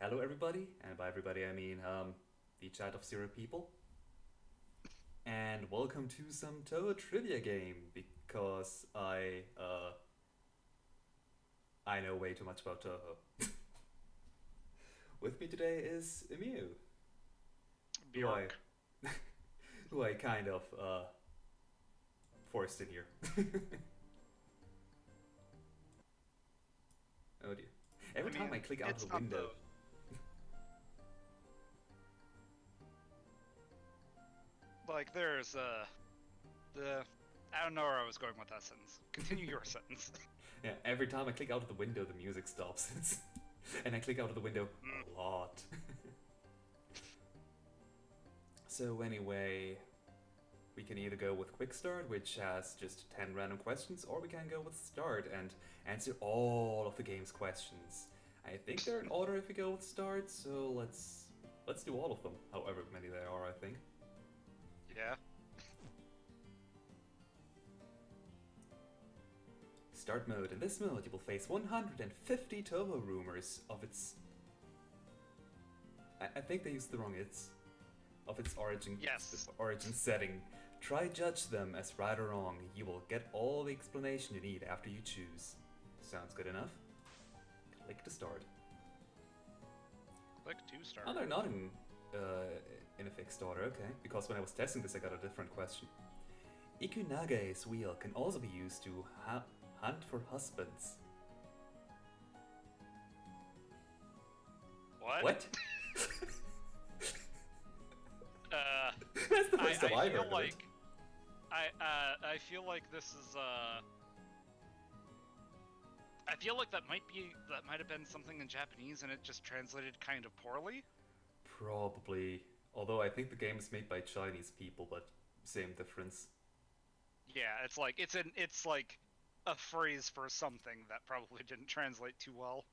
Hello, everybody, and by everybody I mean the chat of 0 people. And welcome to some Touhou trivia game because I know way too much about Touhou. With me today is Amew, who I Bjork. who I kind of forced in here. Oh dear! I Every time I mean, click out of it's the not window, there's the I don't know where I was going with that sentence. Continue your sentence. yeah, every time I click out of the window, the music stops. And I click out of the window a Mm, lot. So anyway, we can either go with Quick Start, which has just 10 random questions, or we can go with Start and answer all of the game's questions. I think they're in order if we go with Start, so let's do all of them, however many there are, I think. yeah. Start mode. In this mode, you will face 150 Touhou rumors of its... I think they used the wrong "its" of its Yes. origin setting. Try judge them as right or wrong. You will get all the explanation you need after you choose. Sounds good enough? Click to start. Click to Oh, start. they're not in a fixed order, okay. Because when I was testing this, I got a different question. Ikunagae's wheel can also be used to hunt for husbands. What? What? Uh, That's the first time I I feel heard of it. like I feel like this is I feel like that might have been something in Japanese and it just translated kind of poorly. Probably. Although I think the game is made by Chinese people, but same difference. Yeah, it's like a phrase for something that probably didn't translate too well.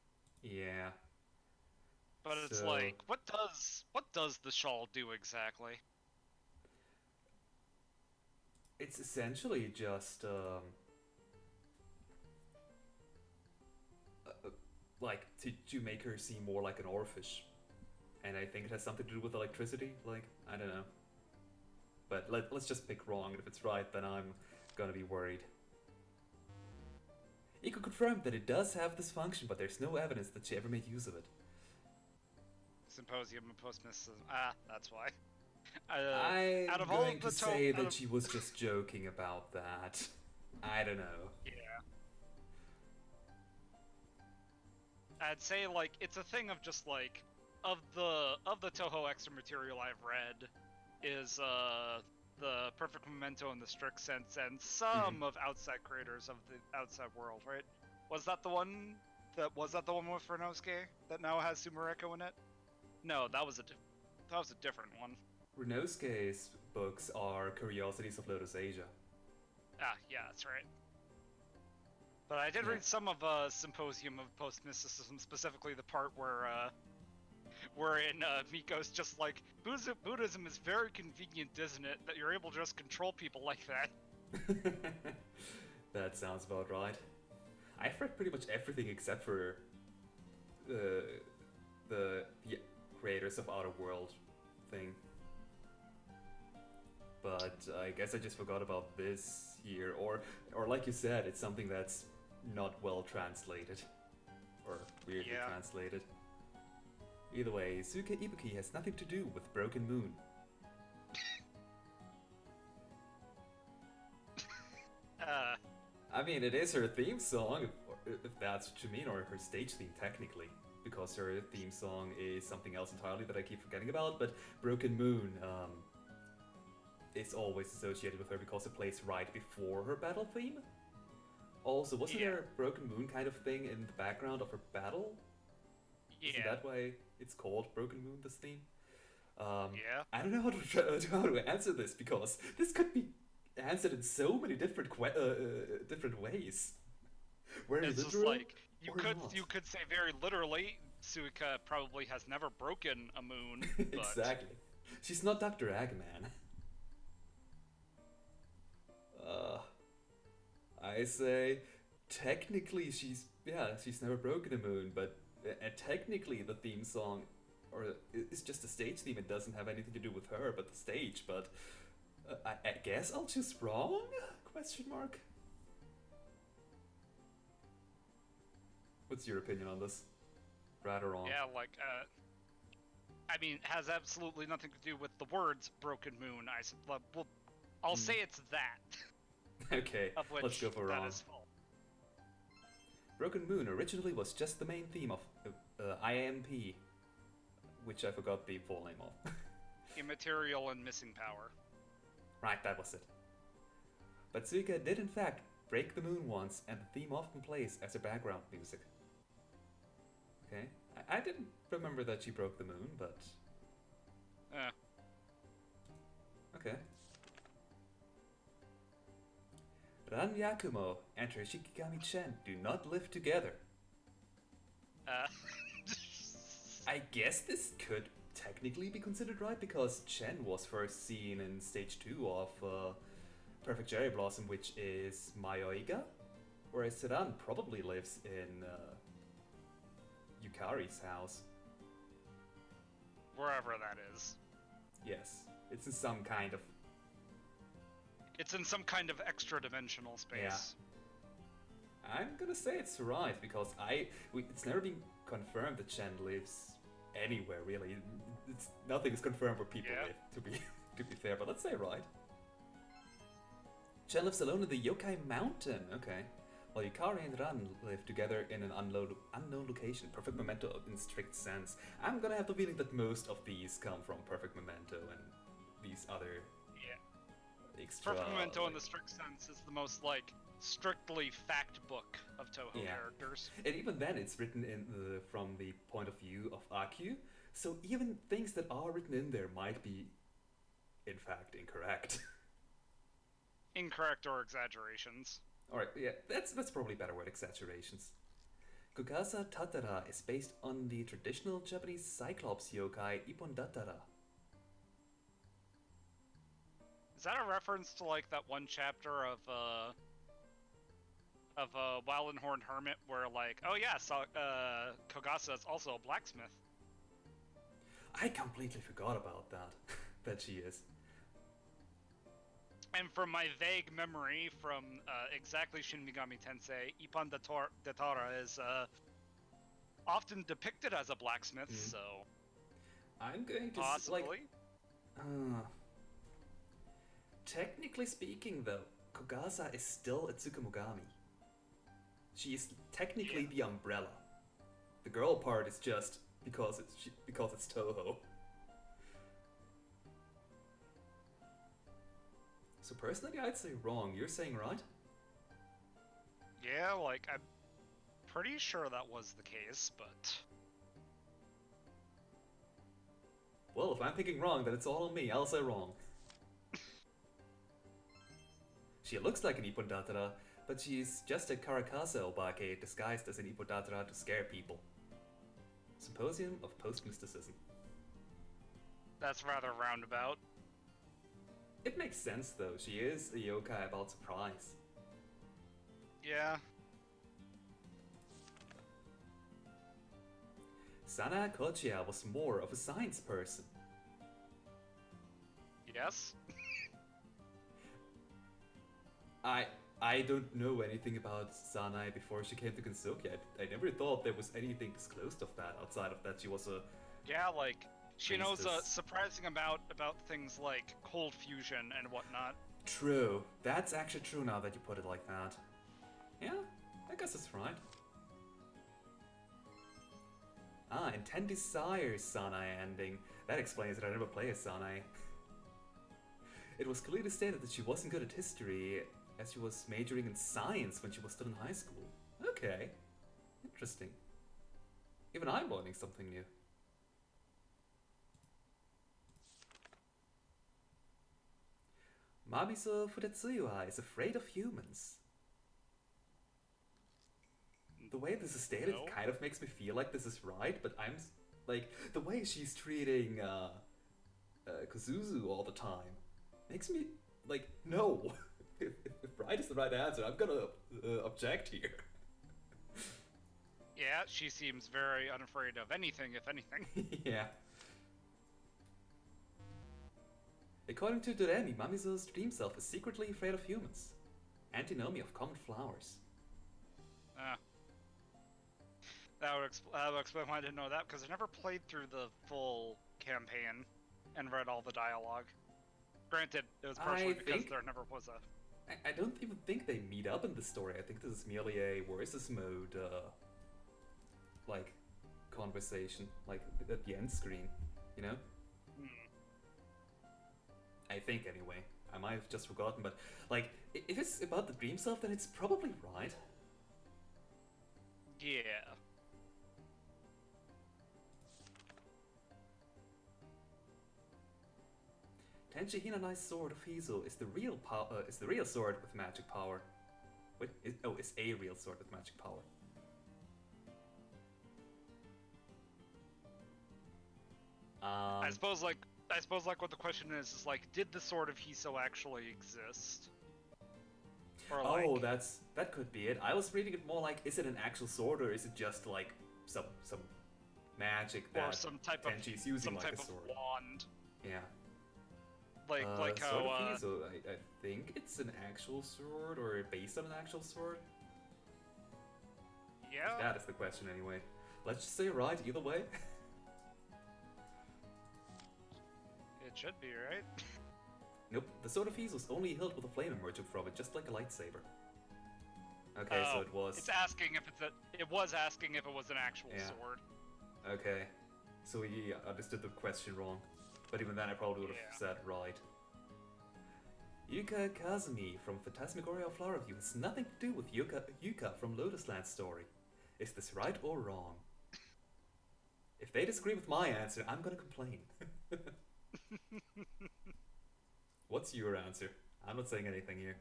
Yeah. But it's So like, what does the shawl do exactly? it's essentially just like to make her seem more like an oarfish, and I think it has something to do with electricity. Like I don't know, but let's just pick wrong. And if it's right, then I'm gonna be worried. Eco confirmed that it does have this function, but there's no evidence that she ever made use of it. Symposium and postmissivism. That's why. Out I'm of all of going to the say out that of she was just joking about that. I don't know. yeah, I'd say like it's a thing of just like of the Toho extra material I've read is the Perfect Memento in the strict sense and Mhm. some of outside creators of the outside world, right? Was that the one with Fernosuke that now has Sumereko in it? No, that was a different one. Runosuke's books are Curiosities of Lotus Asia. Yeah, that's right. But I did Yeah. read some of Symposium of Post Mysticism, specifically the part wherein Miko's just like Buddhism is very convenient, isn't it? That you're able to just control people like that. That sounds about right. I've read pretty much everything except for the creators of Outer World thing. But I guess I just forgot about this here, or like you said, it's something that's not well translated or weirdly Yeah. translated. Either way, Suke Ibuki has nothing to do with Broken Moon. Uh, I mean, it is her theme song, if that's what you mean, or her stage theme technically, because her theme song is something else entirely that I keep forgetting about. But Broken Moon is always associated with her because it plays right before her battle theme. Also, wasn't yeah. there a Broken Moon kind of thing in the background of her battle? Isn't Yeah. that why it's called Broken Moon, this theme? Yeah. I don't know how to answer this because this could be answered in so many different ways. Very It's just literal like you or could not. you could say very literally, Suika probably has never broken a moon, but Exactly. She's not Dr. Eggman. Uh, I say technically she's never broken a moon, but technically the theme song, or it's just a stage theme. It doesn't have anything to do with her, but the stage. But I guess I'll choose wrong? Question mark. What's your opinion on this? Right or wrong? Yeah, like, I mean, has absolutely nothing to do with the words Broken Moon. Well, I'll say it's that. Okay, of which let's go for that wrong. is false. Broken Moon originally was just the main theme of IMP, which I forgot the full name of. Immaterial and Missing Power. Right, that was it. But Suika did in fact break the moon once, and the theme often plays as her background music. Okay, I didn't remember that she broke the moon, but... Okay. Ran Yakumo and her Shikigami Chen do not live together. I guess this could technically be considered right, because Chen was first seen in stage 2 of Perfect Cherry Blossom, which is Mayoiga, whereas Seran probably lives in Yukari's house. Wherever that is. Yes, it's in some kind of... It's in some kind of extra-dimensional space. Yeah. I'm gonna say it's right, because it's never been confirmed that Chen lives anywhere, really. Nothing is confirmed where people live, to be fair, but let's say right. Chen lives alone in the Yokai Mountain, okay. While Yukari and Ran live together in an unknown location. Perfect Memento in strict sense. I'm gonna have the feeling that most of these come from Perfect Memento and these other extra... Perfect Memento in the strict sense is the most, like, strictly fact book of Touhou characters. And even then it's written from the point of view of Akyu, so even things that are written in there might be, in fact, incorrect. Incorrect or exaggerations. Alright, yeah, that's probably a better word, exaggerations. Kogasa Tatara is based on the traditional Japanese Cyclops yokai Ippon Datara. Is that a reference to, like, that one chapter of Wild and Horned Hermit where, like, oh yeah, so, Kogasa is also a blacksmith? I completely forgot about that. That she is. And from my vague memory from exactly Shin Megami Tensei, Ippon Datara is often depicted as a blacksmith, so... I'm going to possibly. Technically speaking, though, Kogasa is still a Tsukumogami. She is technically the umbrella. The girl part is just because it's Touhou. So personally, I'd say wrong. You're saying right? Yeah, like, I'm pretty sure that was the case, but... Well, if I'm thinking wrong, then it's all on me. I'll say wrong. She looks like an Ippodatara, but she's just a Karakasa Obake disguised as an Ippodatara to scare people. Symposium of Post-Mysticism. That's rather roundabout. It makes sense, though. She is a yokai about surprise. Yeah. Sana Kochiya was more of a science person. Yes? I don't know anything about Sanae before she came to Gensoki. I never thought there was anything disclosed of that, outside of that she was a... Yeah, like, she knows a priestess. surprising amount about things like cold fusion and whatnot. True. That's actually true now that you put it like that. Yeah, I guess that's right. And 10 Desires Sanae ending. That explains that I never play as Sanae. It was clearly stated that she wasn't good at history, as she was majoring in science when she was still in high school. Okay. Interesting. Even I'm learning something new. Mabiso Futetsuya is afraid of humans. The way this is stated kind of makes me feel like this is right, but I'm like, the way she's treating Kazuzu all the time makes me like, no. if right is the right answer, I'm gonna object here. Yeah, she seems very unafraid of anything, if anything. Yeah. According to Doremi, Mamizo's dream self is secretly afraid of humans. Antinomy of common flowers. Uh, that would explain why I didn't know that, because I never played through the full campaign and read all the dialogue. Granted, it was partially because there never was a... I don't even think they meet up in the story. I think this is merely a versus mode, like, conversation, like, at the end screen, you know? I think, anyway. I might have just forgotten, but, like, if it's about the dream self, then it's probably right. Yeah. Tenchi Hinanai's sword of Hizo is the real sword with magic power. Wait, it's a real sword with magic power. I suppose like what the question is like, did the sword of Hiso actually exist? Or oh, that could be it. I was reading it more like, is it an actual sword or is it just like some magic that or some type Tenchi's using some like type a sword? Of wand. Yeah. Like how sword of Hizo, I think it's an actual sword or based on an actual sword. Yeah. That is the question anyway. Let's just say right either way. It should be, right? Nope, the sword of Hizo was only held with a flame emerging from it, just like a lightsaber. Okay, so it was... It was asking if it was an actual sword. Okay, so he understood the question wrong. But even then I probably would have said right. Yuka Kazumi from Phantasmagoria Flower View has nothing to do with Yuka from Lotus Land's story. Is this right or wrong? If they disagree with my answer, I'm gonna complain. What's your answer? I'm not saying anything here.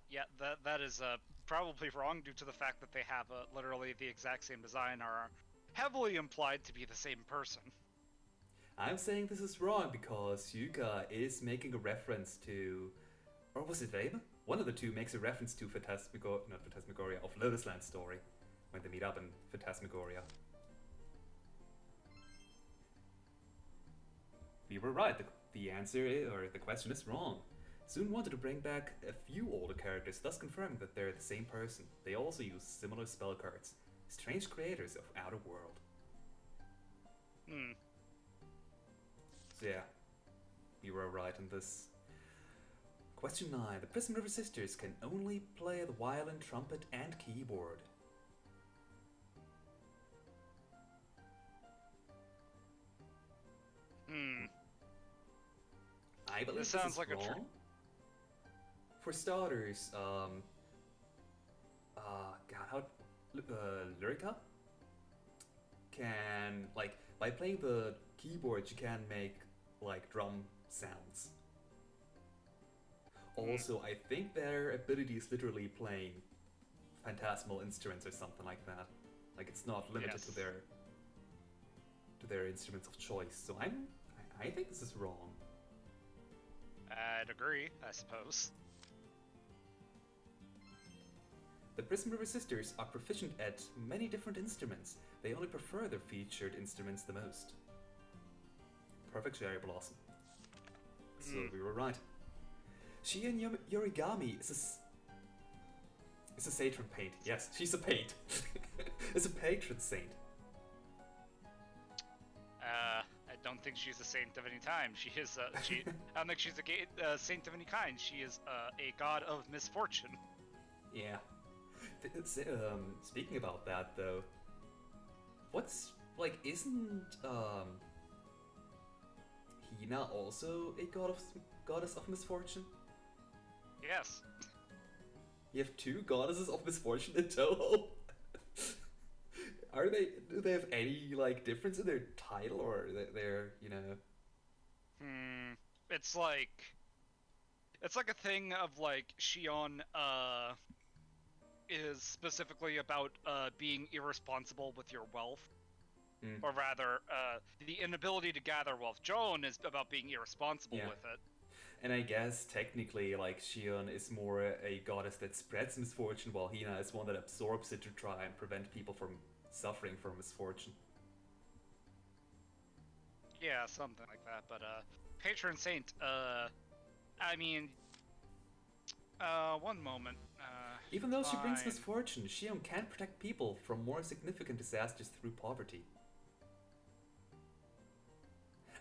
Yeah, that is probably wrong due to the fact that they have literally the exact same design, are heavily implied to be the same person. I'm saying this is wrong because Yuka is making a reference to... Or was it Veba? One of the two makes a reference to Phantasmagoria of Lotus Land's story when they meet up in Phantasmagoria. We were right. The answer is, or the question is wrong. Soon wanted to bring back a few older characters, thus confirming that they're the same person. They also use similar spell cards. Strange creators of Outer World. So yeah, we were right in this. Question 9. The Prism River Sisters can only play the violin, trumpet, and keyboard. I believe this sounds like wrong. For starters, Lyrica can, like, by playing the keyboard, you can make, like, drum sounds. Also, I think their ability is literally playing phantasmal instruments or something like that. Like, it's not limited to their instruments of choice. So I think this is wrong. I'd agree, I suppose. The Prism River Sisters are proficient at many different instruments. They only prefer their featured instruments the most. Perfect Cherry Blossom. So we were right. Shion Yorigami is a patron saint. Yes, she's a paint. Is a patron saint. I don't think she's a saint of any time. She is. I don't think she's a saint of any kind. She is a god of misfortune. Yeah. Speaking about that, though, isn't Hina also a goddess of misfortune? Yes. You have two goddesses of misfortune in Touhou? Do they have any, like, difference in their title, or their, you know? It's like a thing of, like, Shion, is specifically about, being irresponsible with your wealth. Or rather, the inability to gather wealth. Joan is about being irresponsible with it. And I guess technically, like, Shion is more a goddess that spreads misfortune, while Hina is one that absorbs it to try and prevent people from suffering from misfortune. Yeah, something like that. But patron saint. I mean, one moment. Even though she brings Fine. misfortune, Shion can protect people from more significant disasters through poverty.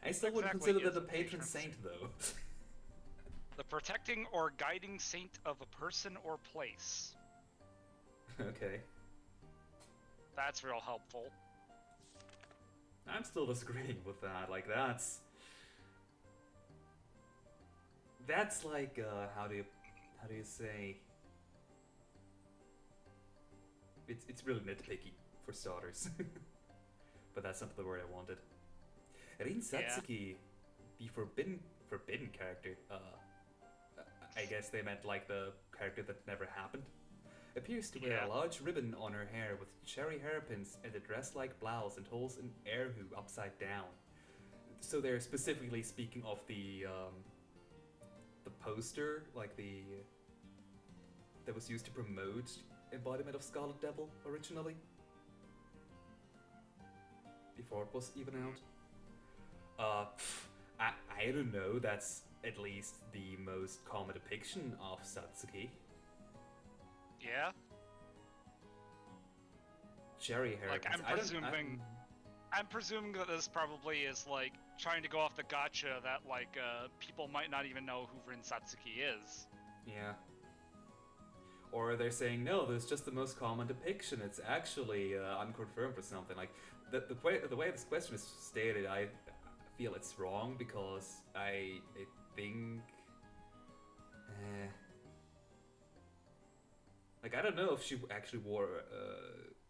I still wouldn't Exactly consider is that a a patron patron saint, though. The protecting or guiding saint of a person or place. Okay. That's real helpful. I'm still disagreeing with that. Like, that's like, how do you say? It's really nitpicky, for starters. But that's not the word I wanted. Rin Satsuki, the forbidden character, I guess they meant like the character that never happened, appears to wear a large ribbon on her hair with cherry hairpins and a dress-like blouse and holds an air hoop upside down. So they're specifically speaking of the poster, like that was used to promote embodiment of Scarlet Devil originally, before it was even out. I don't know. That's at least the most common depiction of Satsuki. Yeah. Cherry hair. Like, I'm presuming that this probably is like trying to go off the gotcha that like people might not even know who Rin Satsuki is. Yeah. Or they're saying no, that's just the most common depiction. It's actually unconfirmed or something. Like the way this question is stated, I feel it's wrong because I think. Like, I don't know if she actually wore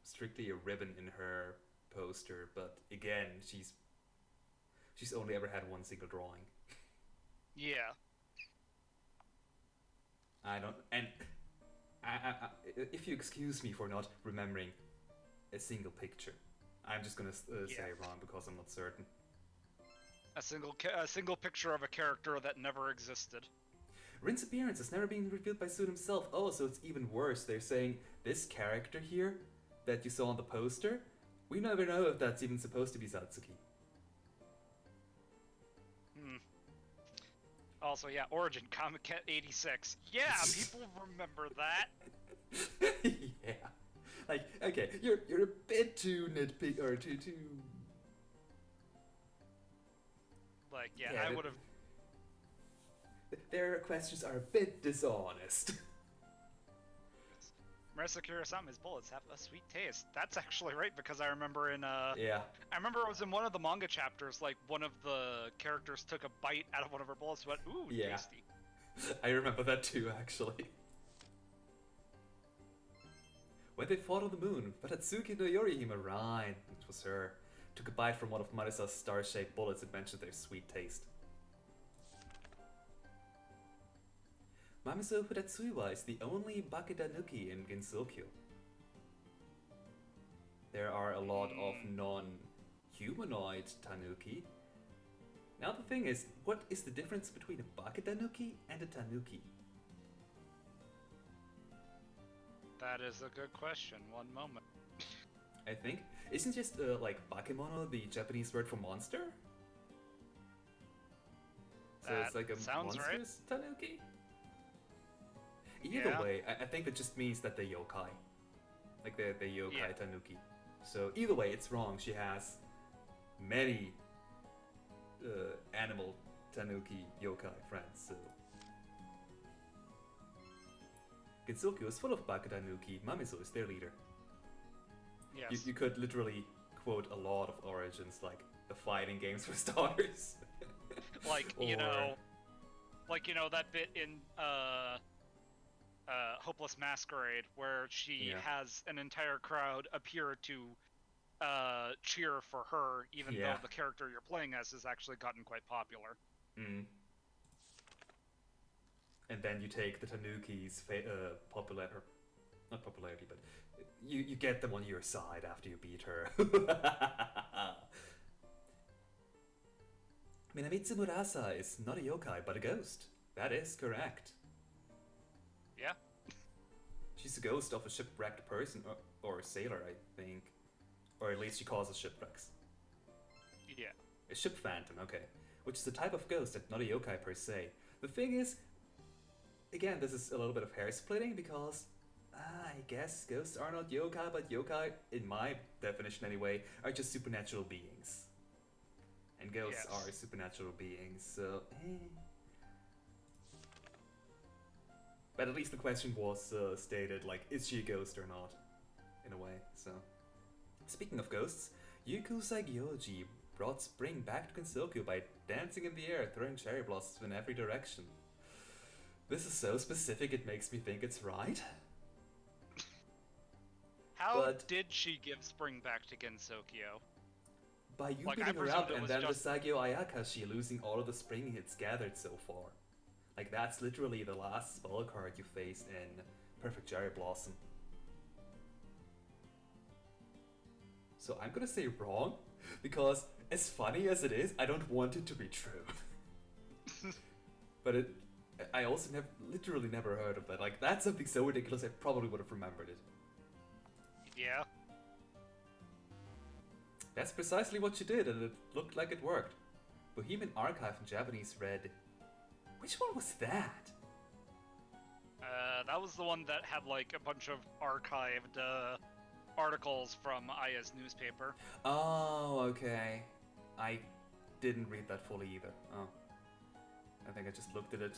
strictly a ribbon in her poster, but again, she's only ever had one single drawing. Yeah. I don't, and if you excuse me for not remembering a single picture, I'm just gonna say wrong because I'm not certain. A single picture of a character that never existed. Rin's appearance has never been revealed by Soon himself. Oh, so it's even worse. They're saying this character here that you saw on the poster, we never know if that's even supposed to be Satsuki. Also, yeah, Origin, Comic Cat 86. Yeah, people remember that. Yeah. Like, okay, you're a bit too nitpicky, or too... Like, yeah I would have... Their questions are a bit dishonest. Marisa Kurosama's bullets have a sweet taste. That's actually right, because I remember in Yeah. I remember it was in one of the manga chapters, like one of the characters took a bite out of one of her bullets and went, ooh, tasty. I remember that too, actually. When they fought on the moon, but Hatsuki no Yorihime, right, it was her, took a bite from one of Marisa's star-shaped bullets and mentioned their sweet taste. Mamiso Fudatsuiwa is the only Bakedanuki in Gensokyo. There are a lot of non-humanoid tanuki. Now the thing is, what is the difference between a Bakedanuki and a tanuki? That is a good question. One moment. I think. Isn't just like bakemono the Japanese word for monster? So it's like a monstrous tanuki? Either way, I think that just means that they're yokai. Like they're yokai tanuki. So either way, it's wrong. She has many animal tanuki yokai friends. So Gensokyo is full of Baketanuki. Mamizo is their leader. Yes. You could literally quote a lot of origins, like the fighting games for starters. Like, you know, that bit in Hopeless Masquerade where she has an entire crowd appear to cheer for her, even though the character you're playing as has actually gotten quite popular. Mm. And then you take the Tanuki's not popularity, but you get them on your side after you beat her. Minamitsu Murasa is not a yokai, but a ghost. That is correct. Yeah. She's a ghost of a shipwrecked person, or a sailor, I think. Or at least she causes shipwrecks. Yeah. A ship phantom, okay. Which is a type of ghost and not a yokai per se. The thing is, again, this is a little bit of hair splitting because I guess ghosts are not yokai, but yokai, in my definition anyway, are just supernatural beings. And ghosts Yes. are supernatural beings, so But at least the question was stated, like, is she a ghost or not? In a way, so. Speaking of ghosts, Yuku Saigyoji brought spring back to Gensokyo by dancing in the air, throwing cherry blossoms in every direction. This is so specific it makes me think it's right. How did she give spring back to Gensokyo? By you Like, beating I her up presumed it and was then just- the Sagyo Ayakashi losing all of the spring hits gathered so far. Like, that's literally the last spell card you face in Perfect Cherry Blossom. So I'm gonna say wrong, because as funny as it is, I don't want it to be true. But I also literally never heard of that. Like, that's something so ridiculous I probably would have remembered it. Yeah. That's precisely what she did, and it looked like it worked. Bohemian Archive in Japanese read... Which one was that? That was the one that had, like, a bunch of archived, articles from Aya's newspaper. Oh, okay. I didn't read that fully either. Oh. I think I just looked at it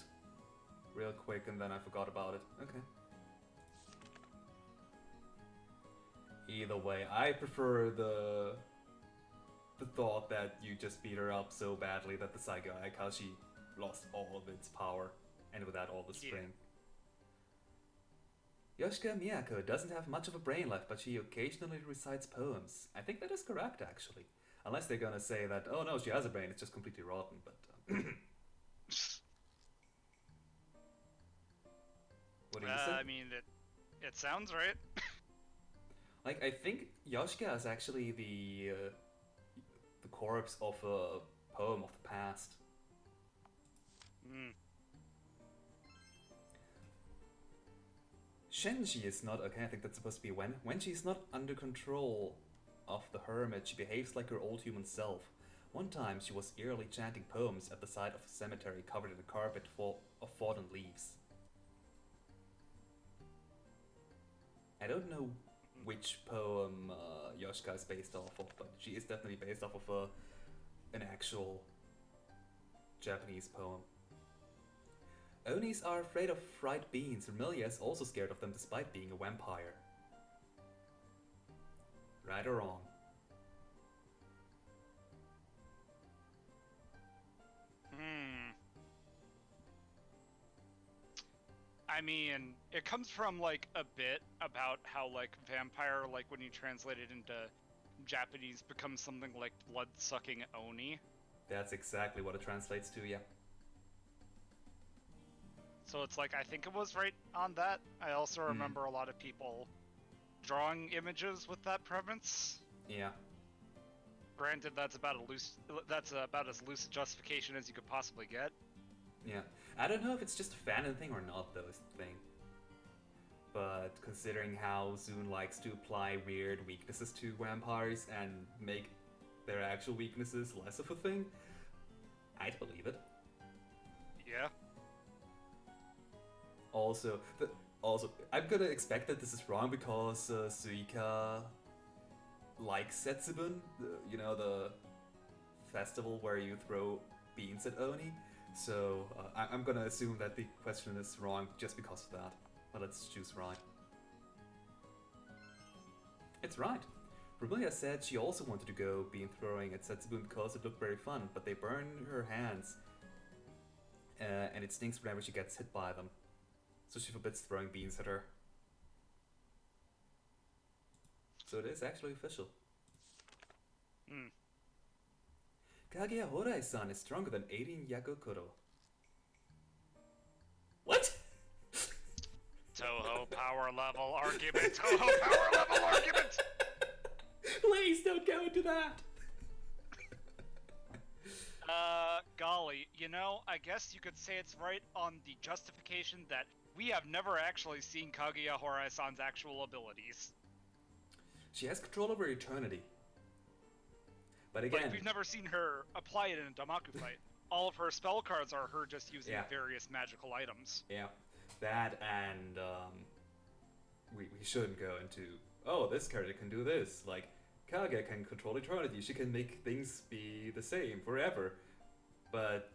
real quick and then I forgot about it. Okay. Either way, I prefer the thought that you just beat her up so badly that the Saiga Aikashi lost all of its power, and with that all the spring. Yeah. Yoshika Miyako doesn't have much of a brain left, but she occasionally recites poems. I think that is correct, actually. Unless they're gonna say that, oh no, she has a brain, it's just completely rotten, but... What do you say? I mean, it sounds right. Like, I think Yoshika is actually the corpse of a poem of the past. Shenji is not... Okay, I think that's supposed to be when. When she's not under control of the hermit, she behaves like her old human self. One time, she was eerily chanting poems at the side of a cemetery covered in a carpet full of fallen leaves. I don't know which poem Yoshika is based off of, but she is definitely based off of an actual Japanese poem. Onis are afraid of fried beans. Vermilia is also scared of them despite being a vampire. Right or wrong? I mean, it comes from, like, a bit about how, like, vampire, like, when you translate it into Japanese, becomes something like blood-sucking Oni. That's exactly what it translates to, yeah. So it's like, I think it was right on that. I also remember a lot of people drawing images with that premise. Yeah. Granted, that's about as loose a justification as you could possibly get. Yeah. I don't know if it's just a fanon thing or not, though, is the thing. But considering how Zune likes to apply weird weaknesses to vampires and make their actual weaknesses less of a thing, I'd believe it. Yeah. Also, I'm gonna expect that this is wrong because Suika likes Setsubun, you know, the festival where you throw beans at Oni. So I'm gonna assume that the question is wrong just because of that. But let's choose right. It's right. Vermilia said she also wanted to go bean throwing at Setsubun because it looked very fun, but they burn her hands. And it stinks whenever she gets hit by them. So she forbids throwing beans at her. So it is actually official. Kaguya Horai-san is stronger than 18 Yagokuro. What? Touhou power level argument. Touhou power level argument. Please don't go into that. Golly, you know, I guess you could say it's right on the justification that we have never actually seen Kaguya Horai-san's actual abilities. She has control over eternity. But Like, again, we've never seen her apply it in a Damaku fight. All of her spell cards are her just using various magical items. Yeah, that and we shouldn't go into, oh, this character can do this. Like, Kaguya can control eternity. She can make things be the same forever. But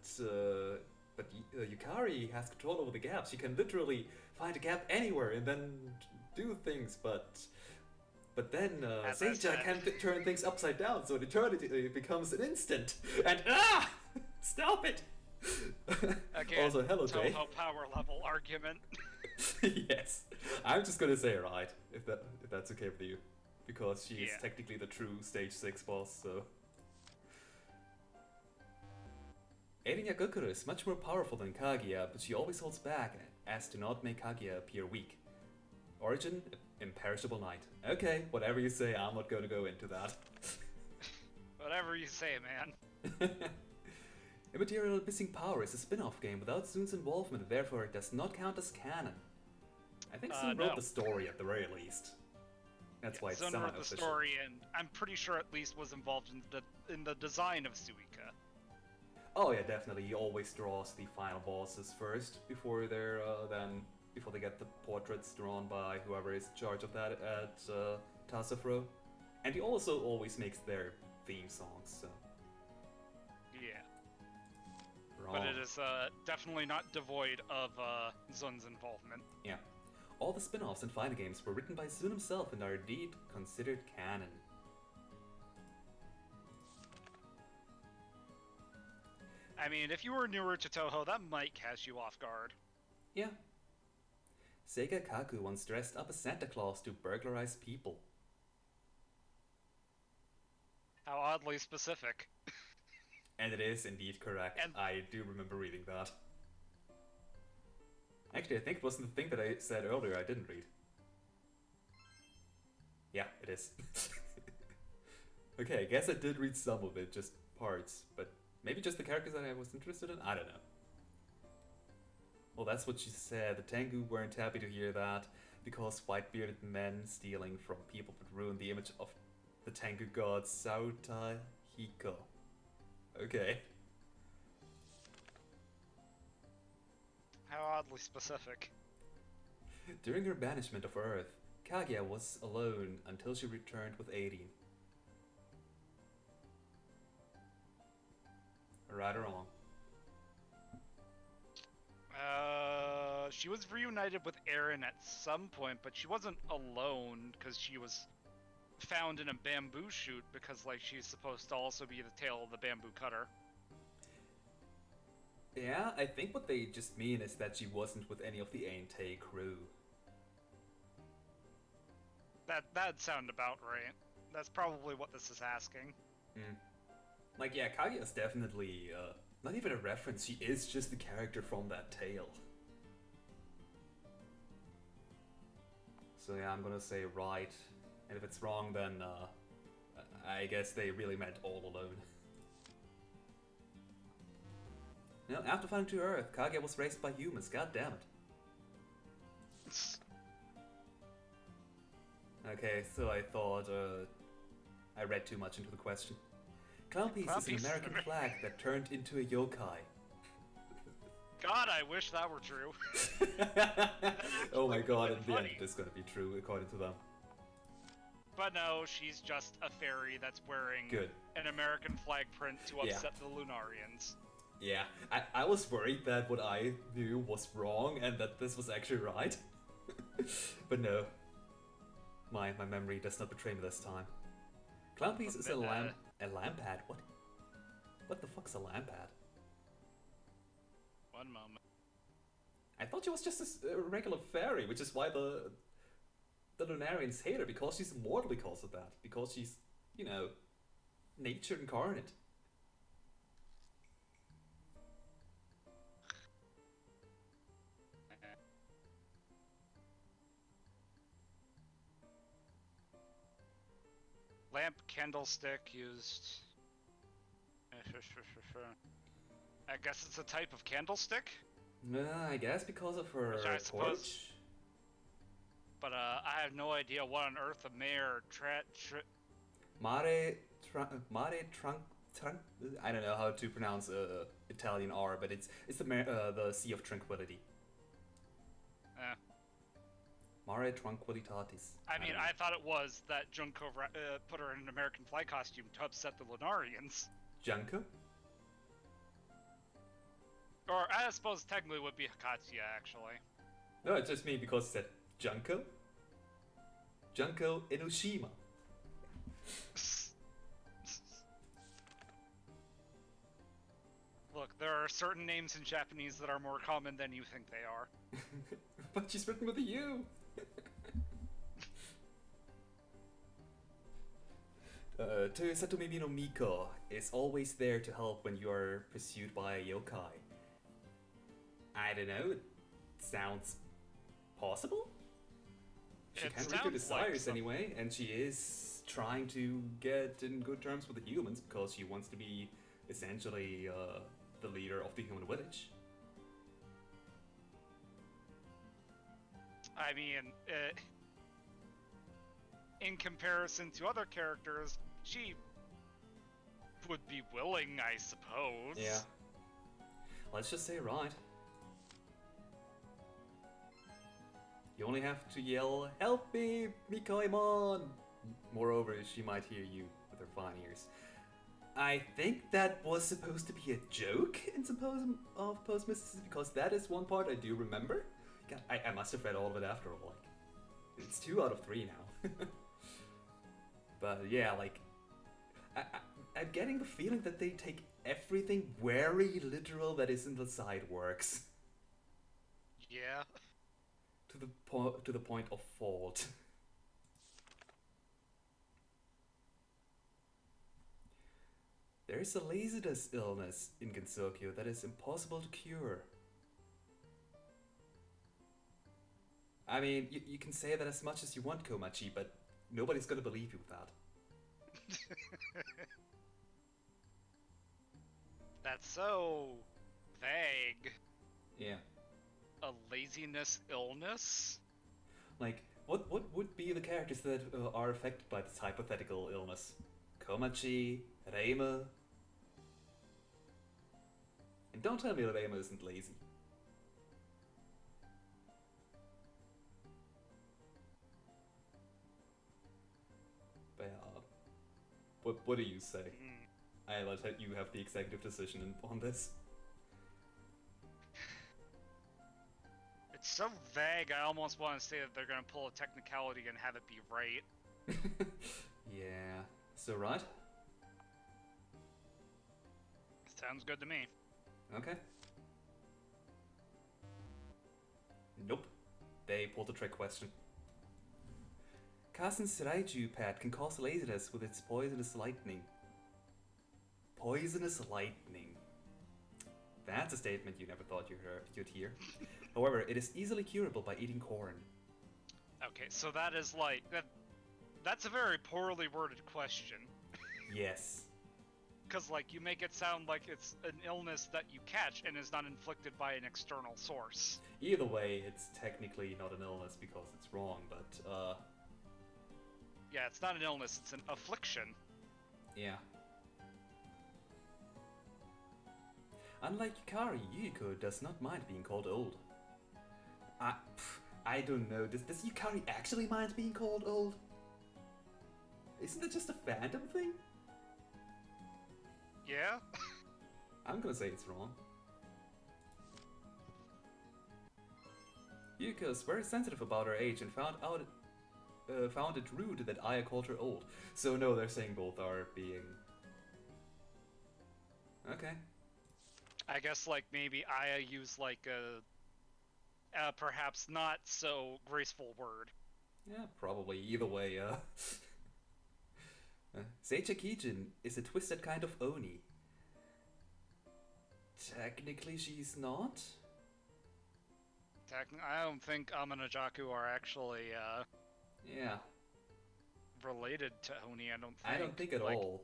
Yukari has control over the gaps. She can literally find a gap anywhere and then do things. But then Seija can turn things upside down, so eternity becomes an instant. And stop it! Again, also, hello, Jay. Touhou power level argument. Yes, I'm just gonna say right if that's okay with you, because she is technically the true stage 6 boss. So. Eren Yagokuro is much more powerful than Kaguya, but she always holds back as to not make Kaguya appear weak. Origin, imperishable knight. Okay, whatever you say, I'm not going to go into that. Whatever you say, man. Immaterial Missing Power is a spin-off game without Sun's involvement, and therefore it does not count as canon. I think Sun wrote the story at the very least. That's why it's Sun wrote the official. story, and I'm pretty sure at least was involved in the design of Suika. Oh yeah, definitely. He always draws the final bosses first before they're before they get the portraits drawn by whoever is in charge of that at Tassafro. And he also always makes their theme songs. So. Yeah. Wrong. But it is definitely not devoid of Zun's involvement. Yeah. All the spin-offs and fighting games were written by Zun himself and are indeed considered canon. I mean, if you were newer to Touhou, that might catch you off guard. Yeah. Seiga Kaku once dressed up as Santa Claus to burglarize people. How oddly specific. And it is indeed correct. And I do remember reading that. Actually, I think it wasn't the thing that I said earlier I didn't read. Yeah, it is. Okay, I guess I did read some of it, just parts, but maybe just the characters that I was interested in? I don't know. Well, that's what she said. The Tengu weren't happy to hear that, because white-bearded men stealing from people would ruin the image of the Tengu god Sauta Hiko. Okay. How oddly specific. During her banishment of Earth, Kaguya was alone until she returned with Aideen. Right or wrong? She was reunited with Eren at some point, but she wasn't alone because she was found in a bamboo shoot because, like, she's supposed to also be the tail of the bamboo cutter. Yeah, I think what they just mean is that she wasn't with any of the Aintae crew. That'd sound about right. That's probably what this is asking. Like, yeah, Kaguya's definitely, not even a reference, she is just the character from that tale. So yeah, I'm gonna say right, and if it's wrong then, I guess they really meant all alone. Now, after finding to Earth, Kaguya was raised by humans, god damn it. Okay, so I thought, I read too much into the question. Clown Piece is an American flag that turned into a yokai. God, I wish that were true. Oh my god, in the end it's gonna be true according to them. But no, she's just a fairy that's wearing an American flag print to upset the Lunarians. Yeah, I was worried that what I knew was wrong and that this was actually right. But no. My memory does not betray me this time. Clown Piece is a lampad. What the fuck's a lampad? One moment. I thought she was just a regular fairy, which is why the Lunarians hate her, because she's immortal because of that. Because she's, you know, nature incarnate. Lamp, candlestick used. I guess it's a type of candlestick? I guess because of her Which I torch. suppose- But I have no idea what on earth a mayor Mare Trunk. I don't know how to pronounce Italian R, but it's the Sea of Tranquility. Mare Tranquillitatis. I mean, I thought it was that Junko put her in an American Fly costume to upset the Lunarians. Junko? Or I suppose technically would be Hakatsuya, actually. No, it's just me because it said Junko. Junko Enoshima. Look, there are certain names in Japanese that are more common than you think they are. But she's written with a U. Satomi no Miko is always there to help when you are pursued by a yokai. I don't know, it sounds possible? She can't read your desires anyway, and she is trying to get in good terms with the humans because she wants to be essentially the leader of the human village. I mean, in comparison to other characters, she would be willing, I suppose. Yeah. Let's just say right. You only have to yell, "Help me, Mikoimon!" Moreover, she might hear you with her fine ears. I think that was supposed to be a joke in Symposium of Postmistress, because that is one part I do remember. God, I must have read all of it after all. Like, it's 2 out of 3 now. But yeah, like, I'm getting the feeling that they take everything very literal that is in the side works. Yeah. To the point of fault. There is a laziness illness in Gensokyo that is impossible to cure. I mean, you can say that as much as you want, Komachi, but nobody's gonna believe you with that. That's so vague. Yeah. A laziness illness? Like, what would be the characters that are affected by this hypothetical illness? Komachi, Reima. And don't tell me that Reima isn't lazy. But what do you say? I let you have the executive decision on this. It's so vague, I almost want to say that they're gonna pull a technicality and have it be right. Yeah. So right? Sounds good to me. Okay. Nope. They pulled a trick question. Kazen's Raiju pad can cause laziness with its poisonous lightning. Poisonous lightning. That's a statement you never thought you'd hear. However, it is easily curable by eating corn. Okay, so that is like that's a very poorly worded question. Yes. Because like you make it sound like it's an illness that you catch and is not inflicted by an external source. Either way, it's technically not an illness because it's wrong, but yeah, it's not an illness, it's an affliction. Yeah. Unlike Yukari, Yuriko does not mind being called old. I don't know. Does Yukari actually mind being called old? Isn't it just a fandom thing? Yeah? I'm gonna say it's wrong. Yuriko is very sensitive about her age and found it rude that Aya called her old. So no, they're saying both are being... Okay. I guess like maybe Aya used like a perhaps not so graceful word. Yeah, probably. Either way, Seicha Kijin is a twisted kind of Oni. Technically she's not? I don't think Amanajaku are actually Yeah. related to Oni, I don't think. I don't think at all.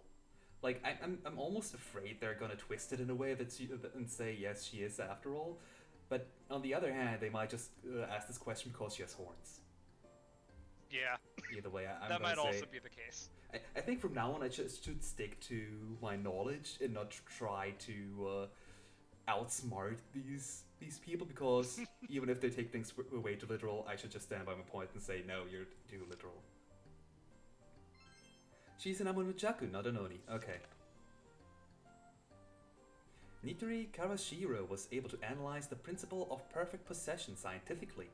Like I'm almost afraid they're gonna twist it in a way and say yes, she is after all. But on the other hand, they might just ask this question because she has horns. Yeah, Either way, I'm that gonna might say. also be the case. I think from now on I just should stick to my knowledge and not try to outsmart these people, because even if they take things way too literal, I should just stand by my point and say no, you're too literal. She's an Amonuchaku, not an Oni. Okay. Nitori Kawashiro was able to analyze the principle of perfect possession scientifically.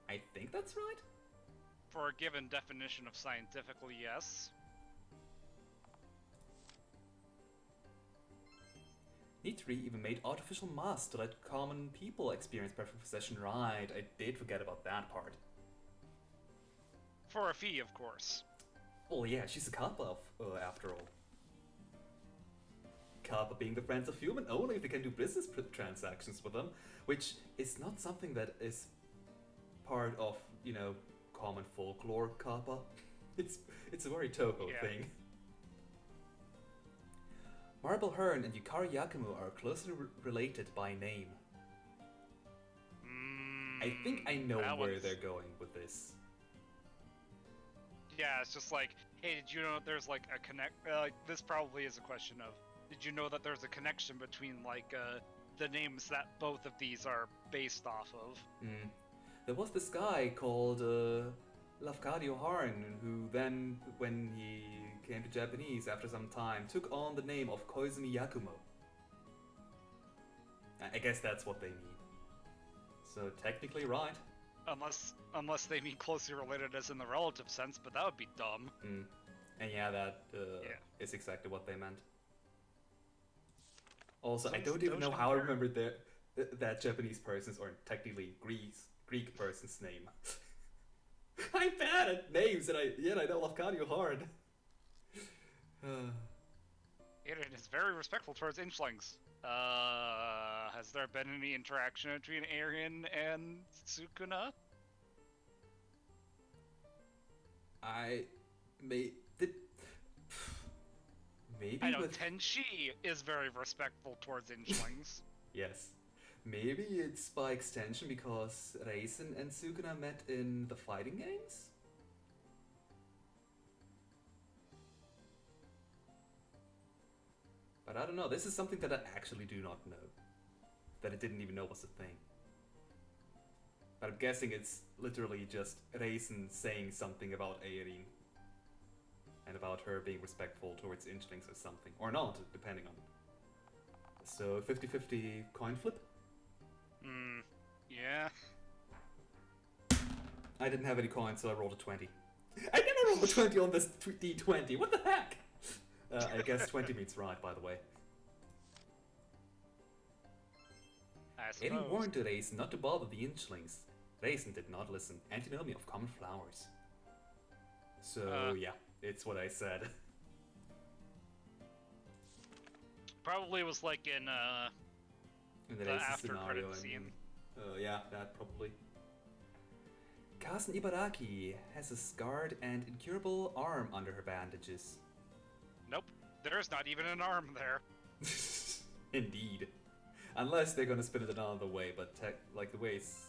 I think that's right? For a given definition of scientifically, yes. Nitori even made artificial masks to let common people experience perfect possession. Right, I did forget about that part. For a fee, of course. Well, yeah, she's a kappa after all. Kappa being the friends of human only if they can do business transactions with them, which is not something that is part of, common folklore, kappa. It's a very Touhou thing. Marble Hearn and Yukari Yakumo are closely related by name. I think I know where they're going with this. Yeah, it's just like, hey, did you know there's like a connect? This probably is a question of, did you know that there's a connection between like the names that both of these are based off of? There was this guy called Lafcadio Harn, who then, when he came to Japanese after some time, took on the name of Koizumi Yakumo. I guess that's what they mean. So technically right. Unless they mean closely related as in the relative sense, but that would be dumb. And yeah, that is exactly what they meant. Also, So I don't even know how I remembered that Japanese person's, or technically Greek person's name. I'm bad at names, and I know Lafcadio hard. It is very respectful towards inchlings. Has there been any interaction between Arian and Sukuna? Maybe I know Tenshi is very respectful towards inchlings. Yes. Maybe it's by extension because Reisen and Sukuna met in the fighting games? But I don't know, this is something that I actually do not know. That I didn't even know was a thing. But I'm guessing it's literally just Reisen saying something about Eirin. And about her being respectful towards inchlings or something. Or not, depending on. So 50-50 coin flip? Yeah. I didn't have any coins, so I rolled a 20. I never rolled a 20 on this D20, what the heck? I guess 20 means right, by the way. Eirin warned Reisen not to bother the inchlings. Reisen did not listen. Antinomy of common flowers. So, yeah, it's what I said. Probably was like in the after scenario credit scene. Yeah, that probably. Kazen Ibaraki has a scarred and incurable arm under her bandages. Nope, there's not even an arm there. Indeed. Unless they're gonna spin it another way, but like the way it's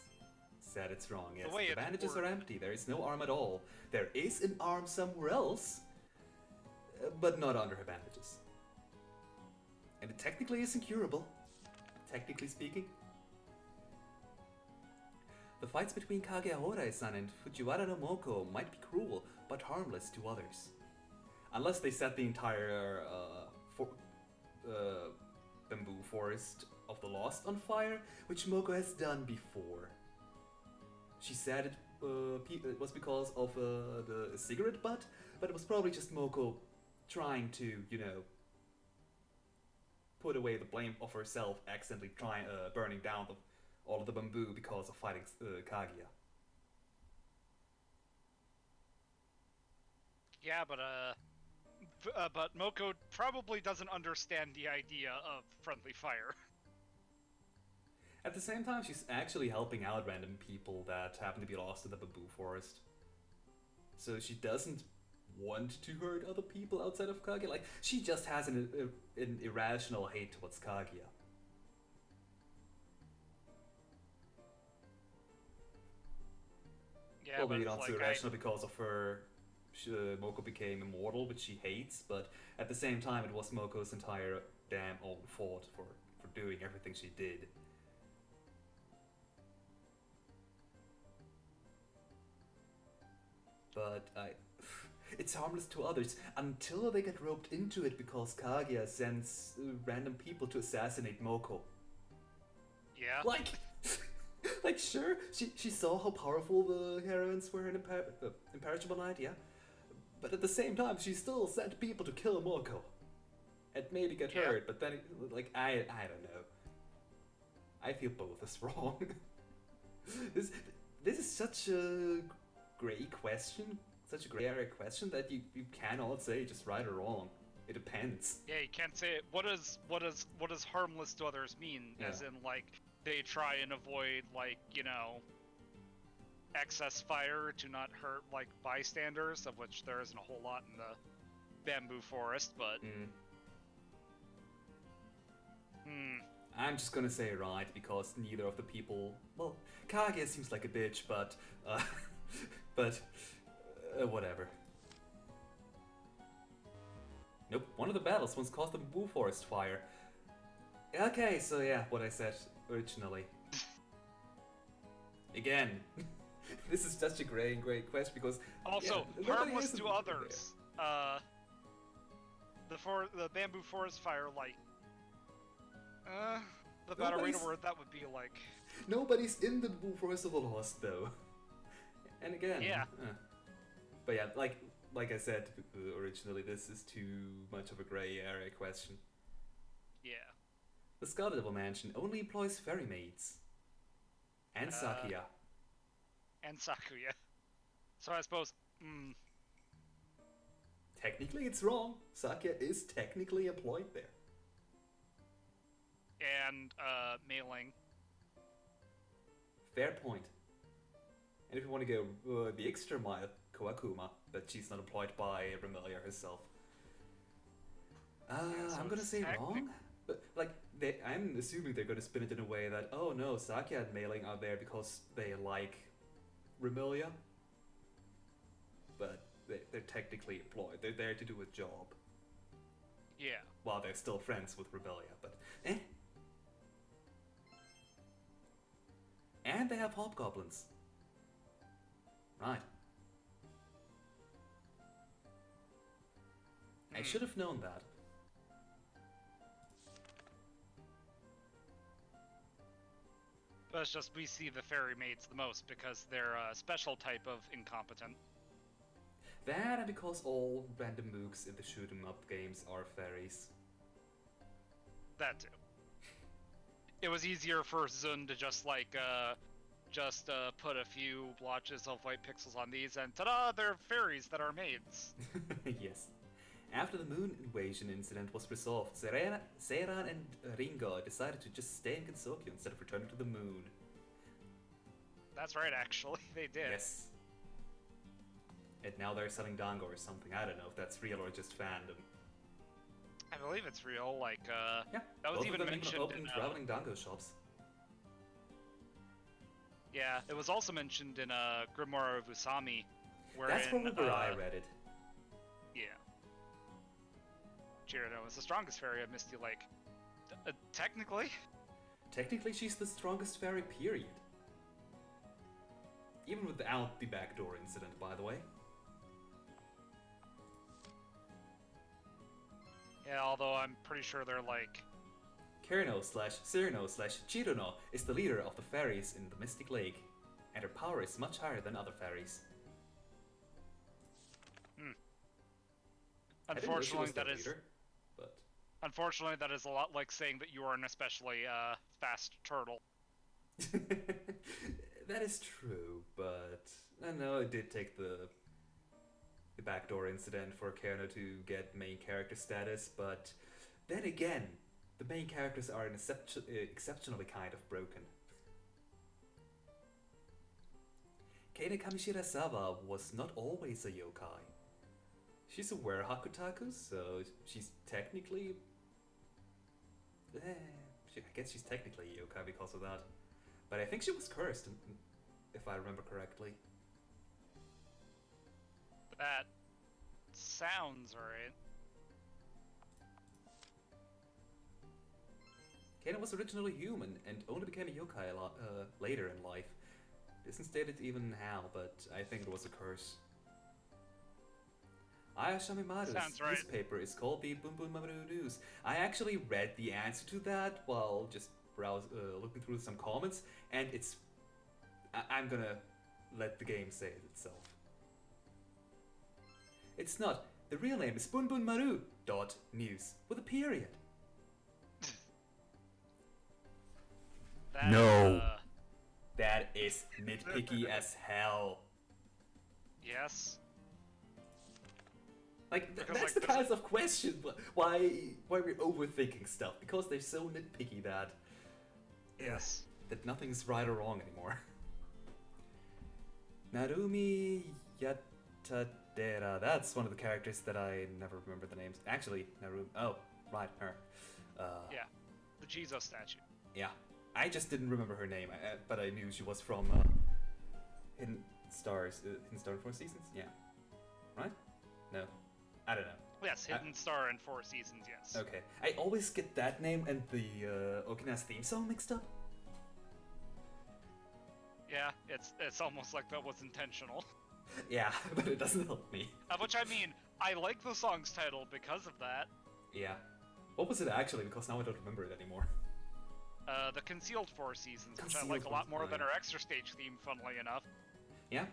said, it's wrong. Yes, the bandages are empty. There is no arm at all. There is an arm somewhere else, but not under her bandages. And it technically is incurable, technically speaking. The fights between Kage Ahorai-san and Fujiwara no Moko might be cruel, but harmless to others. Unless they set the entire bamboo forest of the Lost on fire, which Moko has done before. She said it was because of the cigarette butt, but it was probably just Moko trying to, put away the blame of herself accidentally burning down all of the bamboo because of fighting Kaguya. Yeah, but Moko probably doesn't understand the idea of friendly fire. At the same time, she's actually helping out random people that happen to be lost in the bamboo forest. So she doesn't want to hurt other people outside of Kaguya. Like, she just has an irrational hate towards Kaguya. Yeah, Well, but maybe it's not like so irrational because of her. Moko became immortal, which she hates, but at the same time, it was Moko's entire damn own fault for doing everything she did. But it's harmless to others until they get roped into it because Kaguya sends random people to assassinate Moko. yeah. Like, like sure, she saw how powerful the heroines were in Imperishable Night, yeah. But at the same time, she still sent people to kill Moko, and maybe get hurt. But then, like, I don't know. I feel both is wrong. this is such a gray question, such a gray area question that you cannot say just right or wrong. It depends. Yeah, you can't say it. What does harmless to others mean? Yeah. As in, like, they try and avoid, like, excess fire to not hurt, like, bystanders, of which there isn't a whole lot in the bamboo forest, but... I'm just gonna say right, because neither of the people... Well, Kaguya seems like a bitch, but... whatever. Nope, one of the battles once caused the bamboo forest fire. Okay, so yeah, what I said originally. Again, this is such a great question because... Also, yeah, harmless to others. The bamboo forest fire, like... the better way to word that would be like... Nobody's in the bamboo forest of the lost, though. And again... Yeah. But yeah, like I said originally, this is too much of a grey area question. Yeah. The Scarlet Devil Mansion only employs fairy maids. And Sakuya. And Sakuya. So I suppose... Technically it's wrong. Sakuya is technically employed there. And, mailing. Fair point. And if you want to go the extra mile, Kawakuma, but she's not employed by Remelia herself. So I'm gonna say wrong, but like I'm assuming they're gonna spin it in a way that, oh no, Sakuya and Mailing are there because they like Remelia, but they're technically employed. They're there to do a job. Yeah. While they're still friends with Remelia, but eh. And they have hobgoblins. Right. I should have known that. But it's just we see the fairy maids the most because they're a special type of incompetent. That and because all random mooks in the shoot 'em up games are fairies. That too. It was easier for Zun to just like put a few blotches of white pixels on these and ta-da, they're fairies that are maids. Yes. After the moon invasion incident was resolved, Seiran and Ringo decided to just stay in Gensokyo instead of returning to the moon. That's right, actually, they did. Yes. And now they're selling dango or something. I don't know if that's real or just fandom. I believe it's real, like, yeah, that was both even of them mentioned open traveling dango shops. Yeah, it was also mentioned in Grimoire of Usami, wherein... That's probably where I read it. Yeah. Jiraiya is the strongest fairy of Misty Lake. Technically? Technically, she's the strongest fairy, period. Even without the backdoor incident, by the way. Yeah, although I'm pretty sure they're like... Kirino/Cyrano/Chiruno is the leader of the fairies in the Mystic Lake, and her power is much higher than other fairies. Unfortunately, that is... Leader, but... Unfortunately, that is a lot like saying that you are an especially fast turtle. That is true, but I know it did take the backdoor incident for Kirino to get main character status, but then again, the main characters are exceptionally kind of broken. Keine Kamishirasawa was not always a yokai. She's a Hakutaku, so she's technically. I guess she's technically a yokai because of that. But I think she was cursed, if I remember correctly. That sounds right. Kana was originally human and only became a yokai later in life. Isn't stated even how, but I think it was a curse. Aya Shamimaru's Sounds right. newspaper is called the Boom Boom Maru News. I actually read the answer to that while just looking through some comments, and it's... I'm gonna let the game say it itself. It's not. The real name is bunbunmaru.news with a period. No. That is nitpicky as hell. Yes. Like, that's the kind of question why we're overthinking stuff, because they're so nitpicky that... Yes. That nothing's right or wrong anymore. Narumi Yatadera, that's one of the characters that I never remember the names. Actually, Narumi, oh, right, her. Yeah, the Jesus statue. Yeah, I just didn't remember her name, but I knew she was from Hidden Star 4 Seasons? Yeah. Right? No. I don't know. Yes, Hidden Star and 4 Seasons, yes. Okay. I always get that name and the Okina's theme song mixed up. Yeah, it's almost like that was intentional. Yeah, but it doesn't help me. Which I mean, I like the song's title because of that. Yeah. What was it actually? Because now I don't remember it anymore. The Concealed 4 Seasons, which I like a lot more than our Extra Stage theme, funnily enough. Yeah.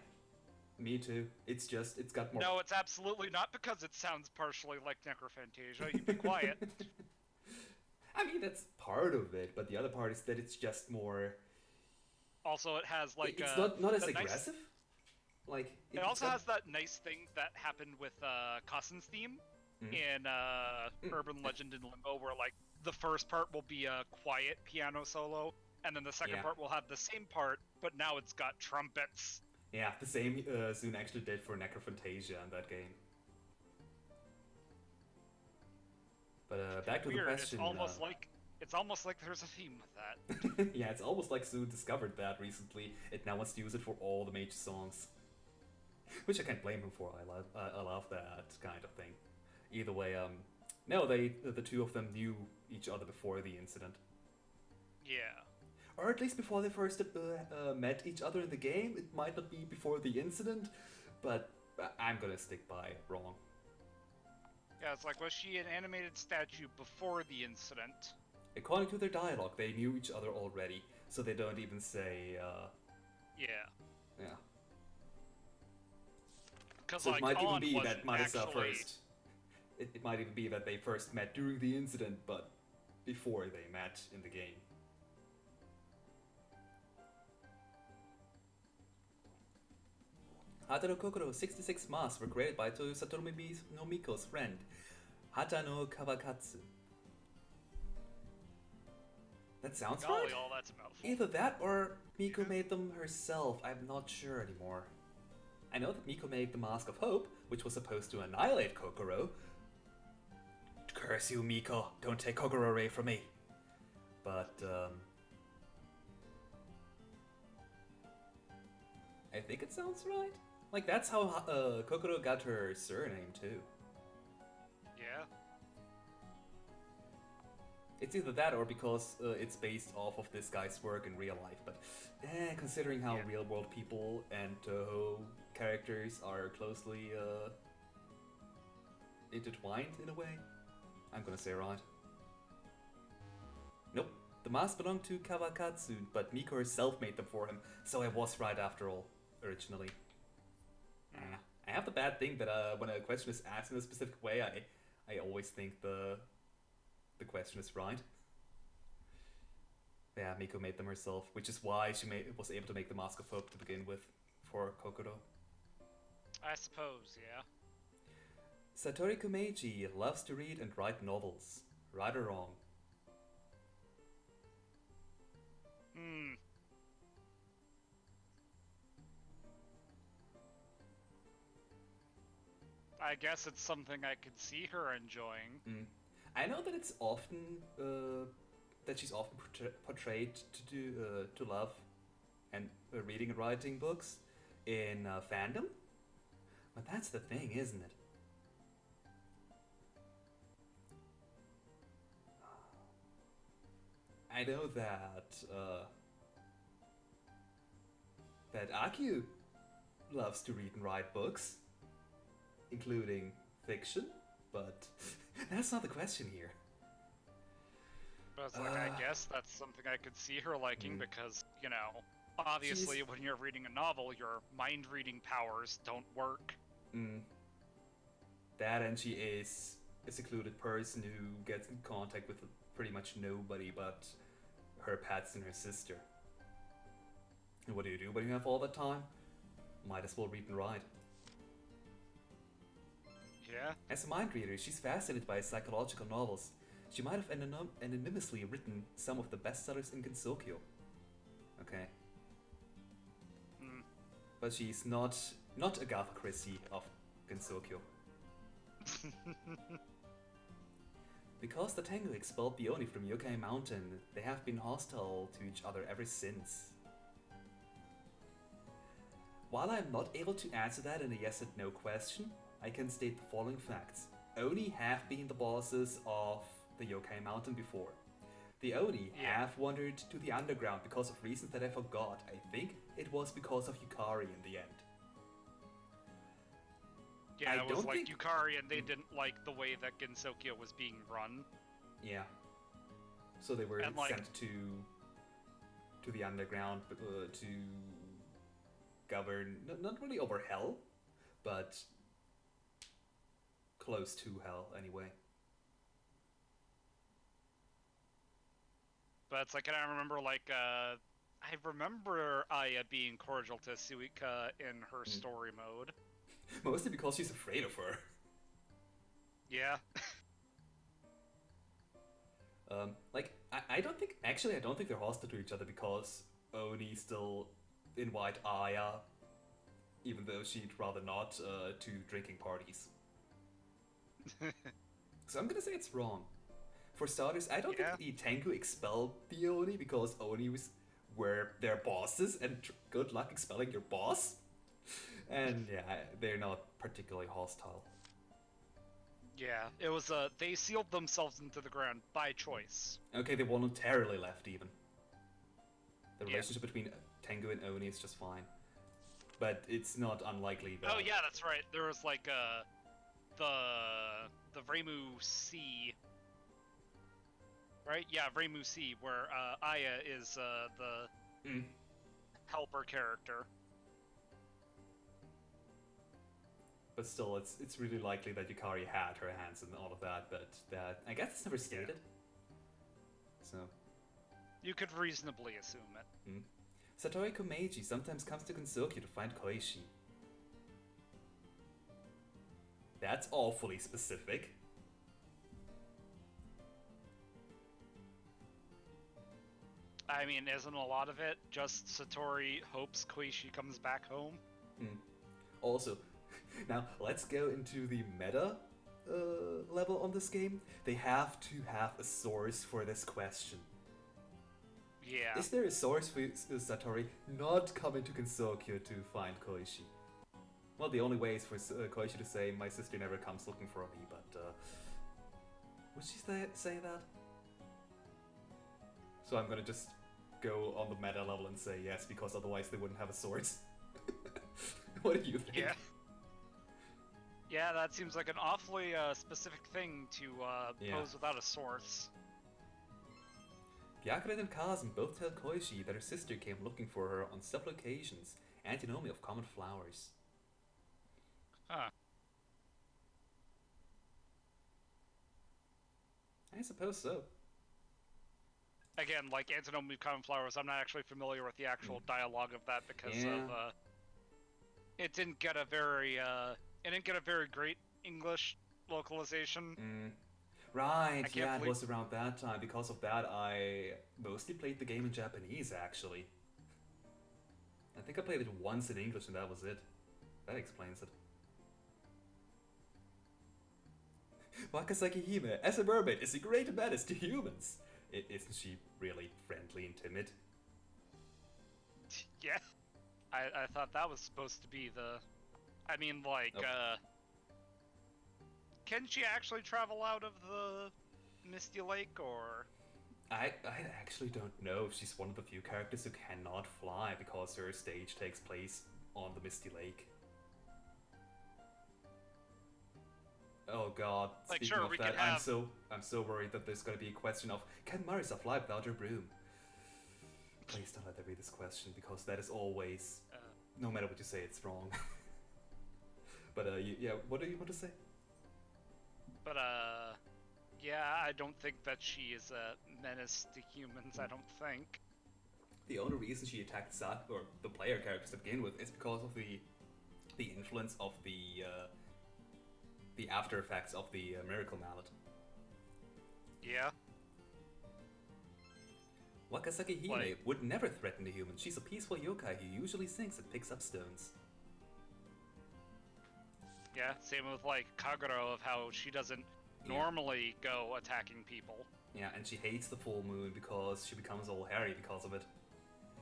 Me too. It's got more... No, it's absolutely not because it sounds partially like Necrophantasia. You be quiet. I mean, that's part of it, but the other part is that it's just more... Also, it has like it's not as aggressive. Like it also has that nice thing that happened with Kassen's theme in Urban Legend in Limbo, where like the first part will be a quiet piano solo, and then the second part will have the same part, but now it's got trumpets. Yeah, the same Zune actually did for Necrophantasia in that game. But back to the question. It's almost like there's a theme with that. Yeah, it's almost like Zune discovered that recently. It now wants to use it for all the major songs. Which I can't blame him for. I love that kind of thing. Either way, no, the two of them knew each other before the incident. Yeah. Or at least before they first met each other in the game. It might not be before the incident, but I'm gonna stick by wrong. Yeah, it's like, was she an animated statue before the incident? According to their dialogue, they knew each other already, so they don't even say, Yeah. Yeah. So it might even be that Marisa first... It might even be that they first met during the incident, but before they met in the game. Hata no Kokoro's 66 masks were created by Satoru no Miko's friend, Hata no Kawakatsu. That sounds right. Oh, that's a mouthful. Either that or Miko made them herself. I'm not sure anymore. I know that Miko made the Mask of Hope, which was supposed to annihilate Kokoro. Curse you, Miko. Don't take Kokoro away from me. But, I think it sounds right. Like, that's how Kokoro got her surname, too. Yeah. It's either that or because it's based off of this guy's work in real life, but considering how real-world people and Touhou characters are closely intertwined in a way, I'm gonna say right. Nope, the masks belonged to Kawakatsu, but Miko herself made them for him, so I was right after all, originally. I have the bad thing that when a question is asked in a specific way, I always think the question is right. Yeah, Miko made them herself, which is why she was able to make the Mask of Hope to begin with for Kokoro. I suppose, yeah. Satori Kumeiji loves to read and write novels. Right or wrong? I guess it's something I could see her enjoying. I know that it's often that she's often portrayed to love and reading and writing books in fandom, but that's the thing, isn't it? I know that Aku loves to read and write books, including fiction, but that's not the question here. But it's like, I guess that's something I could see her liking because, you know, obviously when you're reading a novel, your mind-reading powers don't work. That, and she is a secluded person who gets in contact with pretty much nobody but her pets and her sister. And what do you do when you have all that time? Might as well read and write. Yeah. As a mind reader, she's fascinated by psychological novels. She might have anonymously written some of the bestsellers in Gensokyo. Okay. But she's not Agatha Christie of Gensokyo. Because the Tengu expelled the Oni from Yokai Mountain, they have been hostile to each other ever since. While I'm not able to answer that in a yes and no question, I can state the following facts. Oni have been the bosses of the Yokai Mountain before. The Oni have wandered to the underground because of reasons that I forgot. I think it was because of Yukari in the end. Yeah, it was like Yukari, and they didn't like the way that Gensokyo was being run. Yeah. So they were sent to the underground to govern, not really over hell, but close to hell anyway. But it's like, and I remember, like, I remember Aya being cordial to Suika in her story mode. Mostly because she's afraid of her. Yeah. I don't think they're hostile to each other because Oni still invite Aya, even though she'd rather not, to drinking parties. So I'm gonna say it's wrong. For starters, I don't think the Tengu expelled the Oni because Oni were their bosses, and good luck expelling your boss. And yeah, they're not particularly hostile. Yeah, it was, they sealed themselves into the ground by choice. Okay, they voluntarily left even. The relationship between Tengu and Oni is just fine. But it's not unlikely that... Oh yeah, that's right. There was like, the Vremu Sea. Right? Yeah, Vremu Sea, where, Aya is, the helper character. But still, it's really likely that Yukari had her hands in all of that, but that, I guess it's never stated. So... You could reasonably assume it. Satori Komeiji sometimes comes to Gensokyo to find Koishi. That's awfully specific. I mean, isn't a lot of it just Satori hopes Koishi comes back home? Also, now let's go into the meta level on this game. They have to have a source for this question. Yeah. Is there a source for Satori not coming to Gensokyo to find Koishi? Well, the only way is for Koishi to say, my sister never comes looking for me, but would she say that? So I'm gonna just go on the meta level and say yes, because otherwise they wouldn't have a source. What do you think? Yeah. Yeah, that seems like an awfully specific thing to pose without a source. Byakuren and Kazan both tell Koishi that her sister came looking for her on several occasions, antinomy of common flowers. Huh. I suppose so. Again, like antinomy of common flowers, I'm not actually familiar with the actual dialogue of that because of it didn't get a very great English localization. Right, yeah, it was around that time. Because of that, I mostly played the game in Japanese, actually. I think I played it once in English and that was it. That explains it. Wakasaki Hime, as a mermaid, is a great menace to humans. Isn't she really friendly and timid? Yeah. I thought that was supposed to be the... I mean, like, Oh. Can she actually travel out of the Misty Lake, or... I actually don't know if she's one of the few characters who cannot fly because her stage takes place on the Misty Lake. Oh god, Like, speaking sure, of we that, could have... I'm so worried that there's gonna be a question of, can Marisa fly without her broom? Please don't let there be this question, because that is always, no matter what you say, it's wrong. But yeah, what do you want to say? But, yeah, I don't think that she is a menace to humans, I don't think. The only reason she attacked or the player characters to begin with, is because of the influence of the after effects of the Miracle Mallet. Yeah. Wakasaki Hime would never threaten the humans. She's a peaceful yokai who usually sings and picks up stones. Yeah, same with, like, Kagero, of how she doesn't normally go attacking people. Yeah, and she hates the full moon because she becomes all hairy because of it.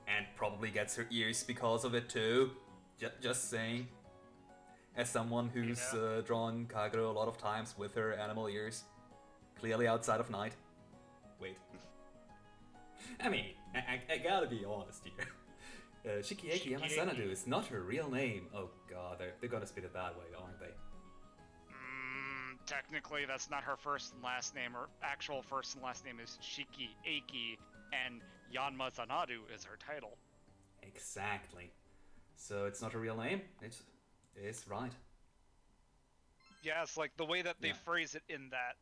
And probably gets her ears because of it too. Just saying. As someone who's drawn Kagero a lot of times with her animal ears. Clearly outside of night. Wait. I mean, I gotta be honest here. Shikieki Yamasanadu is not her real name. Oh god, they're gonna spit it that way, aren't they? Technically, that's not her first and last name. Her actual first and last name is Shiki Eiki, and Yanma Zanadu is her title. Exactly. So it's not her real name? It's right. Yeah, it's like the way that they phrase it in that.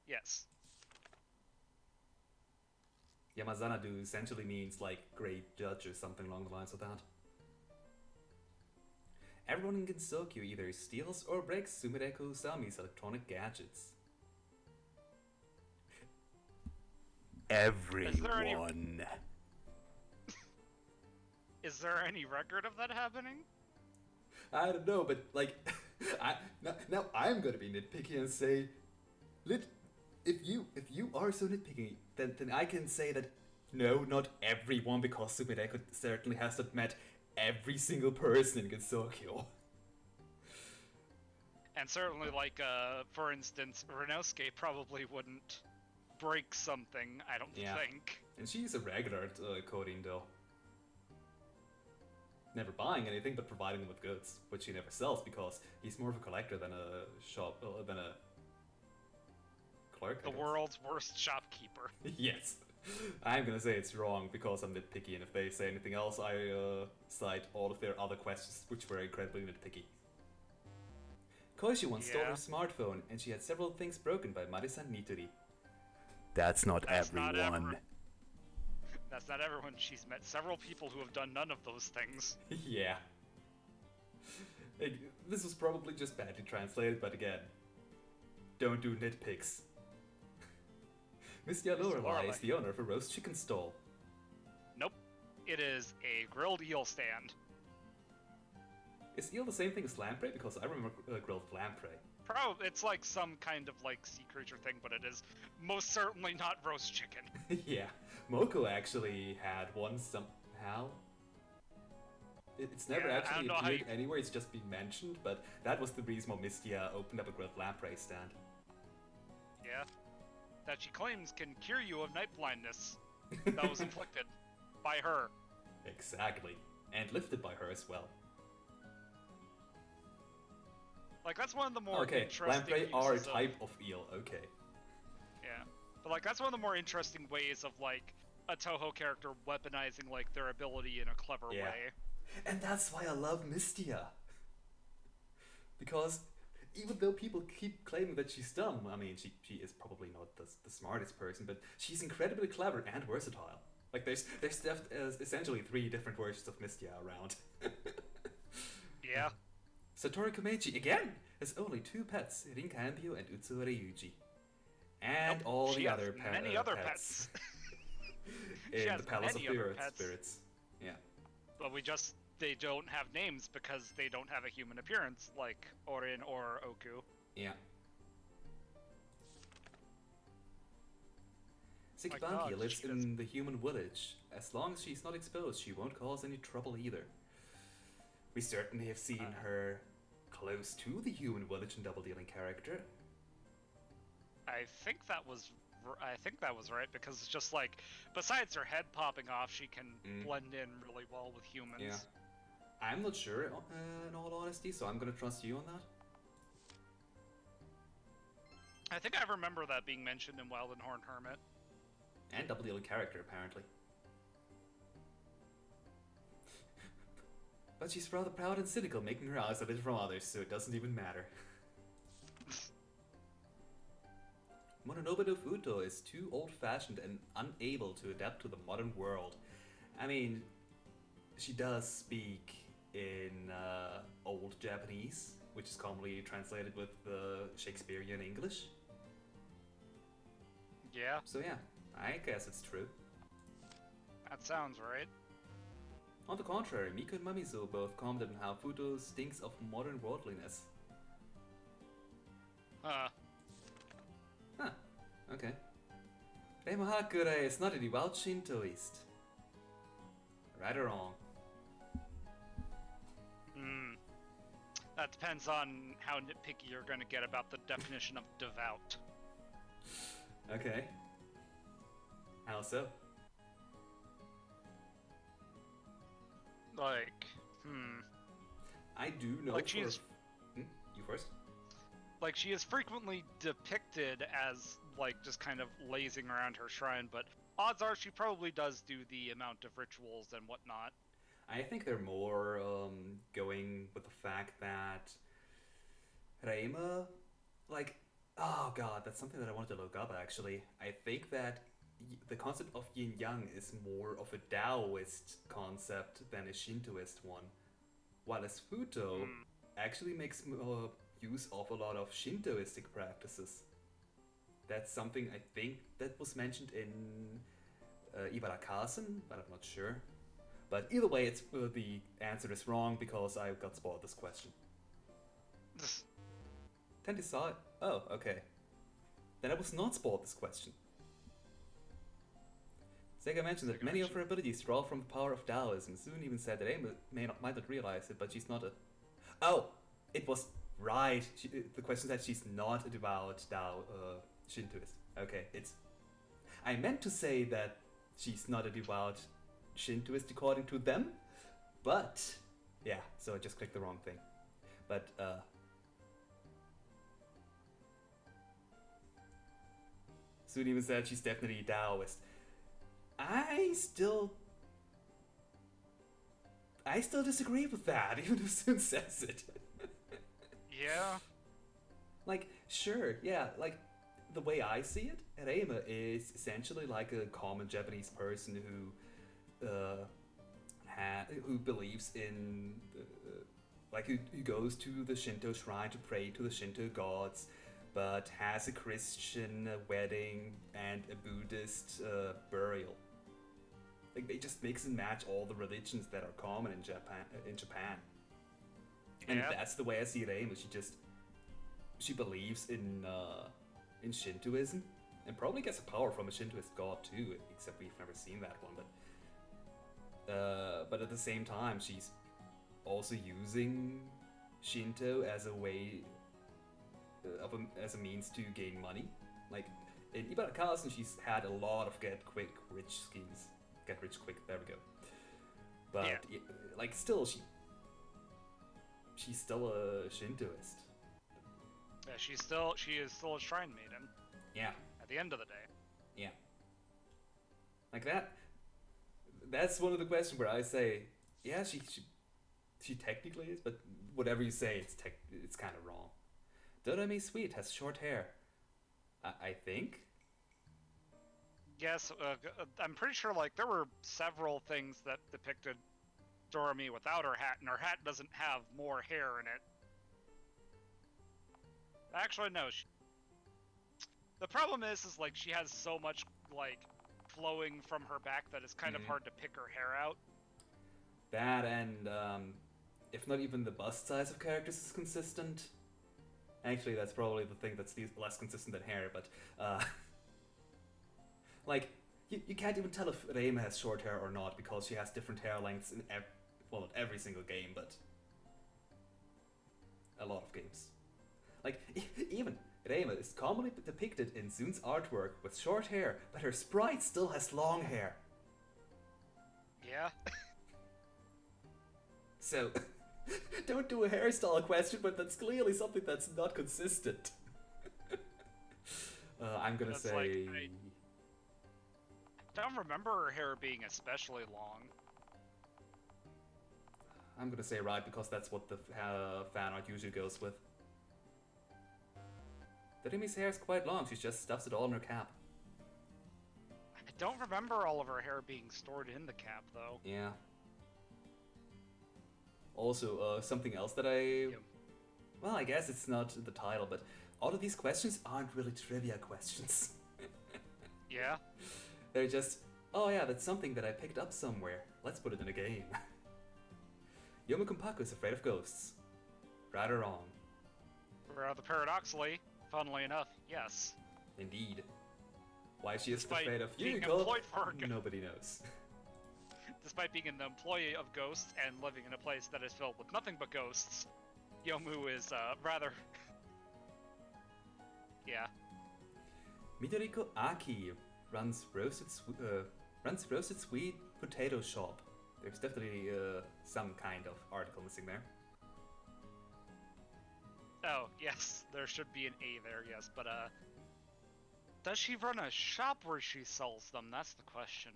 Yes. Yamazanadu essentially means like great judge or something along the lines of that. Everyone in Gensokyo either steals or breaks Sumireko Usami's electronic gadgets. Everyone. Is there any record of that happening? I don't know, but like, now I'm gonna be nitpicky and say, if you are so nitpicky, then I can say that no, not everyone, because Sumireko certainly has not met every single person in Gensokyo. And certainly, like, for instance, Renosuke probably wouldn't break something, I don't think. And she's a regular at Kodin, though. Never buying anything, but providing them with goods, which he never sells because he's more of a collector than a clerk. The world's worst shopkeeper. Yes. I'm gonna say it's wrong because I'm nitpicky, and if they say anything else, I cite all of their other questions, which were incredibly nitpicky. Koishi once stole her smartphone, and she had several things broken by Marisan Nitori. That's not everyone. That's not everyone. She's met several people who have done none of those things. Yeah. This was probably just badly translated, but again, don't do nitpicks. Mr. Lorelei is the owner of a roast chicken stall. Nope. It is a grilled eel stand. Is eel the same thing as lamprey? Because I remember grilled lamprey. Probably, it's like some kind of like sea creature thing, but it is most certainly not roast chicken. Yeah, Moko actually had one somehow. It's never actually appeared anywhere, it's just been mentioned, but that was the reason why Mistia opened up a grilled lamprey stand. Yeah. That she claims can cure you of night blindness. That was inflicted by her. Exactly. And lifted by her as well. Like, that's one of the more interesting lamprey are a type of eel, okay. Yeah. But, like, that's one of the more interesting ways of, like, a Touhou character weaponizing, like, their ability in a clever way. And that's why I love Mistia. Because even though people keep claiming that she's dumb, I mean, she is probably not the smartest person, but she's incredibly clever and versatile. Like, there's essentially 3 different versions of Mistia around. Yeah. Satori Komechi, again, has only 2 pets, Rinkanbyo and Utsure Yuji. And all the other many other pets. In the Palace of the Earth Spirits. Yeah. But they don't have names because they don't have a human appearance, like Orin or Oku. Yeah. My God, Sikibanki lives she does. in the human village. As long as she's not exposed, she won't cause any trouble either. We certainly have seen her close to the human village in Double Dealing character. I think that was right because it's just like, besides her head popping off, she can blend in really well with humans. Yeah. I'm not sure, in all honesty, so I'm gonna trust you on that. I think I remember that being mentioned in Wild and Horned Hermit. And Double Dealing character, apparently. But she's rather proud and cynical, making her isolated from others, so it doesn't even matter. Mononobe no Futo is too old-fashioned and unable to adapt to the modern world. I mean, she does speak in Old Japanese, which is commonly translated with Shakespearean English. Yeah. So yeah, I guess it's true. That sounds right. On the contrary, Miko and Mamizo both commented on how Futo stinks of modern worldliness. Huh, okay. Reimo Hakure is not a devout Shintoist. Right or wrong? That depends on how nitpicky you're going to get about the definition of devout. Okay. How so? Like, I do know like she's... You first? Like, she is frequently depicted as, like, just kind of lazing around her shrine, but odds are she probably does do the amount of rituals and whatnot. I think they're more going with the fact that Reima, like, oh god, that's something that I wanted to look up actually. I think that the concept of yin yang is more of a Taoist concept than a Shintoist one, while as Futo actually makes use of a lot of Shintoistic practices. That's something I think that was mentioned in Ibarakasen, but I'm not sure. But either way, it's the answer is wrong because I got spoiled this question. Tendi saw it? Oh, okay. Then I was not spoiled this question. Sega mentioned that many of her abilities draw from the power of Taoism. Soon even said that Amy might not realize it, but she's not a... Oh! It was right! The question said she's not a devout Shintoist. Okay, it's... I meant to say that she's not a devout Shintoist according to them, but... Yeah, so I just clicked the wrong thing. But, Soon even said she's definitely a Taoist. I still disagree with that, even if Soon says it. Yeah. Like, sure, yeah, like, the way I see it, Reima is essentially like a common Japanese person who believes in, who goes to the Shinto shrine to pray to the Shinto gods, but has a Christian wedding and a Buddhist burial. Like, they just mix and match all the religions that are common in Japan. And that's the way I see Reima. She believes in Shintoism, and probably gets power from a Shintoist god too, except we've never seen that one. But at the same time, she's also using Shinto as a way as a means to gain money. Like in Ibarakasen, she's had a lot of get rich schemes. Get rich quick. There we go. But like, still, she's still a Shintoist. Yeah, she is still a shrine maiden. Yeah. At the end of the day. Yeah. Like that. That's one of the questions where I say, yeah, she technically is, but whatever you say, it's kind of wrong. Doremi Sweet has short hair. I think. Yes, I'm pretty sure like there were several things that depicted Doremi without her hat, and her hat doesn't have more hair in it. Actually, no. The problem is like she has so much like flowing from her back that it's kind of hard to pick her hair out. That and if not even the bust size of characters is consistent. Actually, that's probably the thing that's less consistent than hair, but, like, you can't even tell if Reima has short hair or not because she has different hair lengths in well, not every single game, but a lot of games. Like, even Reima is commonly depicted in Zun's artwork with short hair, but her sprite still has long hair. Yeah. So, don't do a hairstyle question, but that's clearly something that's not consistent. I'm gonna say... Like, I don't remember her hair being especially long. I'm gonna say right, because that's what the fan art usually goes with. Doremi's hair is quite long, she just stuffs it all in her cap. I don't remember all of her hair being stored in the cap, though. Yeah. Also, something else that I... Yep. Well, I guess it's not the title, but all of these questions aren't really trivia questions. Yeah? They're just, oh yeah, that's something that I picked up somewhere. Let's put it in a game. Yoma Kumpaku is afraid of ghosts. Right or wrong? Rather paradoxically, funnily enough, yes. Indeed. Why she is Despite afraid of being Yuriko, employed for nobody knows. Despite being an employee of ghosts and living in a place that is filled with nothing but ghosts, Yomu is, rather... yeah. Midoriko Aki runs roasted sweet potato shop. There's definitely some kind of article missing there. Oh, yes, there should be an A there, yes, but, does she run a shop where she sells them? That's the question.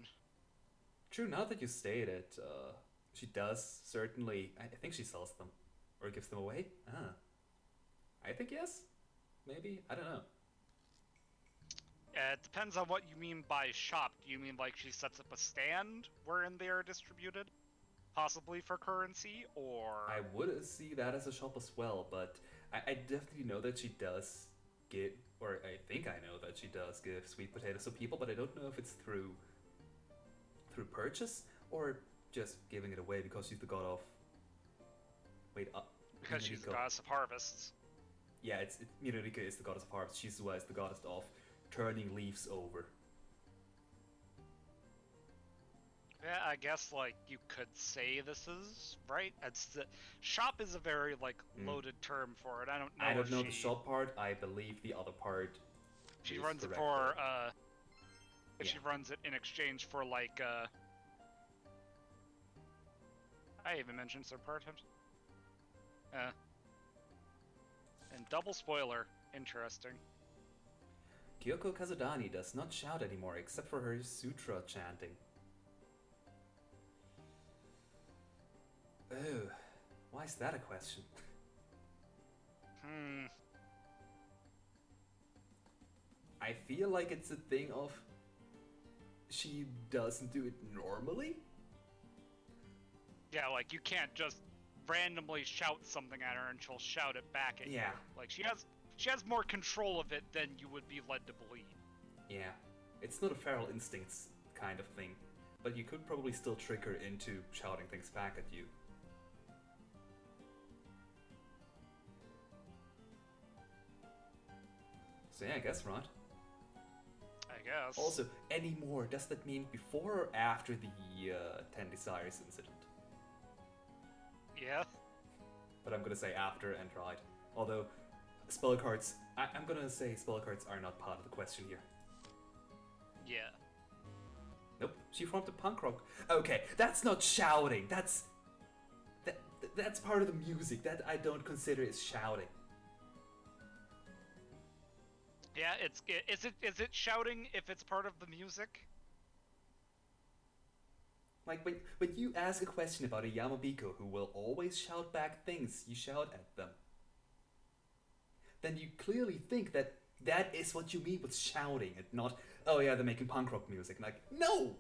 True, now that you state it, she does certainly... I think she sells them. Or gives them away? Ah. I think yes? Maybe? I don't know. It depends on what you mean by shop. Do you mean like she sets up a stand wherein they are distributed? Possibly for currency, or... I would see that as a shop as well, but I definitely know that she does give... Or I think I know that she does give sweet potatoes to people, but I don't know if it's through purchase or just giving it away because she's the god of... Wait, because she's the goddess of harvests. Yeah, Mirurika is the goddess of harvest. Shizuo is the goddess of turning leaves over. Yeah, I guess, like, you could say this is, right? Shop is a very, like, loaded term for it. I don't know the shop part. I believe the other part She is runs it correct, for, though. She runs it in exchange for, like, I even mentioned third party times. And double spoiler. Interesting. Kyoko Kazudani does not shout anymore except for her sutra chanting. Oh, why is that a question? I feel like it's a thing of she doesn't do it normally? Yeah, like, you can't just randomly shout something at her and she'll shout it back at you. Yeah. Like, she has more control of it than you would be led to believe. Yeah. It's not a feral instincts kind of thing, but you could probably still trick her into shouting things back at you. So yeah, I guess right. I guess. Also, anymore, does that mean before or after the 10 Desires incident? Yeah. But I'm gonna say after and right. Although, spell cards, I'm gonna say spell cards are not part of the question here. Yeah. Nope, she formed a punk rock. Okay, that's not shouting. That's part of the music. That I don't consider is shouting. Yeah, is it shouting if it's part of the music? Like, when you ask a question about a Yamabiko who will always shout back things you shout at them, then you clearly think that that is what you mean with shouting and not, oh yeah, they're making punk rock music. Like, no!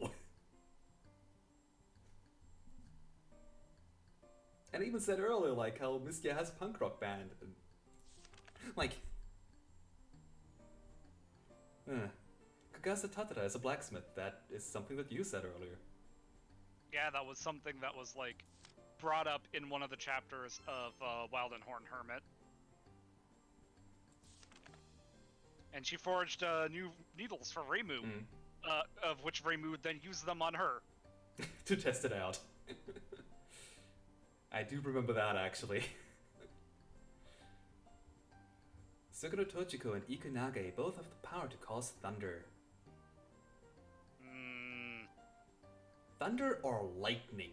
And I even said earlier, like, how Miskia has a punk rock band. And, like... Kagasa Tatara is a blacksmith. That is something that you said earlier. Yeah, that was something that was, like, brought up in one of the chapters of Wild and Horn Hermit. And she forged new needles for Reimu, Mm. of which Reimu would then use them on her. To test it out. I do remember that, actually. Suguro Tochiko and Ikunage both have the power to cause thunder. Thunder or lightning?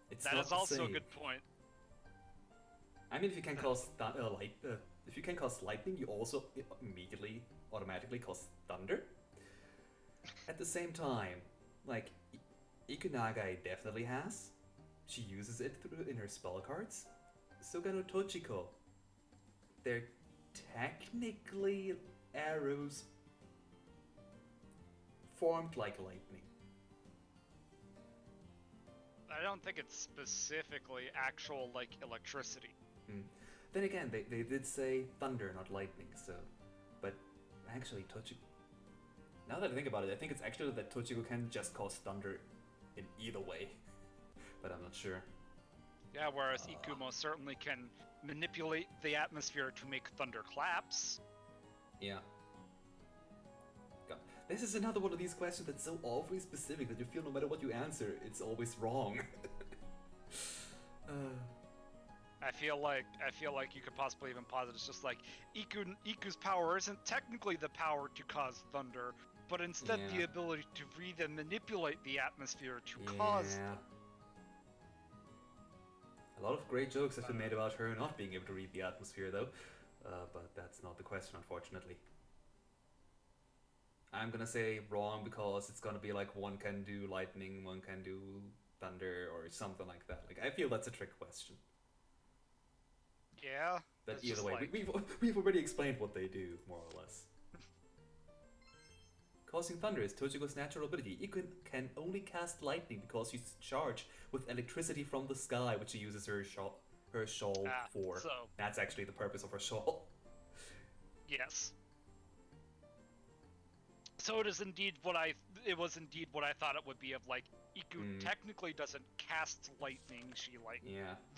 It's That not is the also a same. good point. I mean, if you can cause if you can cause lightning, you also automatically cause thunder. At the same time, like Ikunage definitely has. She uses it in her spell cards. Suguro Tochiko, they're technically arrows formed like lightning. I don't think it's specifically actual, like, electricity. Then again, they did say thunder, not lightning, so... But actually, Tochiko... Now that I think about it, I think it's actually that Tochiko can just cause thunder in either way. But I'm not sure. Yeah, whereas Iku most certainly can manipulate the atmosphere to make thunderclaps. Yeah. God. This is another one of these questions that's so awfully specific that you feel no matter what you answer, it's always wrong. I feel like you could possibly even posit it's just like Iku's power isn't technically the power to cause thunder, but instead the ability to breathe and manipulate the atmosphere to cause. A lot of great jokes have been made about her not being able to read the atmosphere, though. But that's not the question, unfortunately. I'm gonna say wrong because it's gonna be like one can do lightning, one can do thunder, or something like that. Like I feel that's a trick question. Yeah. But either way, we've already explained what they do, more or less. Causing thunder is Tochiko's natural ability. Iku can only cast lightning because she's charged with electricity from the sky, which she uses her shawl for. So. That's actually the purpose of her shawl. Yes. So it was indeed what I thought it would be, of like Iku technically doesn't cast lightning, she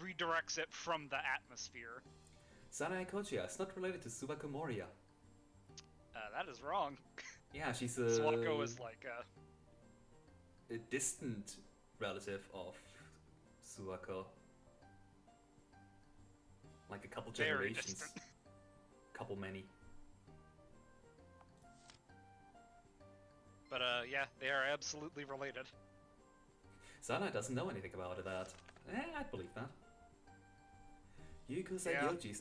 redirects it from the atmosphere. Sanae Kochiya is not related to Subako Moria. That is wrong. Yeah, she's Suwako is like a distant relative of Suwako. Like a couple very generations. distant. Couple many. But yeah, they are absolutely related. Sana doesn't know anything about that. I'd believe that. Yuko Saigyoji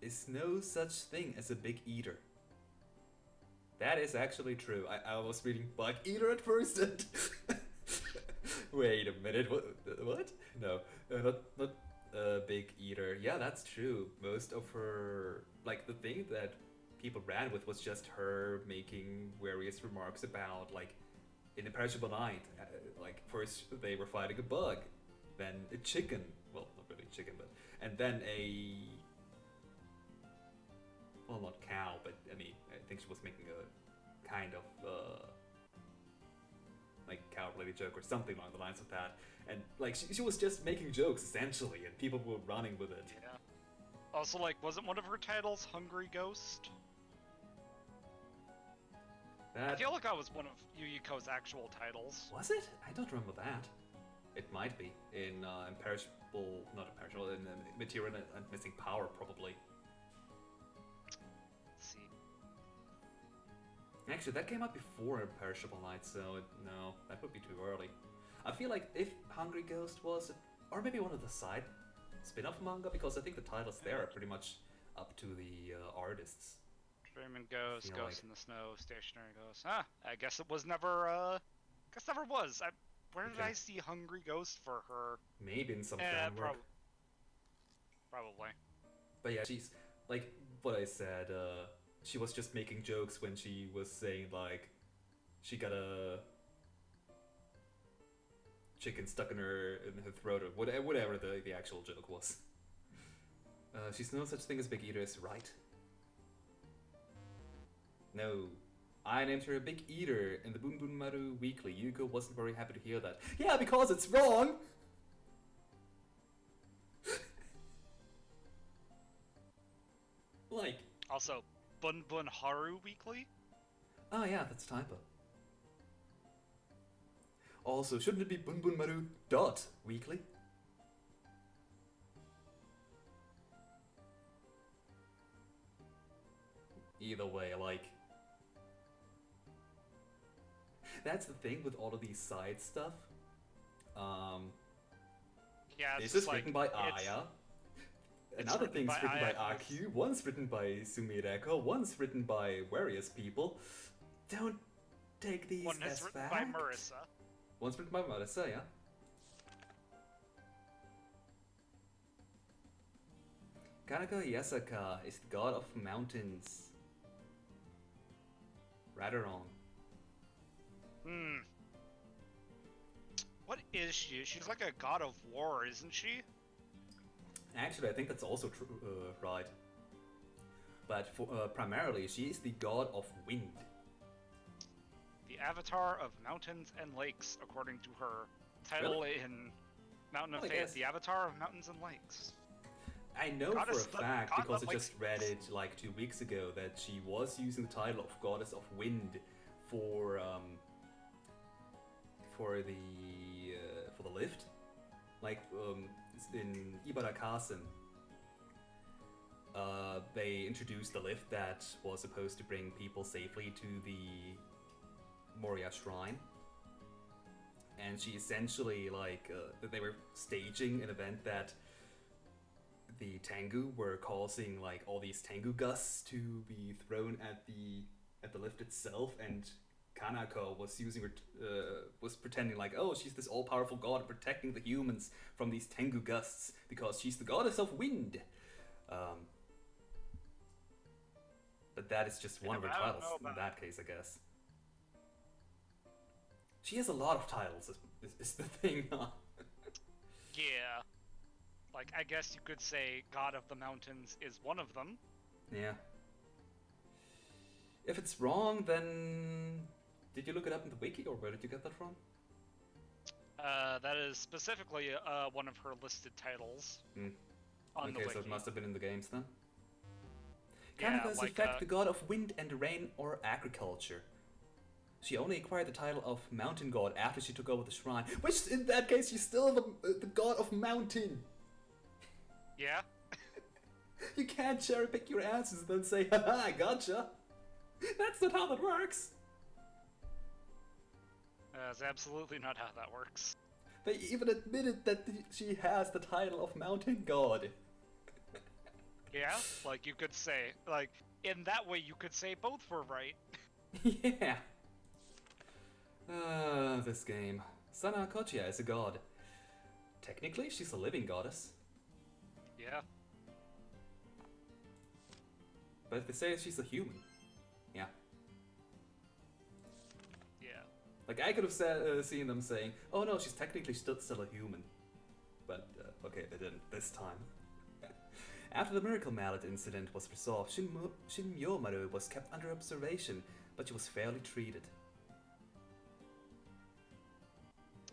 is no such thing as a big eater. That is actually true. I was reading bug eater at first and... Wait a minute, what? No, not big eater. Yeah, that's true. Most of her... Like, the thing that people ran with was just her making various remarks about, like, in Imperishable Night, like, first they were fighting a bug, then a chicken, well, not really chicken, but, and then a, well, not cow, but, I mean, I think she was making a kind of, like, cow-related joke or something along the lines of that, and, like, she was just making jokes, essentially, and people were running with it. Yeah. Also, like, wasn't one of her titles Hungry Ghost? I feel like that was one of Yuyuko's actual titles. Was it? I don't remember that. It might be. In not Imperishable, in Material and Missing Power, probably. Let's see. Actually, that came out before Imperishable Night, so no, that would be too early. I feel like if Hungry Ghost was, or maybe one of the side spin-off manga, because I think the titles there are pretty much up to the artists. Dreaming Ghost, Ghost in the Snow, Stationary Ghost. Ah, I guess it was never, never was. Where did I see Hungry Ghost for her? Maybe in some fan work. Probably. But yeah, she's, like what I said, she was just making jokes when she was saying, like, she got a chicken stuck in her throat, or whatever the actual joke was. She's no such thing as Big Eater is right. No. I named her a big eater in the Boon Boon Maru Weekly. Yuko wasn't very happy to hear that. Yeah, because it's wrong! Like... Also, Bun Bun Haru Weekly? Oh yeah, that's a typo. Also, shouldn't it be bunbunmaru dot weekly? Either way, like... That's the thing with all of these side stuff. Yeah, it's This just is like, written by it's- Aya. it's Another written thing's by written by Aya, AQ, one's written by Sumireko, one's written by various people. Don't take these One as is written fact. by Marissa. One's written by Marissa, yeah. Kanako Yasaka is the god of mountains. Right or wrong? Hmm. What is she? She's like a god of war, isn't she? Actually, I think that's also true, right. But for, primarily, she is the god of wind. The avatar of mountains and lakes, according to her title in Mountain of Well, I Fate. guess. The avatar of mountains and lakes. I know Goddess for a that- fact, god because that I just likes read it like 2 weeks ago, that she was using the title of Goddess of Wind for the lift, like in Ibarakasen. They introduced the lift that was supposed to bring people safely to the Moria Shrine, and she essentially they were staging an event that the Tengu were causing like all these Tengu gusts to be thrown at the lift itself, and Kanako was using her was pretending like, oh, she's this all-powerful god protecting the humans from these Tengu gusts because she's the goddess of wind. But that is just one of her I don't titles know in about- that case, I guess. She has a lot of titles, is the thing, huh? Yeah. Like, I guess you could say God of the Mountains is one of them. Yeah. If it's wrong, then did you look it up in the wiki, or where did you get that from? That is specifically one of her listed titles on the Okay, wiki. so it must have been in the games then. Yeah, Kanako is like, in fact the god of wind and rain or agriculture. She only acquired the title of mountain god after she took over the shrine, which in that case she's still the god of mountain. Yeah? You can't cherry pick your answers and then say, haha, I gotcha. That's not how that works. That's absolutely not how that works. They even admitted that she has the title of mountain god. Yeah? Like, you could say, like, in that way you could say both were right. Yeah. This game. Sana Kochia is a god. Technically, she's a living goddess. Yeah. But they say she's a human. Yeah. Yeah. Like, I could have seen them saying, oh no, she's technically still a human. But, okay, they didn't this time. After the Miracle Mallet incident was resolved, Shinmyomaru was kept under observation, but she was fairly treated.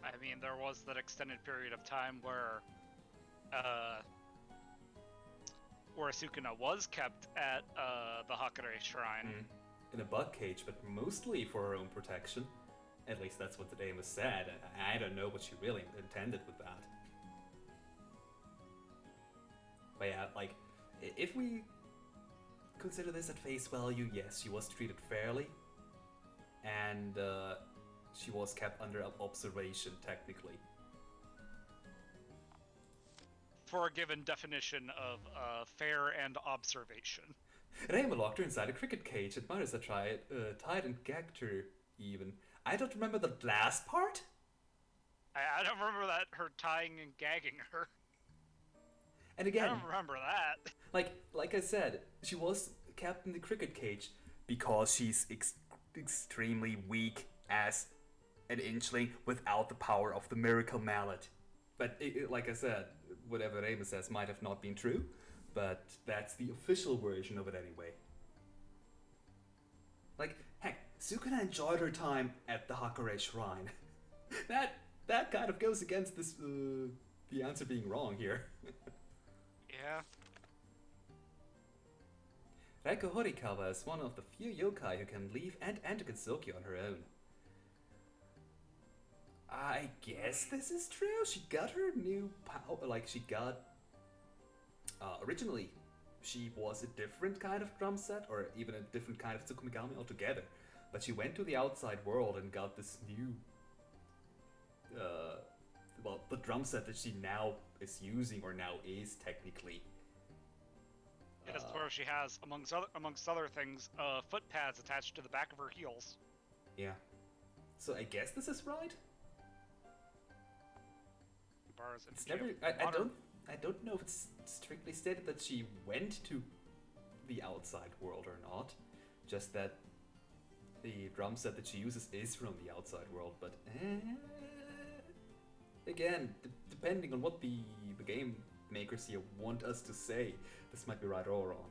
I mean, there was that extended period of time where Sukuna was kept at the Hakare Shrine. In a bug cage, but mostly for her own protection. At least that's what the dame was said. I don't know what she really intended with that. But yeah, like, if we consider this at face value, yes, she was treated fairly. And she was kept under observation, technically. For a given definition of fair and observation. Reima locked her inside a cricket cage and Marisa tied and gagged her, even. I don't remember the last part? I don't remember that, her tying and gagging her. And again, I don't remember that. like I said, she was kept in the cricket cage because she's extremely weak as an inchling without the power of the Miracle Mallet. But like I said, whatever Reima says might have not been true, but that's the official version of it anyway. Like, heck, Sukuna enjoyed her time at the Hakare Shrine. that kind of goes against this the answer being wrong here. Yeah. Reiko Horikawa is one of the few yokai who can leave and enter Kensuke on her own. I guess this is true. She got her new power. Like, she got. Originally, she was a different kind of drum set, or even a different kind of Tsukumigami altogether. But she went to the outside world and got this new. Well, the drum set that she now is using, or now is technically. Yes, where she has, amongst other things, foot pads attached to the back of her heels. Yeah. So I guess this is right. Bars It's never. I don't know if it's strictly stated that she went to the outside world or not. Just that the drum set that she uses is from the outside world. But again, depending on what the game makers here want us to say, this might be right or wrong.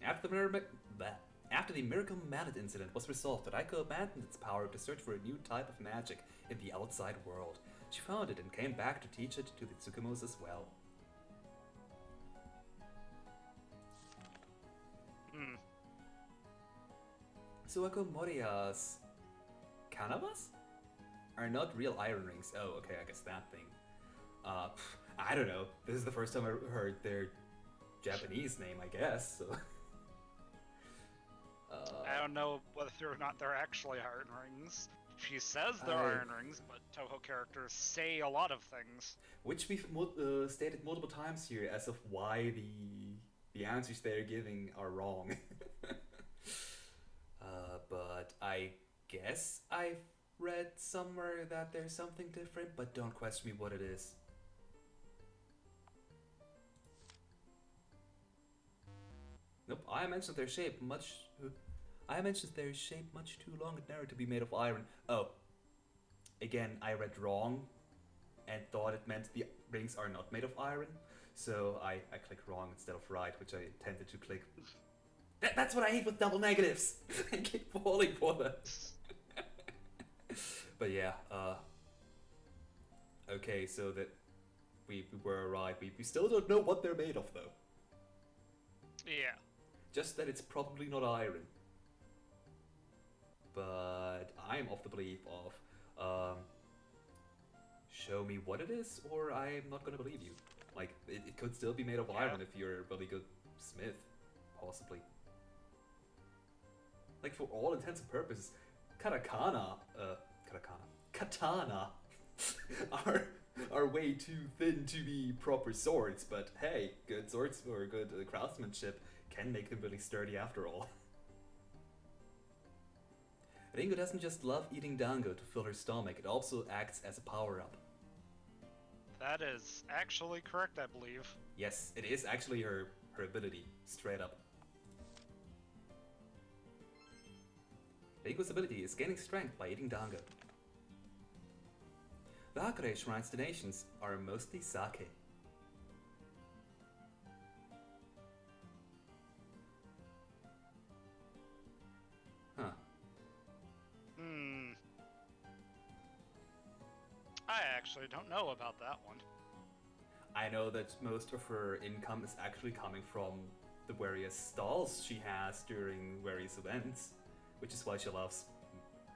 After the Miracle Mallet incident was resolved, Raiko abandoned its power to search for a new type of magic in the outside world. She found it and came back to teach it to the Tsukimos as well. Suwako Moriya's kanabas are not real iron rings. Oh, okay, I guess that thing. I don't know. This is the first time I heard their Japanese name, I guess. So. I don't know whether or not they're actually iron rings. She says they're iron rings, but Touhou characters say a lot of things. Which we've stated multiple times here as of why the answers they're giving are wrong. But I guess I've read somewhere that there's something different, but don't question me what it is. Nope, I mentioned their shape much too long and narrow to be made of iron. Oh, again, I read wrong and thought it meant the rings are not made of iron. So I clicked wrong instead of right, which I intended to click. That's what I hate with double negatives. I keep falling for that. But yeah, okay, so that we were right. We still don't know what they're made of, though. Yeah. Just that it's probably not iron. But I'm of the belief of, show me what it is, or I'm not gonna believe you. Like, it could still be made of iron if you're a really good smith, possibly. Like, for all intents and purposes, katana are way too thin to be proper swords, but hey, good swords or good craftsmanship can make them really sturdy after all. Ringo doesn't just love eating dango to fill her stomach, it also acts as a power-up. That is actually correct, I believe. Yes, it is actually her ability, straight up. Ringo's ability is gaining strength by eating dango. The Hakare Shrine's donations are mostly sake. Huh. I actually don't know about that one. I know that most of her income is actually coming from the various stalls she has during various events, which is why she loves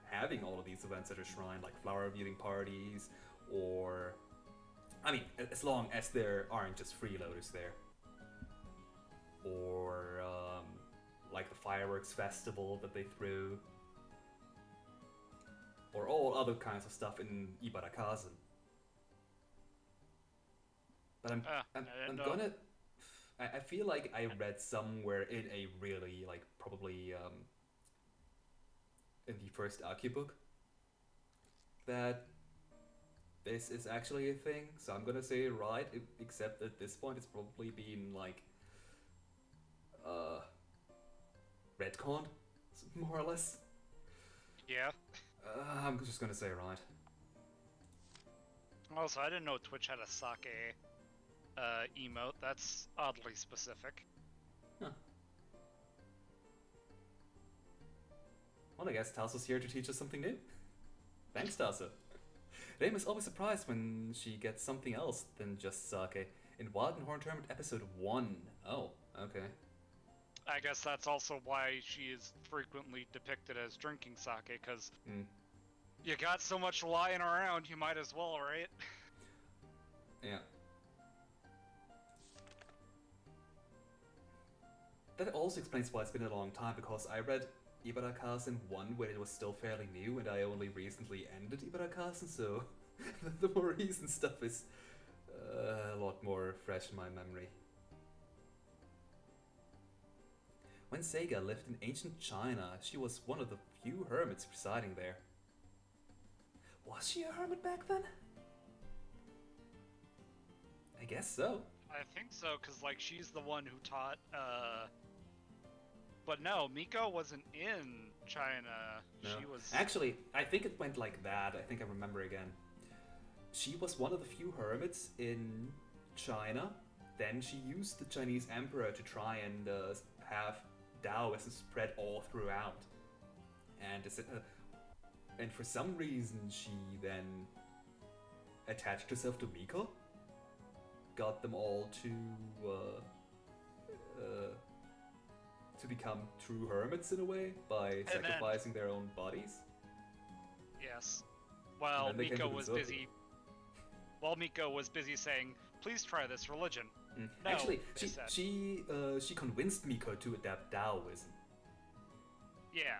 having all of these events at her shrine, like flower viewing parties, or... I mean, as long as there aren't just freeloaders there. Or, like the fireworks festival that they threw. Or all other kinds of stuff in Ibarakazen. But I feel like I read somewhere in a really, like, probably, in the first Aki book, that this is actually a thing, so I'm gonna say right, except at this point it's probably been, like, retconned, more or less. Yeah. I'm just gonna say right. Also, I didn't know Twitch had a sake emote. That's oddly specific. Huh. Well, I guess Tasso's here to teach us something new. Thanks, Tasso. Reim is always surprised when she gets something else than just sake. In Wild and Horned Tournament episode 1. Oh, okay. I guess that's also why she is frequently depicted as drinking sake, because you got so much lying around, you might as well, right? Yeah. That also explains why it's been a long time, because I read Ibarakasen 1 when it was still fairly new, and I only recently ended Ibarakasen, so the more recent stuff is a lot more fresh in my memory. When Seiga lived in ancient China, she was one of the few hermits residing there. Was she a hermit back then? I guess so. I think so, because, like, she's the one who taught, But no, Miko wasn't in China. No. She was... Actually, I think it went like that. I think I remember again. She was one of the few hermits in China. Then she used the Chinese emperor to try and have Taoism spread all throughout. And for some reason, she then attached herself to Miko. Got them all to become true hermits in a way by sacrificing their own bodies. Yes. While Miko was busy. While Miko was busy saying, "Please try this religion." No, actually, she convinced Miko to adapt Taoism. Yeah.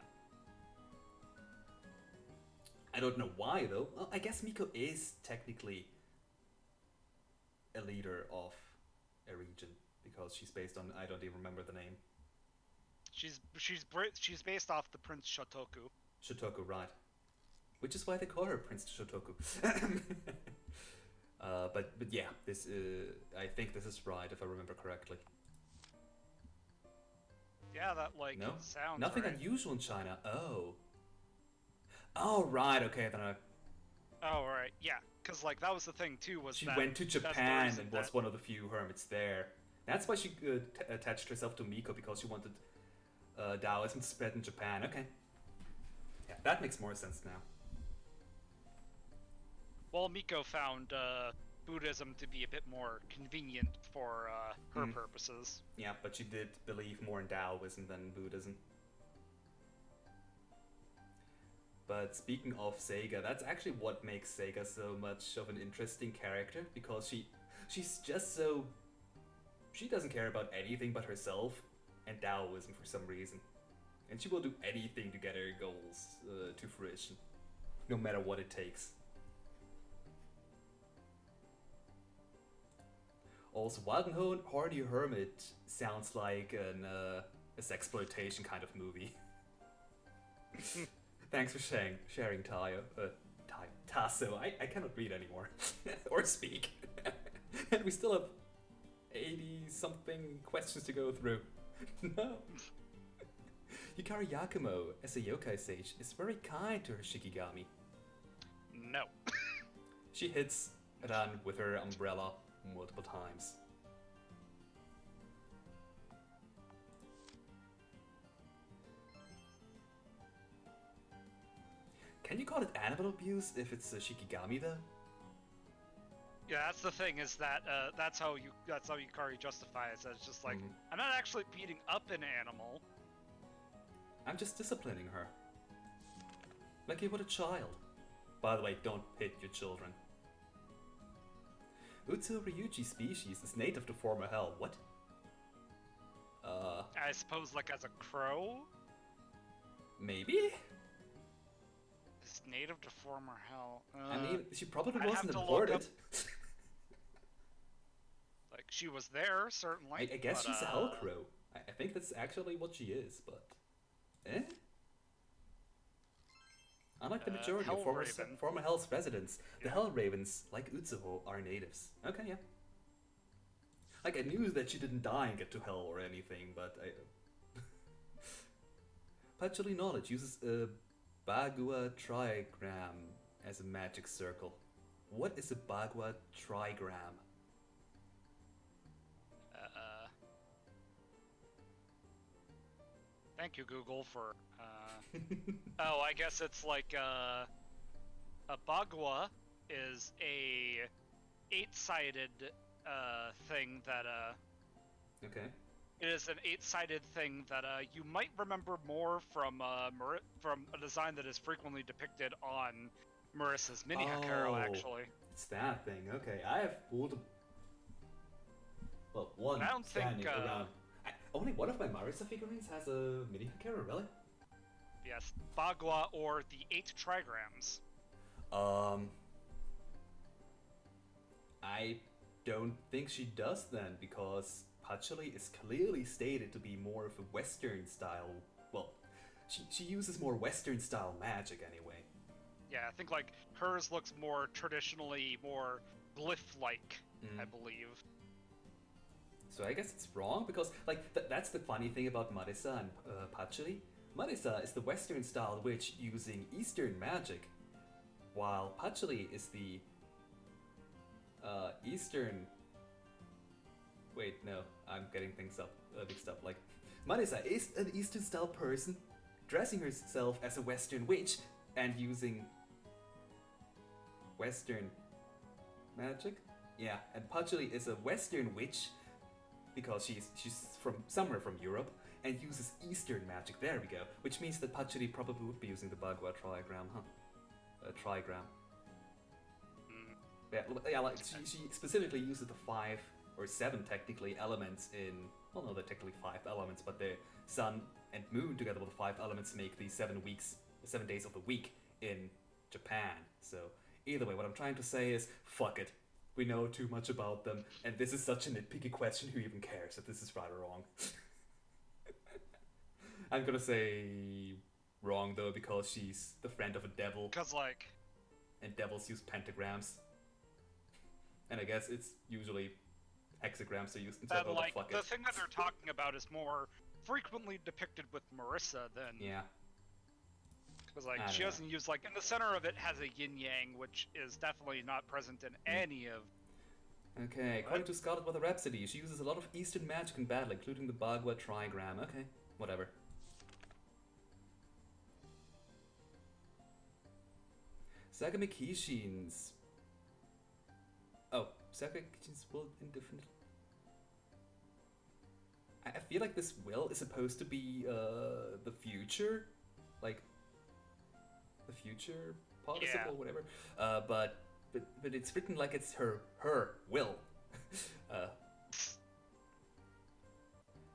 I don't know why though. Well, I guess Miko is technically a leader of a region because she's based on, I don't even remember the name. She's based off the Prince Shotoku. Shotoku, right? Which is why they call her Prince Shotoku. But yeah, this I think this is right if I remember correctly. Yeah, that sounds nothing right. unusual in China. Oh right, okay then. Oh right, yeah, because that was the thing too. She went to Japan and was one of the few hermits there. That's why she attached herself to Miko, because she wanted Taoism to spread in Japan. Okay, yeah, that makes more sense now. Well, Miko found Buddhism to be a bit more convenient for her purposes. Yeah, but she did believe more in Taoism than Buddhism. But speaking of Seiga, that's actually what makes Seiga so much of an interesting character, because she's just so... She doesn't care about anything but herself and Taoism for some reason. And she will do anything to get her goals to fruition, no matter what it takes. Also, Wild and Horny Hermit sounds like a sexploitation kind of movie. Thanks for sharing Tasso. I cannot read anymore. Or speak. And we still have 80-something questions to go through. No. Yukari Yakumo, as a yokai sage, is very kind to her Shikigami. No. She hits Ran with her umbrella multiple times. Can you call it animal abuse if it's a Shikigami though? Yeah, that's the thing, is that that's how Yukari justifies it. It's just like, I'm not actually beating up an animal. I'm just disciplining her. Like you would a child. By the way, don't hit your children. Utsu Ryuji species is native to former hell. What? I suppose as a crow? Maybe? It's native to former hell. I mean, she probably wasn't imported. She was there, certainly. I guess she's a hell crow. I think that's actually what she is, but... Unlike the majority of former Hell's residents, the Hell Ravens, like Utsuho, are natives. Okay, yeah. I knew that she didn't die and get to Hell or anything, but Patchouli knowledge uses a Bagua trigram as a magic circle. What is a Bagua trigram? Thank you, Google, for... Oh, I guess it's a Bagua is a 8-sided thing that Okay. it is an 8-sided thing that you might remember more from from a design that is frequently depicted on Marissa's mini Hakero, actually. It's that thing. Okay, I have one I don't standing think around. Only one of my Marissa figurines has a mini Hakero, really? yes, Bagua or the 8 trigrams. I don't think she does then, because Patchouli is clearly stated to be more of a Western style. Well, she uses more Western style magic anyway. Yeah, I think like hers looks more traditionally more glyph-like, I believe. So I guess it's wrong, because like that's the funny thing about Marissa and Patchouli. Marissa is the Western style witch using Eastern magic, while Patchouli is the Eastern. Wait, no, I'm getting things mixed up. Like, Marissa is an Eastern style person, dressing herself as a Western witch and using Western magic. Yeah, and Patchouli is a Western witch because she's from somewhere from Europe and uses Eastern magic. There we go. Which means that Patchouli probably would be using the Bagua trigram, huh? Trigram. Yeah, like she specifically uses the 5 or 7 technically elements in. Well, no, they're technically 5 elements, but the sun and moon together with the 5 elements make the 7 days of the week in Japan. So either way, what I'm trying to say is, fuck it. We know too much about them, and this is such a nitpicky question. Who even cares if this is right or wrong? I'm gonna say wrong though, because she's the friend of a devil. And devils use pentagrams. And I guess it's usually hexagrams are used instead of like the thing that they're talking about is more frequently depicted with Marissa than because like she doesn't use like in the center of it has a yin yang, which is definitely not present in any of. Okay, according to Scarlet Weather Rhapsody, she uses a lot of Eastern magic in battle, including the Bagua trigram. Okay, whatever. Sagami Kishin's. Oh, Sagami Kishin's will indefinitely. I feel like this will is supposed to be the future, like the future participle, whatever. But it's written like it's her will.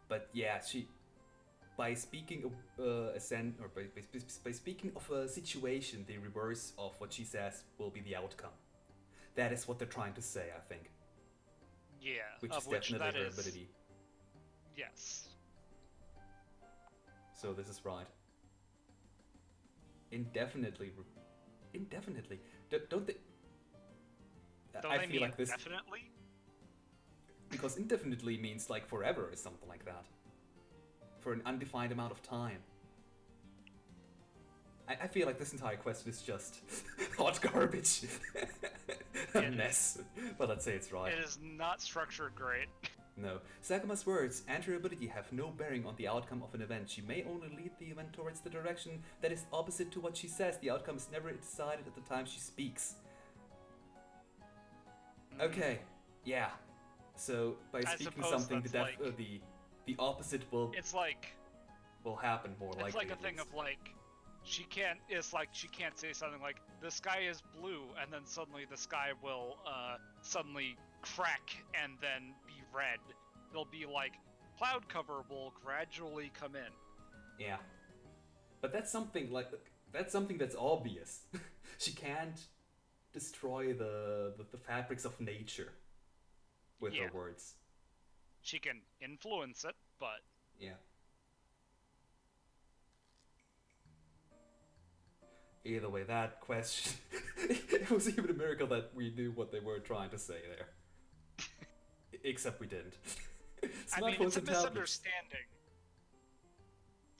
But yeah, she by speaking of by speaking of a situation, the reverse of what she says will be the outcome. That is what they're trying to say, I think. Yeah, which is definitely her ability. Yes. So this is right. Indefinitely. Don't they? I feel like this. Definitely. Because indefinitely means like forever or something like that. For an undefined amount of time. I feel like this entire question is just hot garbage. A mess. But let's say it's right. It is not structured great. No. Sagama's words and her ability have no bearing on the outcome of an event. She may only lead the event towards the direction that is opposite to what she says. The outcome is never decided at the time she speaks. Okay, yeah. So by speaking something, the opposite will happen more likely. It's like a thing of like she can't say something like the sky is blue and then suddenly the sky will suddenly crack and then be red. It'll be like cloud cover will gradually come in. Yeah. But that's something that's obvious. She can't destroy the fabrics of nature with her words. She can influence it, but yeah. Either way, that question it was even a miracle that we knew what they were trying to say there. Except we didn't. I mean, it's a misunderstanding.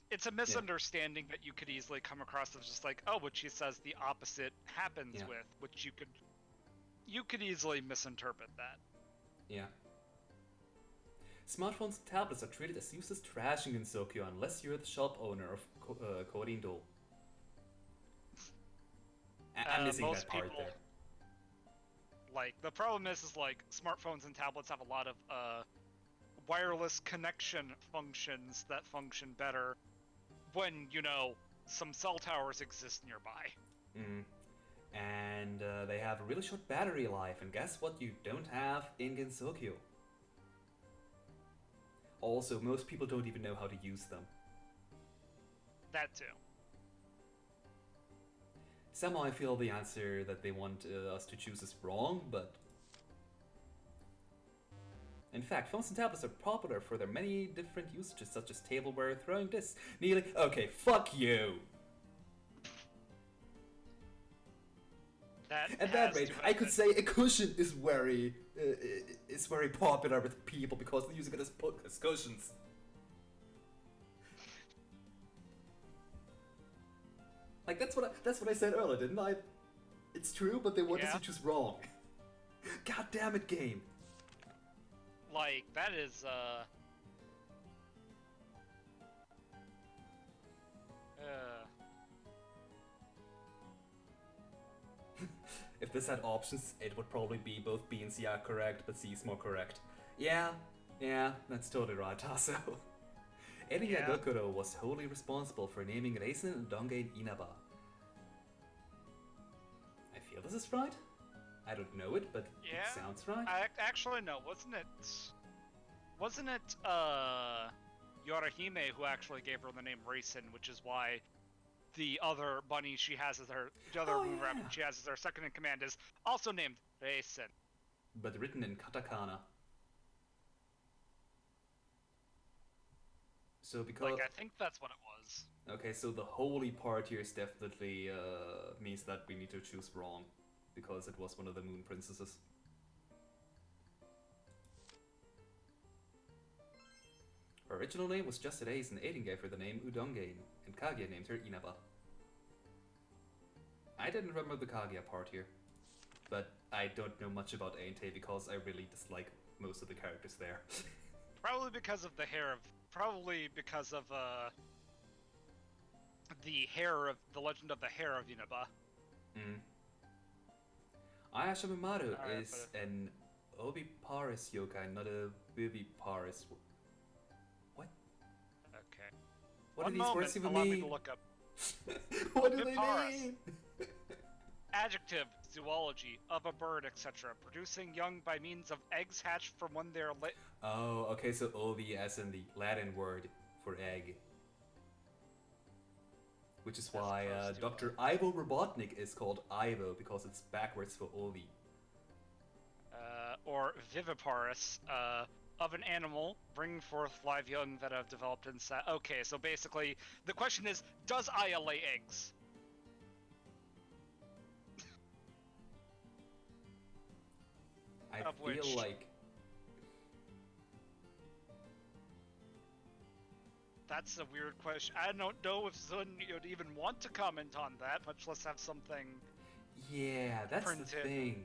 It's a misunderstanding that you could easily come across as just like, oh, what she says the opposite happens with, which you could easily misinterpret that. Yeah. Smartphones and tablets are treated as useless trash in Gensokyo unless you're the shop owner of Korindo. I'm missing that part there. Like, the problem is like, smartphones and tablets have a lot of, wireless connection functions that function better when, you know, some cell towers exist nearby. Mm. And they have a really short battery life, and guess what you don't have in Gensokyo? Also, most people don't even know how to use them. That too. Somehow I feel the answer that they want us to choose is wrong, but... In fact, phones and tablets are popular for their many different usages, such as tableware, throwing discs, kneeling... Okay, fuck you! At that rate, I could say a cushion is very popular with people because they're using it as cushions. Like that's what I said earlier, didn't I? It's true, but they want us to choose wrong. God damn it, game. Like that is If this had options, it would probably be both B and C are correct, but C is more correct. Yeah, that's totally right, Tasso. Eri Gokuro was wholly responsible for naming Reisen and Donge Inaba. I feel this is right? I don't know it, but it sounds right. Actually, no, wasn't it Yorahime who actually gave her the name Reisen, which is why the other bunny she has as the other moon rabbit she has as her second in command is also named Reisen. But written in katakana. So because... Like, I think that's what it was. Okay, so the holy part here is definitely means that we need to choose wrong. Because it was one of the moon princesses. Her original name was just Reisen, and Aiden gave her the name Udongein, and Kaguya named her Inaba. I didn't remember the Kaguya part here, but I don't know much about Ainte because I really dislike most of the characters there. Probably because of the hair of... Probably because of, the hair of... The legend of the hair of Inaba. Ayasha Mimaru is an oviparous yokai, not a viviparous. What? Okay. What do these words even mean? mean? Me to look up. What do they mean? Adjective, zoology, of a bird, etc. Producing young by means of eggs hatched from when they are lit. Oh, okay, so ovi as in the Latin word for egg. Which is why Dr. Ivo Robotnik is called Ivo, because it's backwards for ovi. Or viviparous, of an animal, bringing forth live young that have developed inside. Okay, so basically, the question is, does Aya lay eggs? I feel like... That's a weird question. I don't know if Zun would even want to comment on that, much less have something... Yeah, that's printed. The thing.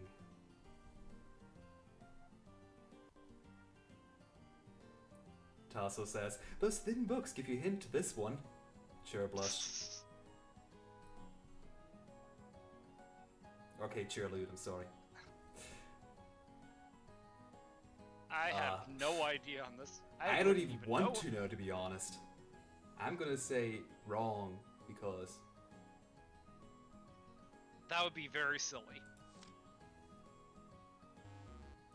Tasso says, those thin books give you a hint to this one. Cheer blush. Okay, cheerlude, I'm sorry. I have no idea on this. I don't even want to know, to be honest. I'm gonna say wrong, because... That would be very silly.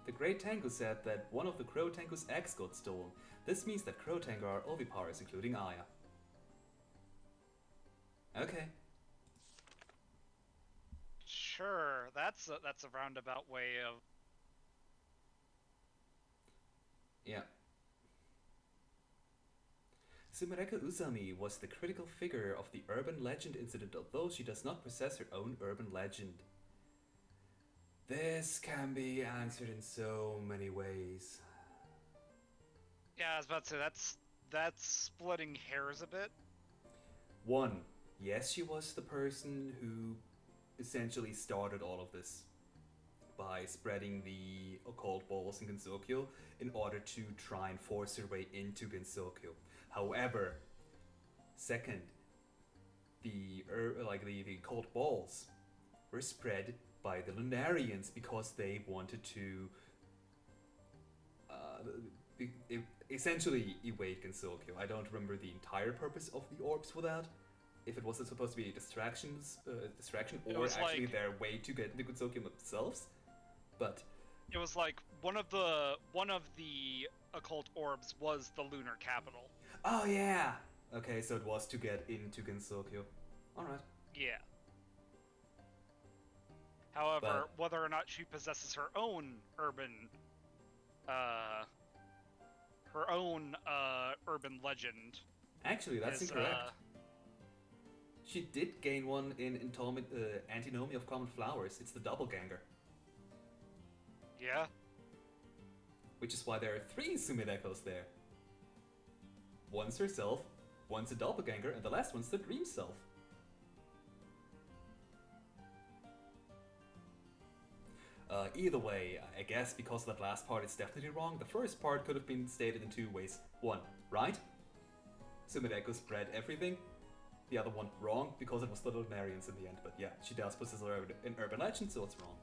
The Great Tango said that one of the Crow Tango's eggs got stolen. This means that Crow Tango are oviparous, including Aya. Okay. Sure, that's a roundabout way of... Yeah. Sumereka Usami was the critical figure of the urban legend incident, although she does not possess her own urban legend. This can be answered in so many ways. Yeah, I was about to say, that's splitting hairs a bit. 1. Yes, she was the person who essentially started all of this by spreading the occult balls in Gensokyo in order to try and force her way into Gensokyo. However, second, the occult balls were spread by the Lunarians because they wanted to essentially evade Gensokyo. I don't remember the entire purpose of the orbs for that. If it wasn't supposed to be a distraction, or actually like, their way to get into Gensokyo themselves, but it was like one of the occult orbs was the lunar capital. oh yeah. Okay, so it was to get into Gensokyo. All right. Yeah. However, whether or not she possesses her own urban legend. Actually, that's incorrect. She did gain one in Antinomy of Common Flowers. It's the doppelganger. Yeah. Which is why there are 3 Sumidekos there. One's herself, one's a doppelganger, and the last one's the dream self. Either way, I guess because that last part is definitely wrong, the first part could have been stated in 2 ways. One, right? Sumideko spread everything. The other one, wrong, because it was the Lunarians in the end. But yeah, she does possess an urban legend, so it's wrong.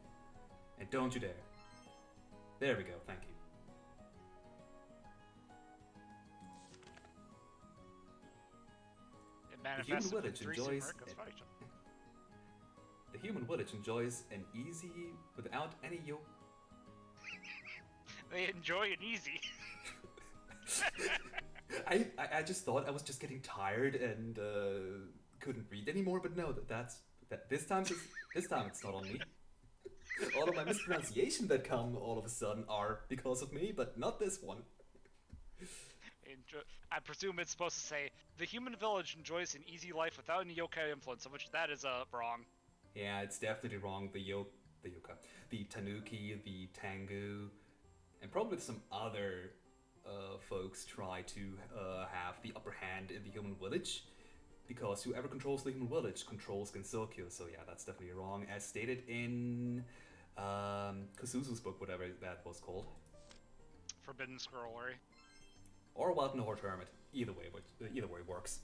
And don't you dare. There we go, thank you. It manifests the human village enjoys an easy without any yoke. They enjoy an easy. I just thought I was just getting tired and couldn't read anymore, but no, this time it's not on me. All of my mispronunciation that come all of a sudden are because of me, but not this one. I presume it's supposed to say, the human village enjoys an easy life without any yokai influence, of which that is wrong. Yeah, it's definitely wrong. The Tanuki, the Tengu, and probably some other folks try to have the upper hand in the human village, because whoever controls the human village controls Gensokyo, so yeah, that's definitely wrong, as stated in Kasuzu's book, whatever that was called. Forbidden Scrollery. Or Welcome to Horde Hermit. Either way works.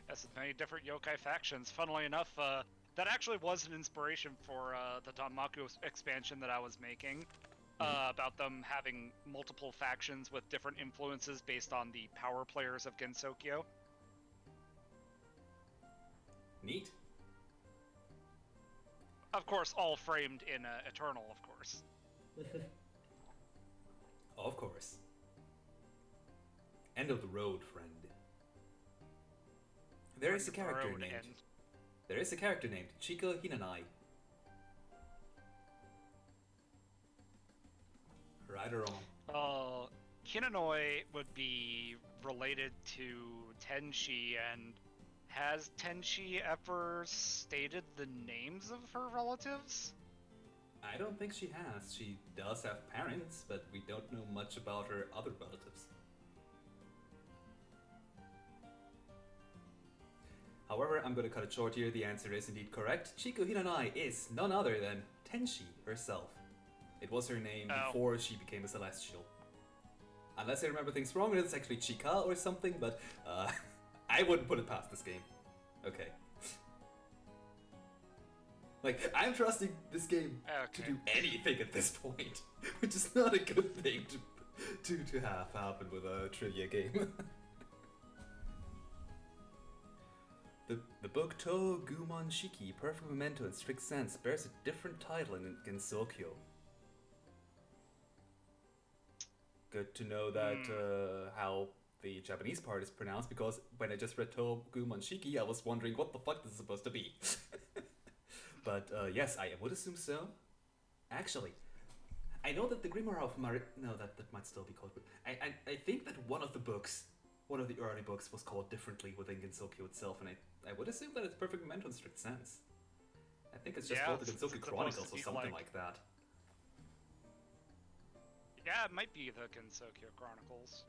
Yes, with many different yokai factions. Funnily enough, that actually was an inspiration for the Danmaku expansion that I was making, about them having multiple factions with different influences based on the power players of Gensokyo. Neat. Of course, all framed in Eternal, of course. Of course. End of the road, friend. There is a character named Chiko Hinanai. Right or wrong? Hinanoi would be related to Tenshi, and has Tenshi ever stated the names of her relatives? I don't think she has. She does have parents, but we don't know much about her other relatives. However, I'm going to cut it short here. The answer is indeed correct. Chiko Hinanai is none other than Tenshi herself. It was her name before she became a Celestial. Unless I remember things wrong, it's actually Chika or something, but I wouldn't put it past this game. Okay. Like, I'm trusting this game to do anything at this point, which is not a good thing to have happen with a trivia game. The book Touhou Gumon Shiki, Perfect Memento in Strict Sense, bears a different title in Gensokyo. Good to know that how the Japanese part is pronounced, because when I just read Touhou Gumon Shiki, I was wondering what the fuck this is supposed to be. But yes, I would assume so. Actually, I know that the Grimoire of no, that might still be called, but I think that one of the early books was called differently within Gensokyo itself, and I would assume that it's Perfect Memento in Strict Sense. I think it's just called the Gensokyo Chronicles or something like that. Yeah, it might be the Gensokyo Chronicles.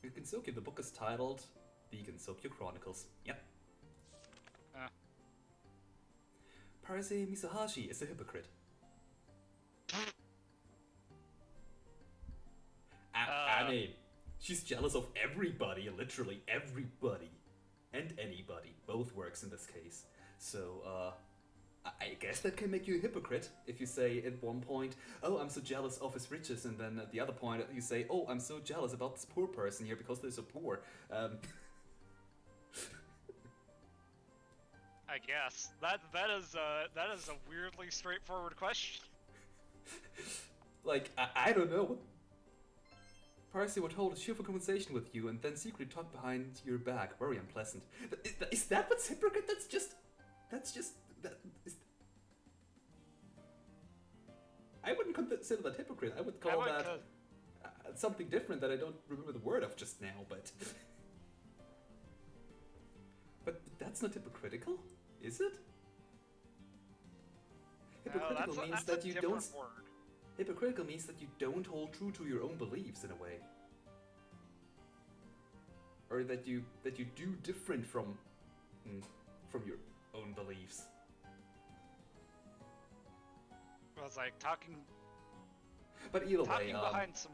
In Gensokyo, the book is titled The Gensokyo Chronicles. Yep. Parase Misahashi is a hypocrite. I mean, She's jealous of everybody, literally everybody. And anybody. Both works in this case. So, I guess that can make you a hypocrite if you say at one point, oh, I'm so jealous of his riches, and then at the other point you say, oh, I'm so jealous about this poor person here because they're so poor. I guess that is a weirdly straightforward question. Like, I don't know. Percy would hold a cheerful conversation with you and then secretly talk behind your back. Very unpleasant. Is that what's hypocrite? That is... I wouldn't consider that hypocrite. I would call that something different that I don't remember the word of just now, but... But that's not hypocritical, is it? Hypocritical means that you don't... Word. Hypocritical means that you don't hold true to your own beliefs in a way. Or that you do different from your own beliefs. Well, it's like talking. But either way, talking behind some.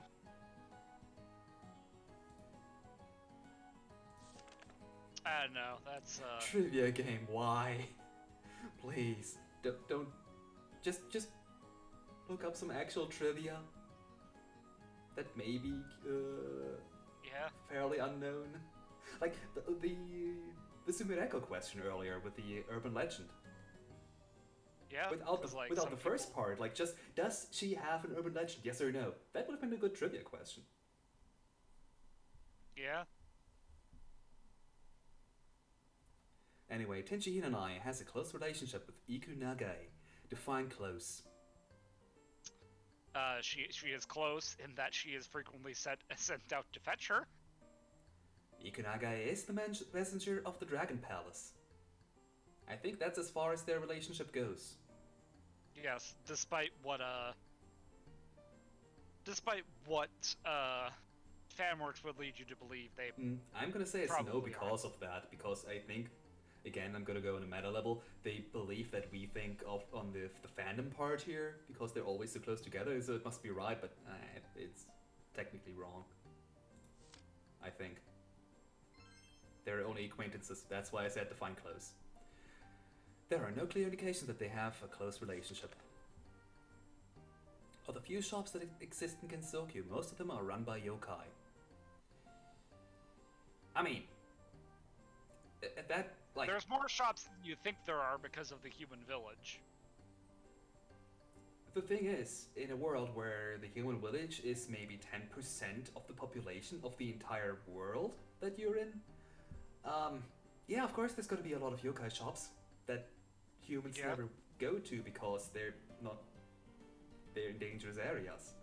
I don't know. That's trivia game. Why? Please don't. Just look up some actual trivia. That may be fairly unknown. Like the Sumereko question earlier with the urban legend. Yeah. Without the first part, like, just does she have an urban legend? Yes or no? That would have been a good trivia question. Yeah. Anyway, Tenchi Hinanai has a close relationship with Iku Nagai. Define close. She is close in that she is frequently sent out to fetch her. Iku Nagai is the messenger of the Dragon Palace. I think that's as far as their relationship goes. Yes, despite what fanworks would lead you to believe, they. I'm gonna say it's no because of that. Because I think, again, I'm gonna go on a meta level. They believe that we think of on the fandom part here because they're always so close together. So it must be right, but it's technically wrong. I think they're only acquaintances. That's why I said define close. There are no clear indications that they have a close relationship. Of the few shops that exist in Gensokyo, most of them are run by yokai. I mean, that, like... There's more shops than you think there are because of the human village. The thing is, in a world where the human village is maybe 10% of the population of the entire world that you're in, yeah, of course there's gonna be a lot of yokai shops that humans never go to because they're in dangerous areas.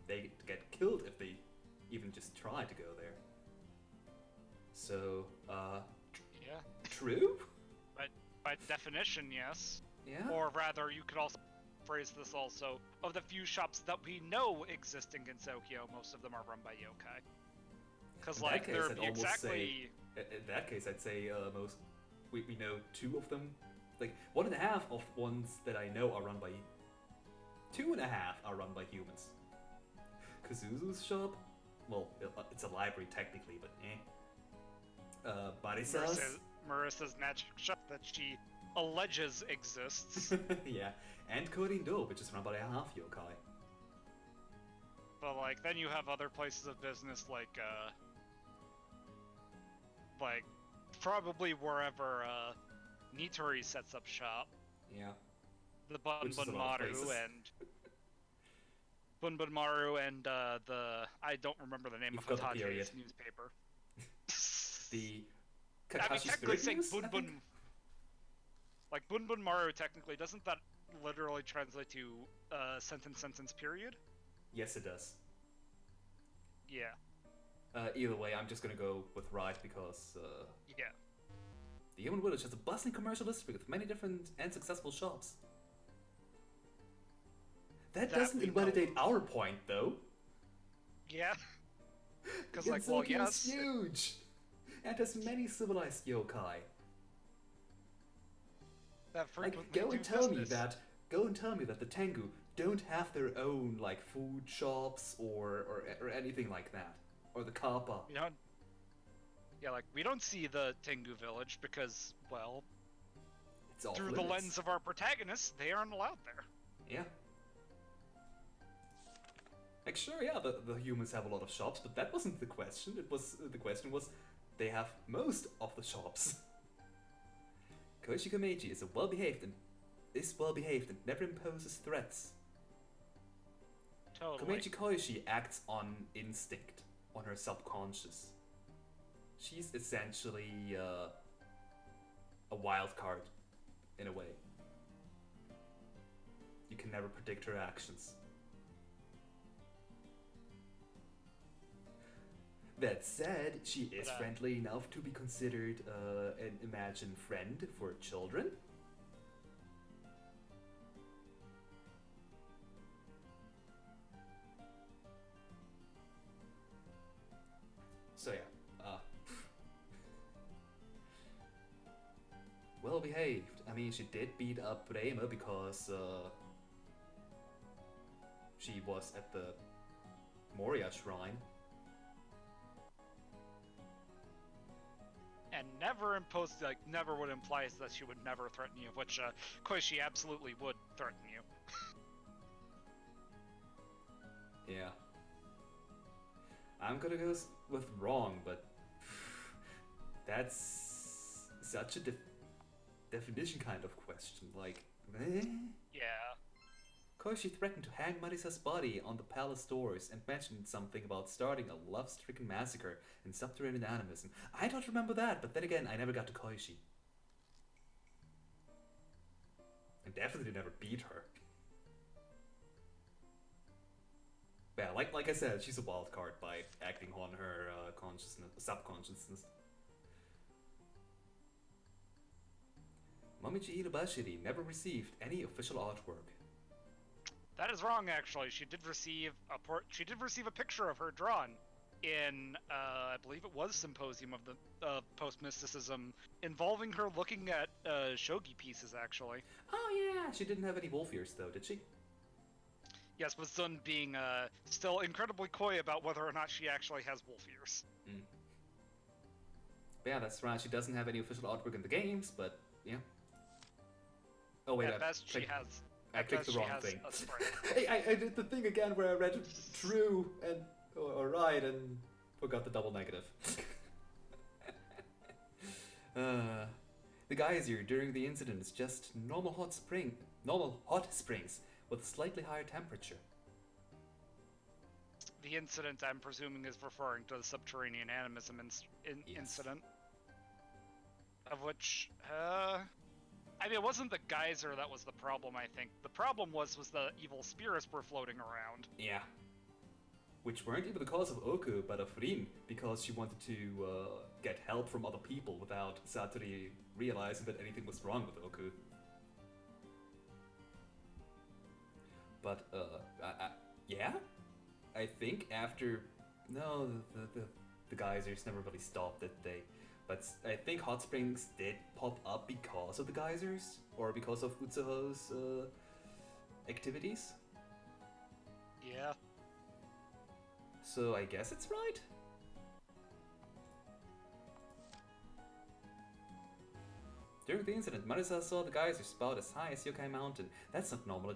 They get killed if they even just try to go there. So, true? But by definition, yes. Yeah. Or rather, you could also phrase this also, of the few shops that we know exist in Gensokyo, most of them are run by yokai. Because, like, they're exactly... In that case, I'd say we know 2 of them. Like, 1.5 of ones that I know are run by... 2.5 are run by humans. Kazuzu's shop? Well, it's a library technically, but Marissa's magic shop that she alleges exists. Yeah, and Korindo, which is run by a half yokai. But, like, then you have other places of business like probably wherever Nitori sets up shop. Yeah. The Bunbun Maru and the I don't remember the name of Hitachi's newspaper. The I mean, technically saying Bunbun, like Bunbun Maru, technically doesn't that literally translate to sentence period? Yes, it does. Yeah. Either way, I'm just gonna go with right because yeah. The human village has a bustling commercial district with many different and successful shops. That doesn't invalidate our point, though. Yeah. Because, like, well, yes. Is huge and has many civilized yokai. That like, go and tell me that the Tengu don't have their own, like, food shops or anything like that. Or the Kappa. We don't. Yeah, like we don't see the Tengu village because, well, It's off through limits. the lens of our protagonists, they aren't allowed there. Yeah. Like, sure, yeah, the humans have a lot of shops, but that wasn't the question. The question was, they have most of the shops. Koichi Komeiji is well-behaved and never imposes threats. Totally. Komeiji Koichi acts on instinct, on her subconscious. She's essentially a wild card, in a way. You can never predict her actions. That said, she is friendly enough to be considered an imagined friend for children. So yeah, well behaved. I mean, she did beat up Bremer because she was at the Moria shrine. And never imposed, like, never would implies that she would never threaten you, which, Koichi absolutely would threaten you. Yeah. I'm gonna go with wrong, but that's such a definition kind of question. Like, Yeah. Koichi threatened to hang Marisa's body on the palace doors and mentioned something about starting a love-stricken massacre and subterranean animism. I don't remember that, but then again, I never got to Koichi. And definitely never beat her. Yeah, like I said, she's a wild card by acting on her subconsciousness. Momiji Hirobashiri never received any official artwork. That is wrong, actually. She did receive a picture of her drawn in, I believe it was Symposium of the Post-Mysticism, involving her looking at shogi pieces, actually. Oh yeah, she didn't have any wolf ears though, did she? Yes, with Zun being still incredibly coy about whether or not she actually has wolf ears. Mm. But yeah, that's right. She doesn't have any official artwork in the games, but yeah. Oh wait, At best, she has. I clicked the wrong thing. A spray. Hey, I did the thing again where I read true and or right and forgot the double negative. The geyser during the incident is just normal hot springs with a slightly higher temperature. The incident, I'm presuming, is referring to the subterranean animism incident. Of which, I mean, it wasn't the geyser that was the problem, I think. The problem was the evil spirits were floating around. Yeah. Which weren't even the cause of Oku, but of Rin, because she wanted to get help from other people without Satori realizing that anything was wrong with Oku. But, yeah? I think after... No, the geysers never really stopped, did they? But I think hot springs did pop up because of the geysers, or because of Utsuho's activities. Yeah. So I guess it's right? During the incident, Marisa saw the geysers spout as high as Yokai Mountain. That's not normal.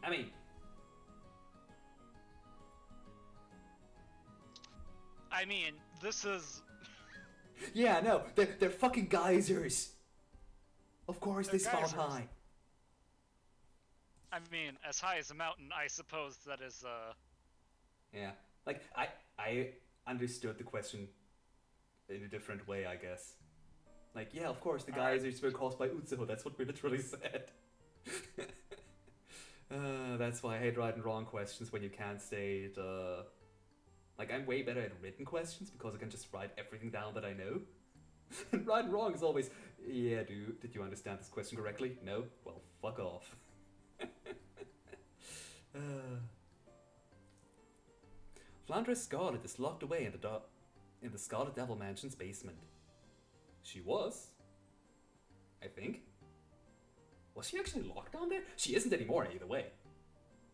I mean... this is... Yeah, no, they're fucking geysers! Of course They're they spout geysers. high. I mean, as high as a mountain, I suppose that is, Yeah, like, I understood the question in a different way, I guess. Like, yeah, of course, the geysers were caused by Utsuho, that's what we literally said. That's why I hate right and wrong questions when you can't state, like, I'm way better at written questions because I can just write everything down that I know. And right and wrong is always, yeah, dude, did you understand this question correctly? No? Well, fuck off. Flandre's Scarlet is locked away in the Scarlet Devil Mansion's basement. She was, I think. Was she actually locked down there? She isn't anymore, either way.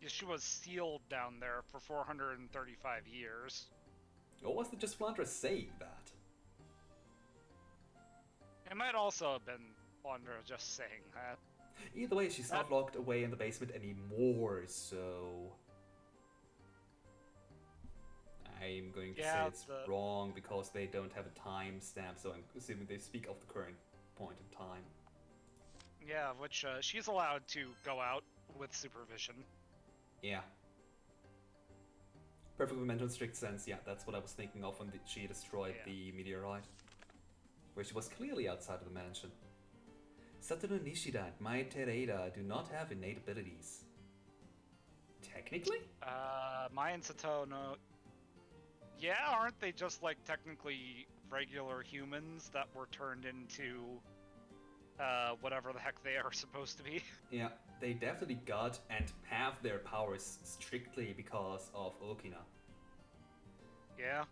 Yeah, she was sealed down there for 435 years. Or was it just Flandra saying that? It might also have been Wanda just saying that. Either way, she's not locked away in the basement anymore, so... I'm going to say it's wrong because they don't have a timestamp, so I'm assuming they speak of the current point in time. Yeah, which she's allowed to go out with supervision. Yeah. Perfect Memento in strict sense, yeah, that's what I was thinking of when she destroyed the meteorite. Where she was clearly outside of the mansion. Satoru Nishida and Mai Tereida do not have innate abilities. Technically? Mai and Satono... Yeah, aren't they just, like, technically regular humans that were turned into... whatever the heck they are supposed to be? Yeah, they definitely got and have their powers strictly because of Okina. Yeah.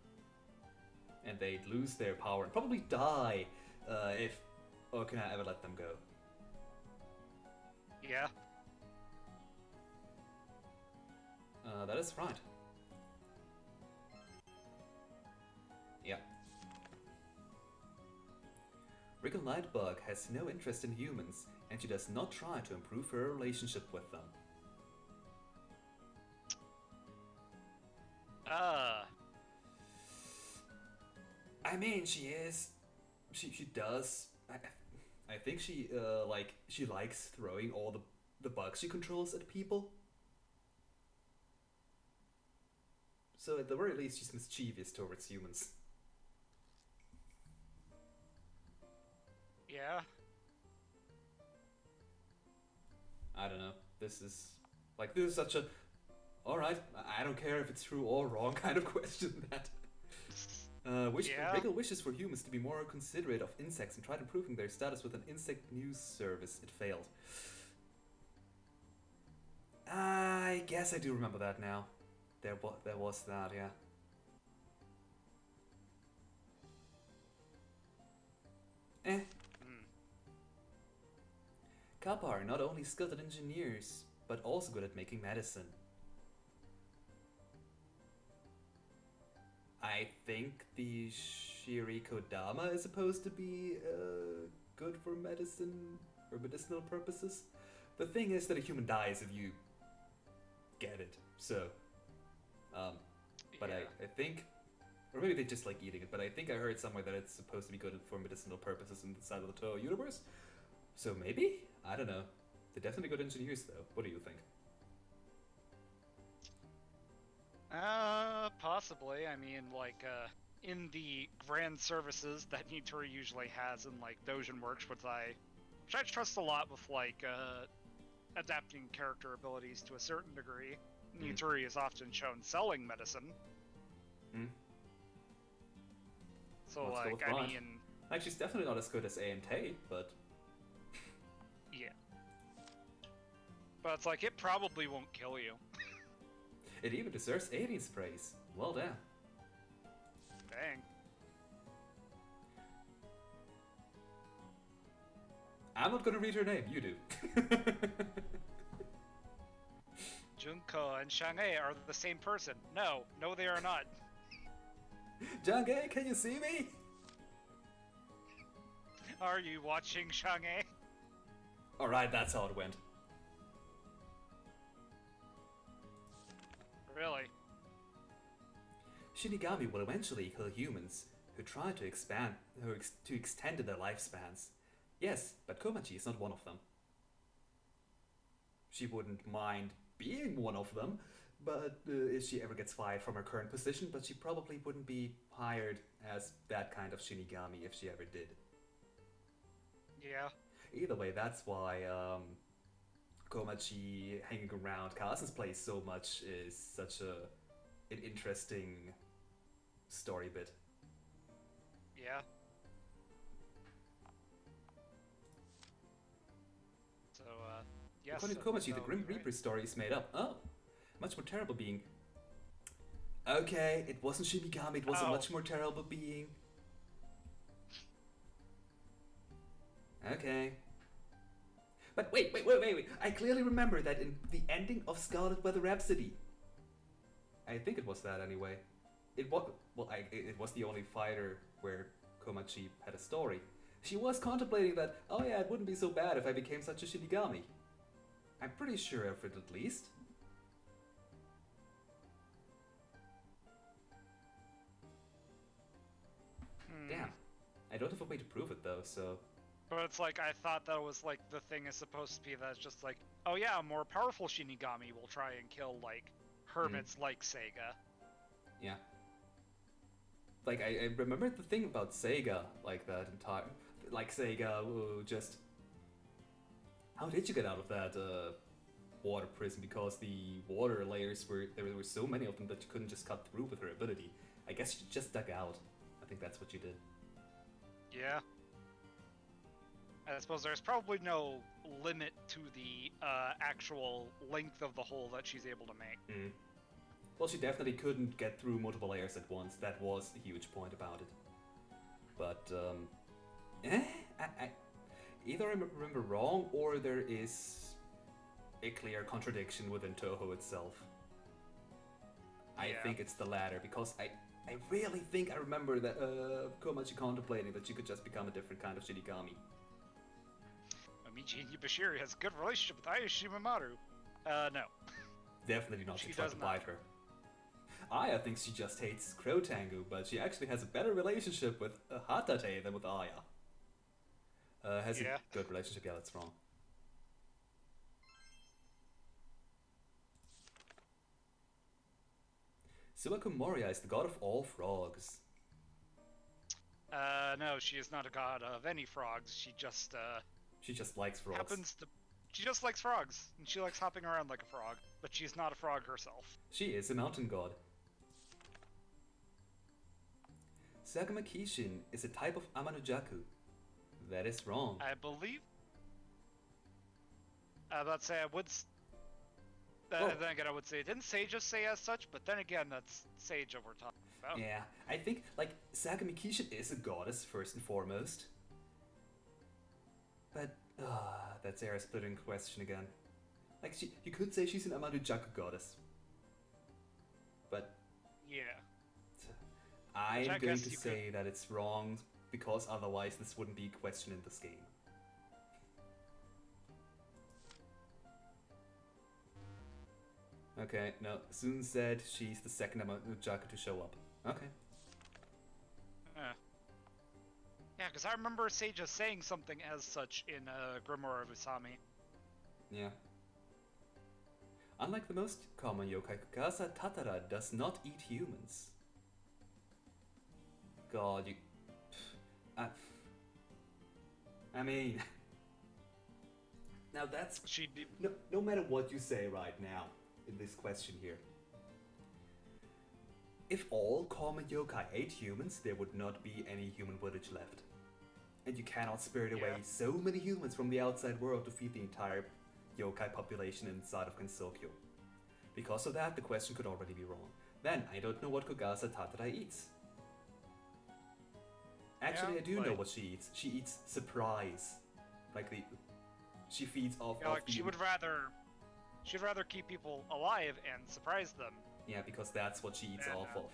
And they'd lose their power and probably die if Okina ever let them go. Yeah. That is right. Yeah. Wriggle Nightbug has no interest in humans, and she does not try to improve her relationship with them. I mean, she is. She does. I think she she likes throwing all the bugs she controls at people. So at the very least, she's mischievous towards humans. Yeah. I don't know. This is such a alright, I don't care if it's true or wrong kind of question that. Wriggle wishes for humans to be more considerate of insects and tried improving their status with an insect news service. It failed. I guess I do remember that now. There was that, yeah. Kappa are not only skilled at engineers, but also good at making medicine. I think the Shirikodama is supposed to be good for medicine or medicinal purposes. The thing is that a human dies if you get it, so... but I think... Or maybe they just like eating it, but I think I heard somewhere that it's supposed to be good for medicinal purposes inside of the Touhou universe. So maybe? I don't know. They're definitely good engineers, though. What do you think? Possibly. I mean, like, in the grand services that Nitori usually has in, like, Dojin Works, which I trust a lot with, like, adapting character abilities to a certain degree. Nitori is often shown selling medicine. So, well, like, I mean... Like, she's definitely not as good as AMT, but... Yeah. But it's like, it probably won't kill you. It even deserves alien sprays. Well done. Dang. I'm not gonna read her name, you do. Junko and Chang'e are the same person. No, they are not. Chang'e, can you see me? Are you watching Chang'e? Alright, that's how it went. Really? Shinigami will eventually kill humans who try to extend their lifespans. Yes, but Komachi is not one of them. She wouldn't mind being one of them, but if she ever gets fired from her current position, but she probably wouldn't be hired as that kind of Shinigami if she ever did. Yeah. Either way, that's why Komachi hanging around Kazen's place so much is such an interesting story bit. Yeah. So, yes. According to Komachi, the Grim Reaper story is made up. Oh, much more terrible being. Okay, it wasn't Shinigami, it was a much more terrible being. But wait. I clearly remember that in the ending of Scarlet Weather Rhapsody. I think it was that anyway. It was it was the only fighter where Komachi had a story. She was contemplating that, oh yeah, it wouldn't be so bad if I became such a Shinigami. I'm pretty sure of it at least. Damn. I don't have a way to prove it though, so... But it's like, I thought that was like, the thing is supposed to be that it's just like, oh yeah, a more powerful Shinigami will try and kill, like, hermits like Seiga. Yeah. Like, I remember the thing about Seiga, like that entire... Like Seiga, just... How did you get out of that water prison? Because the water layers were... There were so many of them that you couldn't just cut through with her ability. I guess you just dug out. I think that's what you did. Yeah. I suppose there's probably no limit to the actual length of the hole that she's able to make. Well, she definitely couldn't get through multiple layers at once. That was a huge point about it. But, I either I remember wrong, or there is a clear contradiction within Touhou itself. I think it's the latter, because I really think I remember that Komachi contemplating that she could just become a different kind of Shinigami. Amici Yubashiri has a good relationship with Aya Shimaru. No. Definitely not She to try does to not. bite her. Aya thinks she just hates Crotangu, but she actually has a better relationship with Hatate than with Aya. Has a good relationship, yeah, that's wrong. Suwaku Moria is the god of all frogs. No, she is not a god of any frogs. She just likes frogs. She just likes frogs, and she likes hopping around like a frog, but she's not a frog herself. She is a mountain god. Sagama Kishin is a type of Amanujaku. That is wrong. I believe... I was about to say, I would... Then again, I would say, didn't Sage just say as such? But then again, that's Sage that we're talking about. Yeah, I think, like, Sagami Kishin is a goddess, first and foremost. But, that's era splitting question again. Like, you could say she's an Amanujaku goddess. But... Yeah. I'm going to say that it's wrong, because otherwise this wouldn't be a question in this game. Okay, no, Sun said she's the second Amanujaku to show up. Okay. Yeah, because I remember Sage saying something as such in Grimoire of Usami. Yeah. Unlike the most common yokai, Kukasa Tatara does not eat humans. God, you... I mean... Now that's... No matter what you say right now, in this question here. If all common yokai ate humans, there would not be any human village left. And you cannot spirit away so many humans from the outside world to feed the entire yokai population inside of Gensokyo. Because of that, the question could already be wrong. Then, I don't know what Kogasa Tatara eats. Actually, I do know what she eats. She eats surprise. Like she feeds off of she would rather keep people alive and surprise them. Yeah, because that's what she eats off of.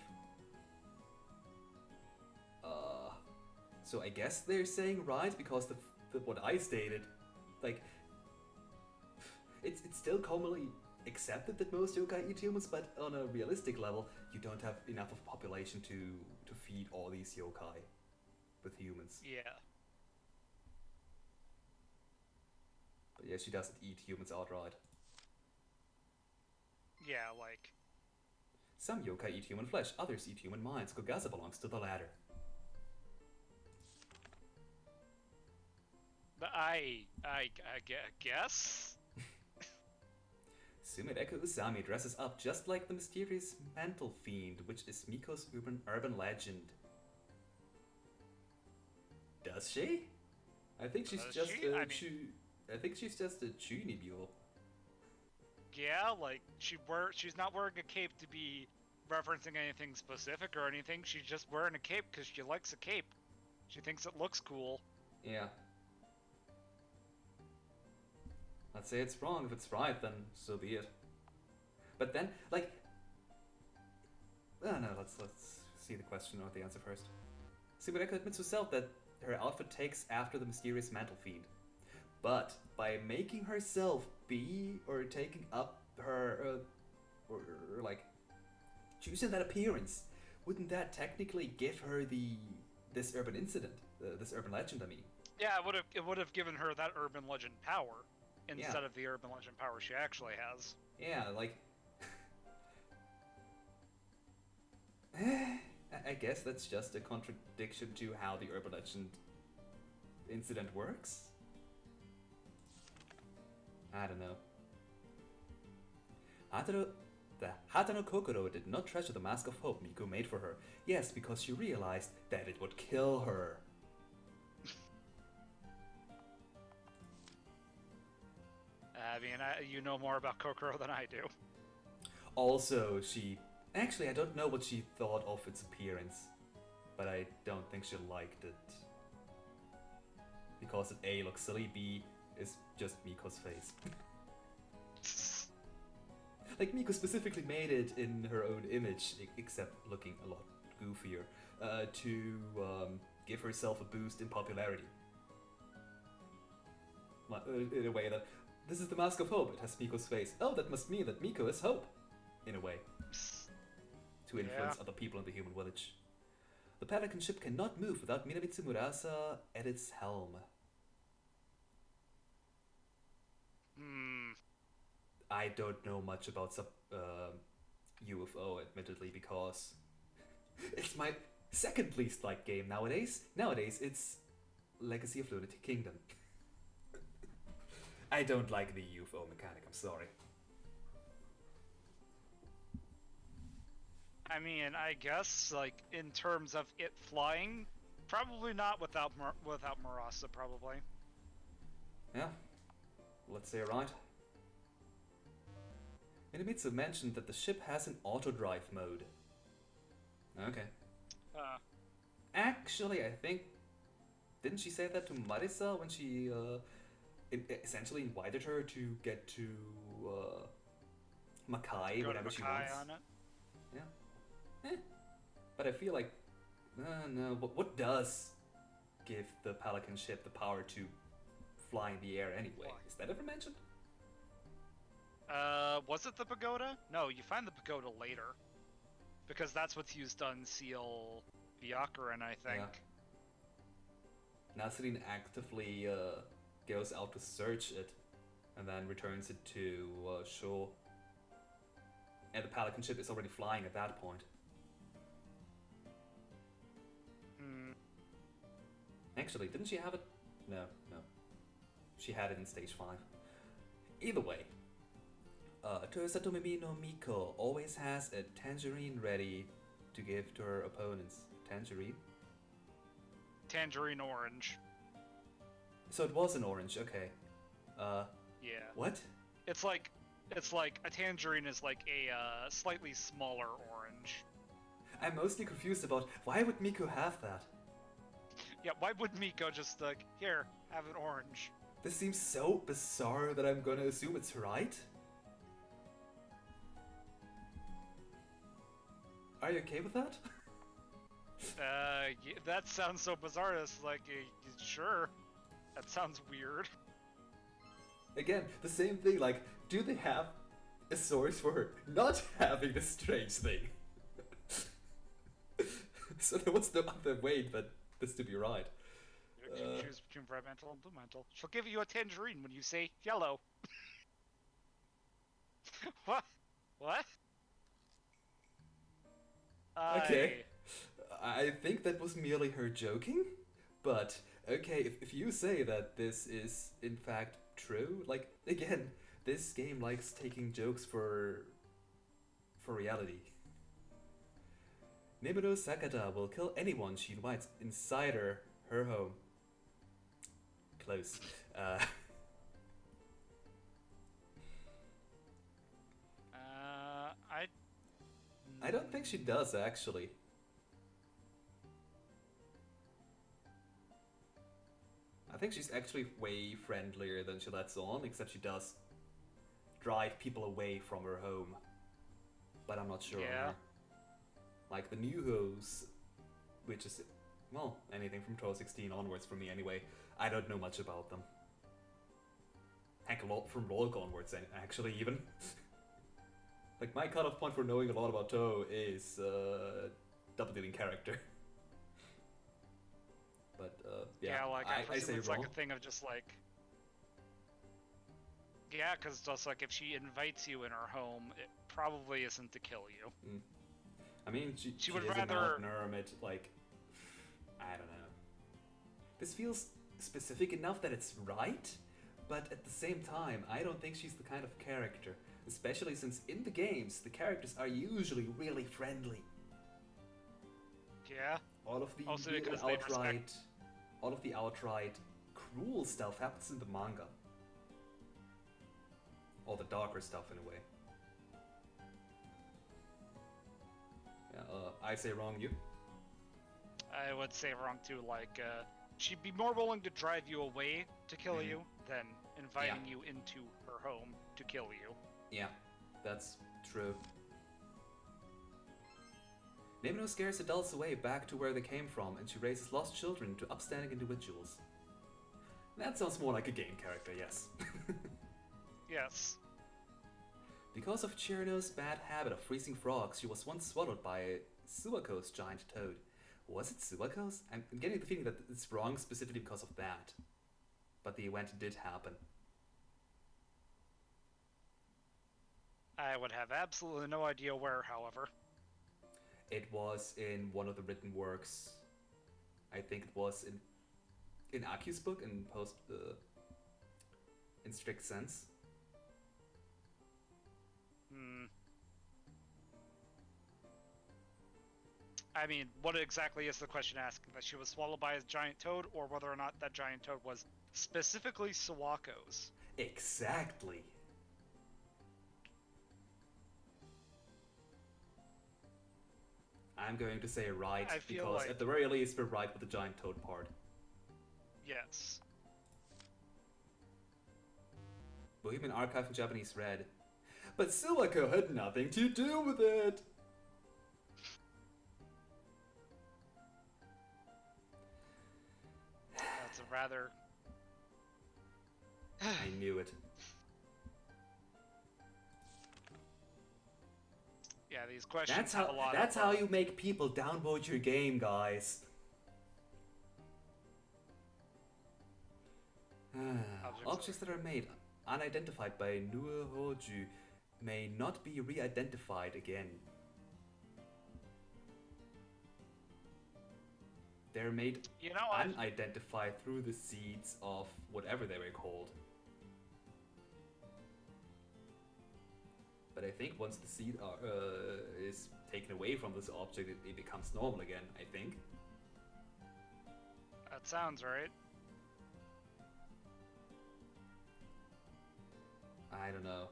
So I guess they're saying right, because what I stated, like, it's still commonly accepted that most yokai eat humans, but on a realistic level, you don't have enough of a population to feed all these yokai with humans. Yeah. But yeah, she doesn't eat humans outright. Yeah, like... Some yokai eat human flesh, others eat human minds. Kogasa belongs to the latter. But I guess? Sumideko Usami dresses up just like the mysterious mental fiend, which is Miko's urban legend. Does she? I think she's I think she's just a Chunibyo. Yeah, like she's not wearing a cape to be referencing anything specific or anything. She's just wearing a cape because she likes a cape. She thinks it looks cool. Yeah. Let's say it's wrong. If it's right, then so be it. But then, like, no, let's see the question or the answer first. Simoneka admits herself that her outfit takes after the mysterious mantle fiend, but by making herself be or taking up her or like choosing that appearance, wouldn't that technically give her this urban incident, this urban legend? I mean, Yeah, it would have given her that urban legend power instead Yeah. of the urban legend power she actually has. yeah, like. I guess that's just a contradiction to how the urban legend incident works. I don't know. The Hatano Kokoro did not treasure the Mask of Hope Miku made for her. Yes, because she realized that it would kill her. I mean, you know more about Kokoro than I do. Also, actually, I don't know what she thought of its appearance, but I don't think she liked it. Because it A looks silly, B is just Miko's face. Like, Miko specifically made it in her own image, except looking a lot goofier, to give herself a boost in popularity. In a way that, this is the Mask of Hope, it has Miko's face. Oh, that must mean that Miko is Hope. In a way. To influence other people in the human village. The Pelican ship cannot move without Minamitsu Murasa at its helm. I don't know much about UFO, admittedly, because it's my second least liked game nowadays. Nowadays, it's Legacy of Lunatic Kingdom. I don't like the UFO mechanic, I'm sorry. I mean, I guess, like, in terms of it flying, probably not without Murasa, probably. Yeah, let's say right. Minamitsu mentioned that the ship has an auto-drive mode. Okay. Actually, I think... Didn't she say that to Marisa when she essentially invited her to get to Makai whenever she wants? On it. Yeah. But I feel like... no, what does give the Pelican ship the power to fly in the air anyway? Is that ever mentioned? Was it the pagoda? No, you find the pagoda later. Because that's what's used on Seal Byakuren, I think. Yeah. Nasrin actively goes out to search it, and then returns it to shore. And the Pelican ship is already flying at that point. Actually, didn't she have it? No. She had it in stage 5. Either way, Toyosato no Miko always has a tangerine ready to give to her opponents. Tangerine? Tangerine orange. So it was an orange, okay. Yeah. What? It's like a tangerine is like a slightly smaller orange. I'm mostly confused about why would Miko have that? Yeah, why would Miko just like, here, have an orange? This seems so bizarre that I'm gonna assume it's right. Are you okay with that? Yeah, that sounds so bizarre. It's like, sure. That sounds weird. Again, the same thing, like, do they have a source for not having this strange thing? So there was no other way but this to be right. You can choose between red mantle and blue mantle. She'll give you a tangerine when you say yellow. What? What? Okay. I think that was merely her joking, but okay, if you say that this is in fact true, like, again, this game likes taking jokes for reality. Nemuro Sakata will kill anyone she invites inside her home. Close. I don't think she does, actually. I think she's actually way friendlier than she lets on, except she does drive people away from her home. But I'm not sure on Yeah. her. Like the new hoes, which is, well, anything from Troll 16 onwards for me anyway. I don't know much about them. Heck, a lot from Rolk onwards, actually, even. Like, my cutoff point for knowing a lot about Touhou is double dealing character. But, yeah, like I presume say it's wrong. like a thing of just like. Yeah, because it's also like if she invites you in her home, it probably isn't to kill you. Mm. I mean, she would is rather- a mountain hermit, like, I don't know. This feels specific enough that it's right, but at the same time, I don't think she's the kind of character. Especially since in the games, the characters are usually really friendly. Yeah. All of the Also real because they outright, all of the outright cruel stuff happens in the manga. All the darker stuff, in a way. Yeah, I say wrong, you? I would say wrong too. Like, she'd be more willing to drive you away to kill Mhm. you than inviting Yeah. you into her home to kill you. Yeah, that's true. Memento scares adults away back to where they came from, and she raises lost children into upstanding individuals. That sounds more like a game character, yes. Yes. Because of Chirino's bad habit of freezing frogs, she was once swallowed by Suwako's giant toad. Was it Suwako's? I'm getting the feeling that it's wrong specifically because of that. But the event did happen. I would have absolutely no idea where, however. It was in one of the written works. I think it was in Aki's book in strict sense. I mean, what exactly is the question asking? That she was swallowed by a giant toad, or whether or not that giant toad was specifically Sawako's? Exactly. I'm going to say right, I feel because like- at the very least we're right with the giant toad part. Yes. Bohemian Archive in Japanese read. But Suwako had nothing to do with it! That's a rather... I knew it. Yeah, these questions have a lot That's of... how you make people downvote your game, guys. Objects that are made unidentified by Nue Hoju may not be re-identified again. They're made You know, I've... unidentified through the seeds of whatever they were called. But I think once the seed is taken away from this object, it becomes normal again, I think. That sounds right. I don't know.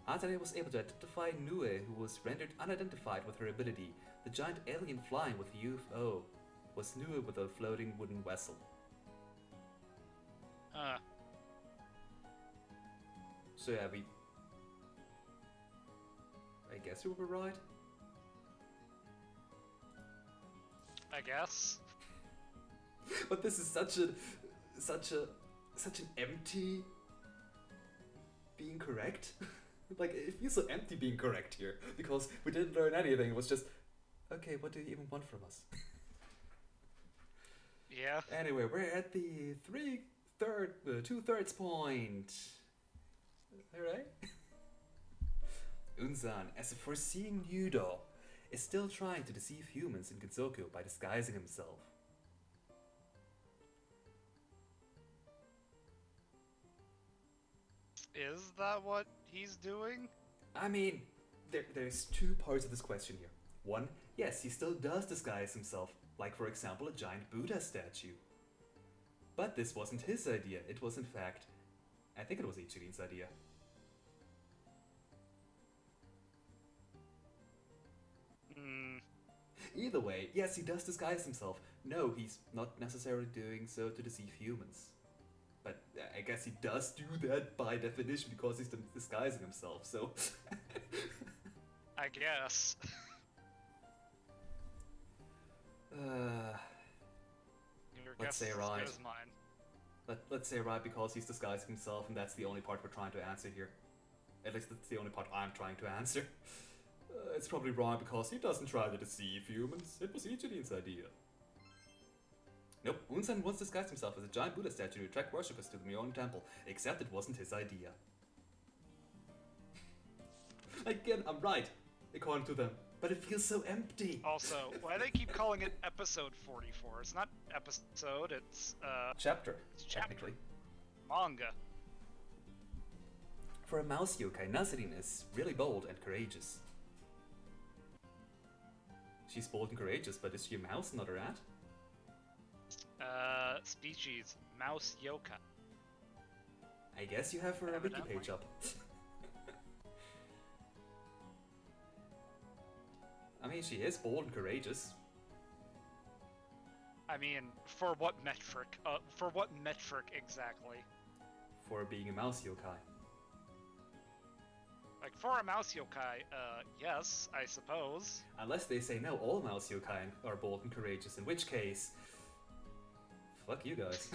Hatare was able to identify Nue, who was rendered unidentified with her ability. The giant alien flying with the UFO was Nue with a floating wooden vessel. So yeah, I guess we were right. I guess. But this is such an empty being correct. Like, it feels so empty being correct here, because we didn't learn anything. It was just, okay, what do you even want from us? Yeah. Anyway, we're at the 2/3 point. Alright? Unzan, as a foreseeing Yudo, is still trying to deceive humans in Gensokyo by disguising himself. Is that what he's doing? I mean, there's two parts of this question here. One, yes, he still does disguise himself, like for example a giant Buddha statue. But this wasn't his idea, it was in fact, I think it was Ichirin's idea. Either way, yes, he does disguise himself. No, he's not necessarily doing so to deceive humans. But I guess he does do that by definition because he's disguising himself, so... I guess. Your Let's guess say is right. as good as mine. Let's say right because he's disguising himself, and that's the only part we're trying to answer here. At least that's the only part I'm trying to answer. It's probably wrong because he doesn't try to deceive humans. It was Ichirin's idea. Nope, Unsan once disguised himself as a giant Buddha statue to attract worshippers to the Myonin temple, except it wasn't his idea. Again, I'm right, according to them, but it feels so empty. Also, why do they keep calling it episode 44? It's not episode, it's Chapter, it's chapter. technically. Manga. For a mouse yokai, Nazarin is really bold and courageous. She's bold and courageous, but is she a mouse, not a rat? Species, mouse yoka. I guess you have her wiki Evidently. page up. I mean, she is bold and courageous. I mean, for what metric? For what metric exactly? For being a mouse yokai. Like, for a mouse yokai, yes, I suppose. Unless they say no, all mouse yokai are bold and courageous, in which case... Fuck you guys.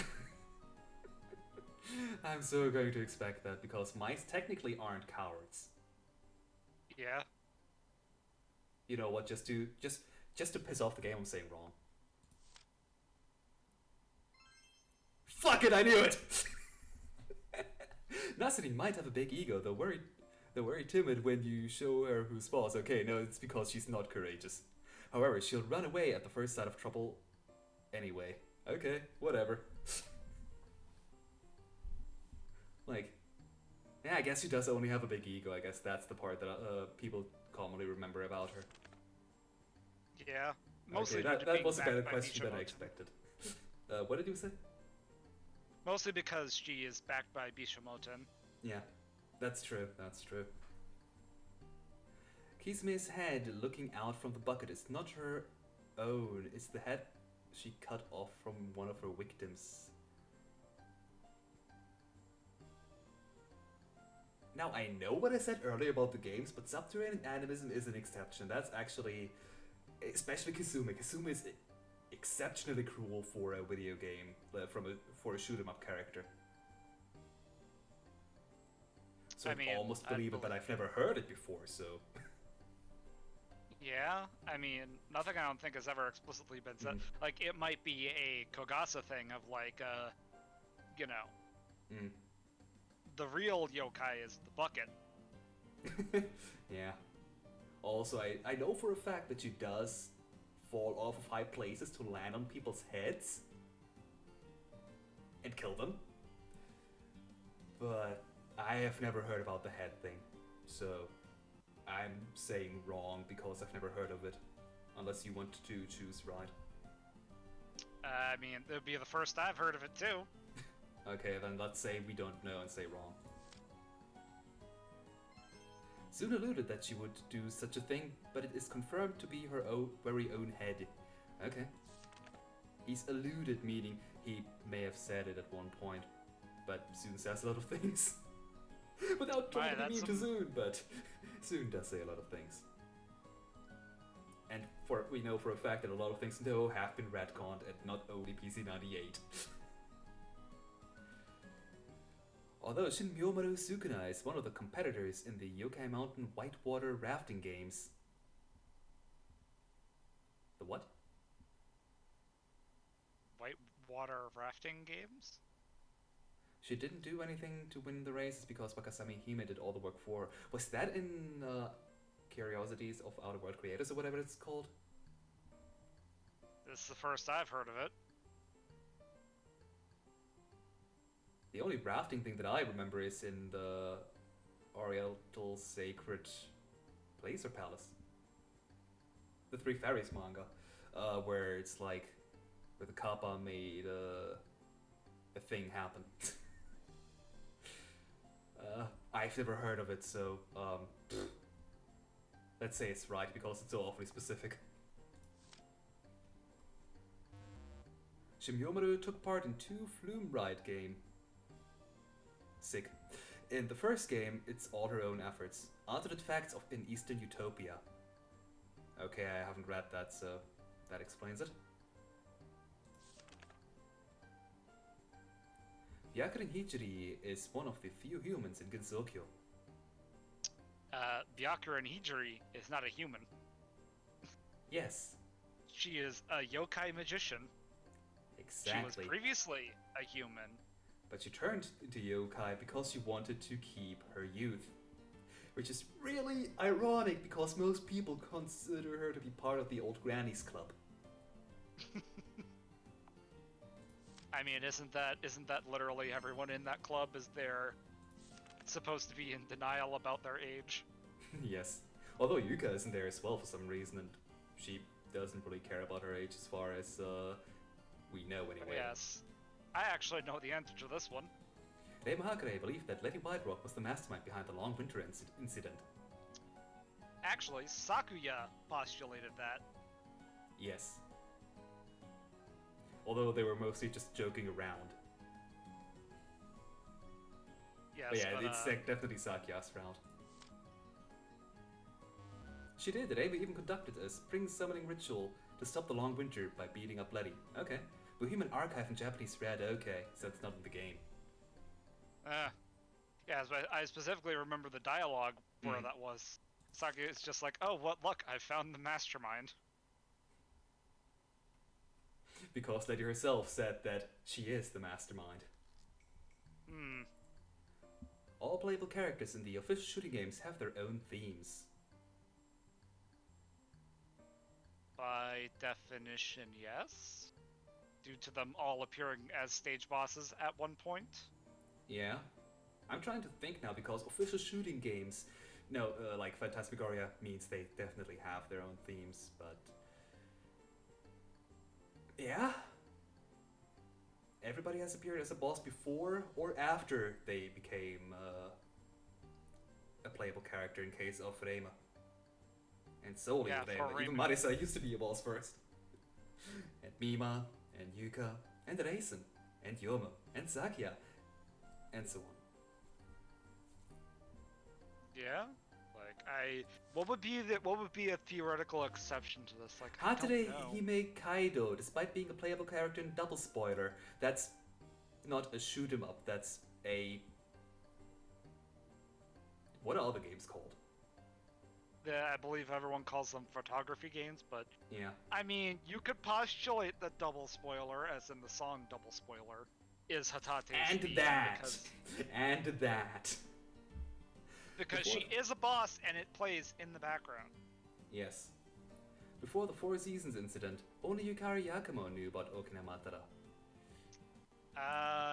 I'm so going to expect that, because mice technically aren't cowards. Yeah. You know what, just to piss off the game, I'm saying wrong. Fuck it, I knew it! Nazarin might have a big ego, though very timid when you show her who's boss. Okay, no, it's because she's not courageous. However, she'll run away at the first sign of trouble anyway. Okay, whatever. Like, yeah, I guess she does only have a big ego. I guess that's the part that people commonly remember about her. Yeah. Mostly okay, that was a better backed by question than I Bishomoten. expected. What did you say? Mostly because she is backed by Bishomoten. Yeah, that's true, that's true. Kizume's head looking out from the bucket is not her own. It's the head she cut off from one of her victims. Now, I know what I said earlier about the games, but subterranean animism is an exception. That's actually... Especially Kizume. Kizume is exceptionally cruel for a video game, for a shoot-'em-up character. So I mean, I almost believe it, but I've never heard it before, so... Yeah, I mean, nothing I don't think has ever explicitly been said. Like, it might be a Kogasa thing of, like, you know... The real yokai is the bucket. Yeah. Also, I know for a fact that she does fall off of high places to land on people's heads and kill them. But I have never heard about the head thing, so I'm saying wrong because I've never heard of it, unless you want to choose right. I mean, it would be the first I've heard of it, too. Okay, then let's say we don't know and say wrong. Soon alluded that she would do such a thing, but it is confirmed to be her very own head. Okay. He's alluded, meaning he may have said it at one point, but Soon says a lot of things. Without trying to be mean to Soon, but Soon does say a lot of things. And we know for a fact that a lot of things have been retconned and not only PC98. Although Shin Myomaru Sukuna is one of the competitors in the Yokai Mountain Whitewater rafting games. The what? Whitewater rafting games? She didn't do anything to win the races because Wakasami Hime did all the work for her. Was that in Curiosities of Outer World Creators or whatever it's called? This is the first I've heard of it. The only rafting thing that I remember is in the Oriental Sacred Place or Palace. The Three Fairies manga, where it's like, where the Kappa made a thing happen. I've never heard of it, so let's say it's right because it's so awfully specific. Shimyomaru took part in 2 Flume Ride game. Sick. In the first game, it's all her own efforts. Alternate facts of in Eastern Utopia. Okay, I haven't read that, so that explains it. Byakuren Hijiri is one of the few humans in Gensokyo. Byakuren Hijiri is not a human. Yes. She is a yokai magician. Exactly. She was previously a human. But she turned into yokai because she wanted to keep her youth. Which is really ironic because most people consider her to be part of the old grannies club. I mean, isn't that literally everyone in that club is there supposed to be in denial about their age? Yes. Although Yuka isn't there as well for some reason, and she doesn't really care about her age as far as we know anyway. Yes. I actually know the answer to this one. Rei Mahakure believed that Lady Whiterock was the mastermind behind the Long Winter incident. Actually, Sakuya postulated that. Yes. Although they were mostly just joking around. Yes, but yeah, it's definitely Sakuya's route. She did. Rei even conducted a spring summoning ritual to stop the Long Winter by beating up Letty. Okay. Bohemian Archive in Japanese read okay, so it's not in the game. Yeah, I specifically remember the dialogue where that was. Sakuya is just like, oh, what luck, I found the mastermind. Because Letty herself said that she is the mastermind. All playable characters in the official shooting games have their own themes. By definition, yes. Due to them all appearing as stage bosses at one point. Yeah. I'm trying to think now because official shooting games, like Phantasmagoria means they definitely have their own themes, but yeah. Everybody has appeared as a boss before or after they became a playable character in case of Reima. And solely Reima. Even Marisa used to be a boss first. And Mima, and Yuka, and Reisen, and Yomo, and Sakuya, and so on. Yeah? Like, what would be a theoretical exception to this? Like, Hatere Hime Kaido, despite being a playable character in Double Spoiler, that's not a shoot 'em up, that's a... What are all the games called? Yeah, I believe everyone calls them photography games, but... Yeah. I mean, you could postulate that Double Spoiler, as in the song Double Spoiler, is Hatate's theme, And that. Because she is a boss and it plays in the background. Yes. Before the Four Seasons incident, only Yukari Yakumo knew about Okina Matara.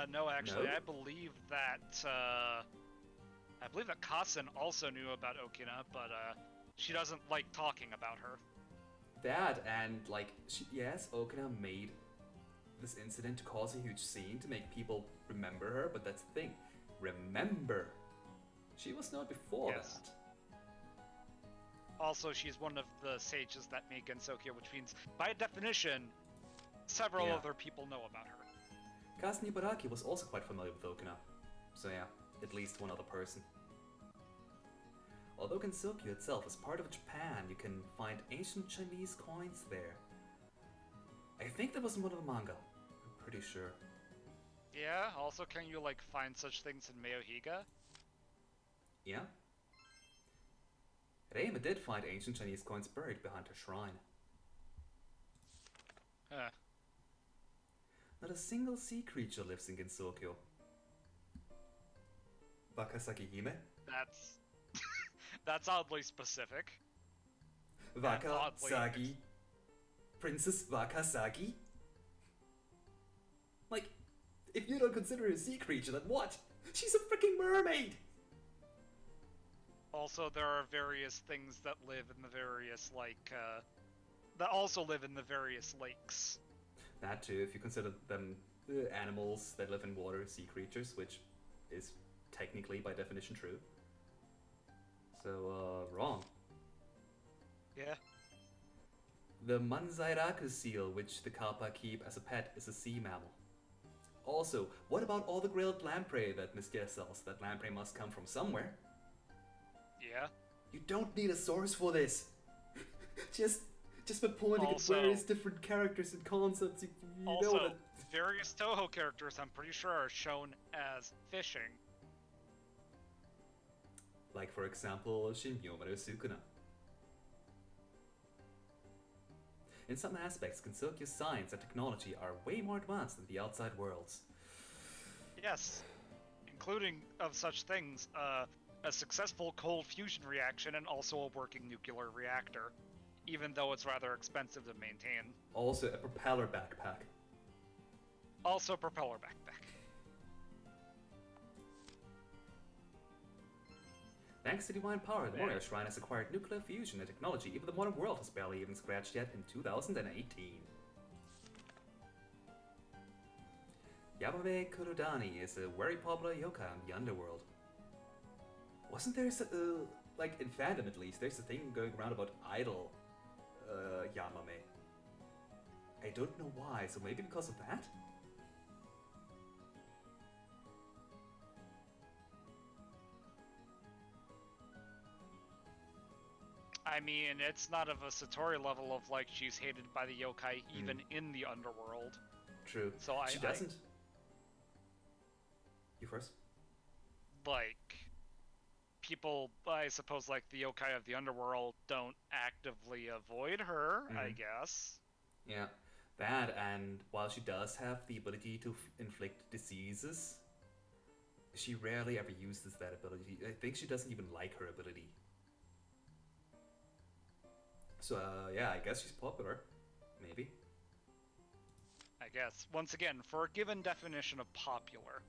No, actually, No? I believe that Kasen also knew about Okina, but she doesn't like talking about her. That, and yes, Okina made this incident to cause a huge scene to make people remember her, but that's the thing. Remember! She was not before that. Also, she's one of the sages that made Gensokyo, which means, by definition, several other people know about her. Kazen Ibaraki was also quite familiar with Okina. So yeah, at least one other person. Although Gensokyo itself is part of Japan, you can find ancient Chinese coins there. I think that was in one of the manga. I'm pretty sure. Yeah, also can you, find such things in Meohiga? Yeah. Reima did find ancient Chinese coins buried behind her shrine. Huh. Not a single sea creature lives in Gensokyo. Wakasagi Hime? That's oddly specific. Wakasagi? Princess Wakasagi? If you don't consider her a sea creature, then what? She's a freaking mermaid! Also, there are various things that live in the various, that also live in the various lakes. That too, if you consider them animals that live in water, sea creatures, which is technically by definition true. So, wrong. Yeah. The Manzairaku seal, which the Kappa keep as a pet, is a sea mammal. Also, what about all the grilled lamprey that Miss Jess sells? That lamprey must come from somewhere. Yeah. You don't need a source for this. just by pointing Also- at various different characters and concepts, you Also, know that. various Touhou characters, I'm pretty sure, are shown as fishing. Like, for example, Shinmyomaru Sukuna. In some aspects, Kinsokyu's science and technology are way more advanced than the outside worlds. Yes, including of such things, a successful cold fusion reaction and also a working nuclear reactor, even though it's rather expensive to maintain. Also, a propeller backpack. Also, propeller backpack. Thanks to divine power, the Moria Shrine has acquired nuclear fusion and technology even the modern world has barely even scratched yet in 2018. Yamame Kurudani is a very popular yokai in the underworld. Wasn't there like in fandom at least, there's a thing going around about idol Yamame. I don't know why, so maybe because of that? I mean, it's not of a Satori level of like she's hated by the yokai even in the underworld. True. So she doesn't. You first? Like, people, I suppose, like the yokai of the underworld don't actively avoid her, I guess. Yeah, that, and while she does have the ability to inflict diseases, she rarely ever uses that ability. I think she doesn't even like her ability. So, yeah, I guess she's popular. Maybe. I guess. Once again, for a given definition of popular.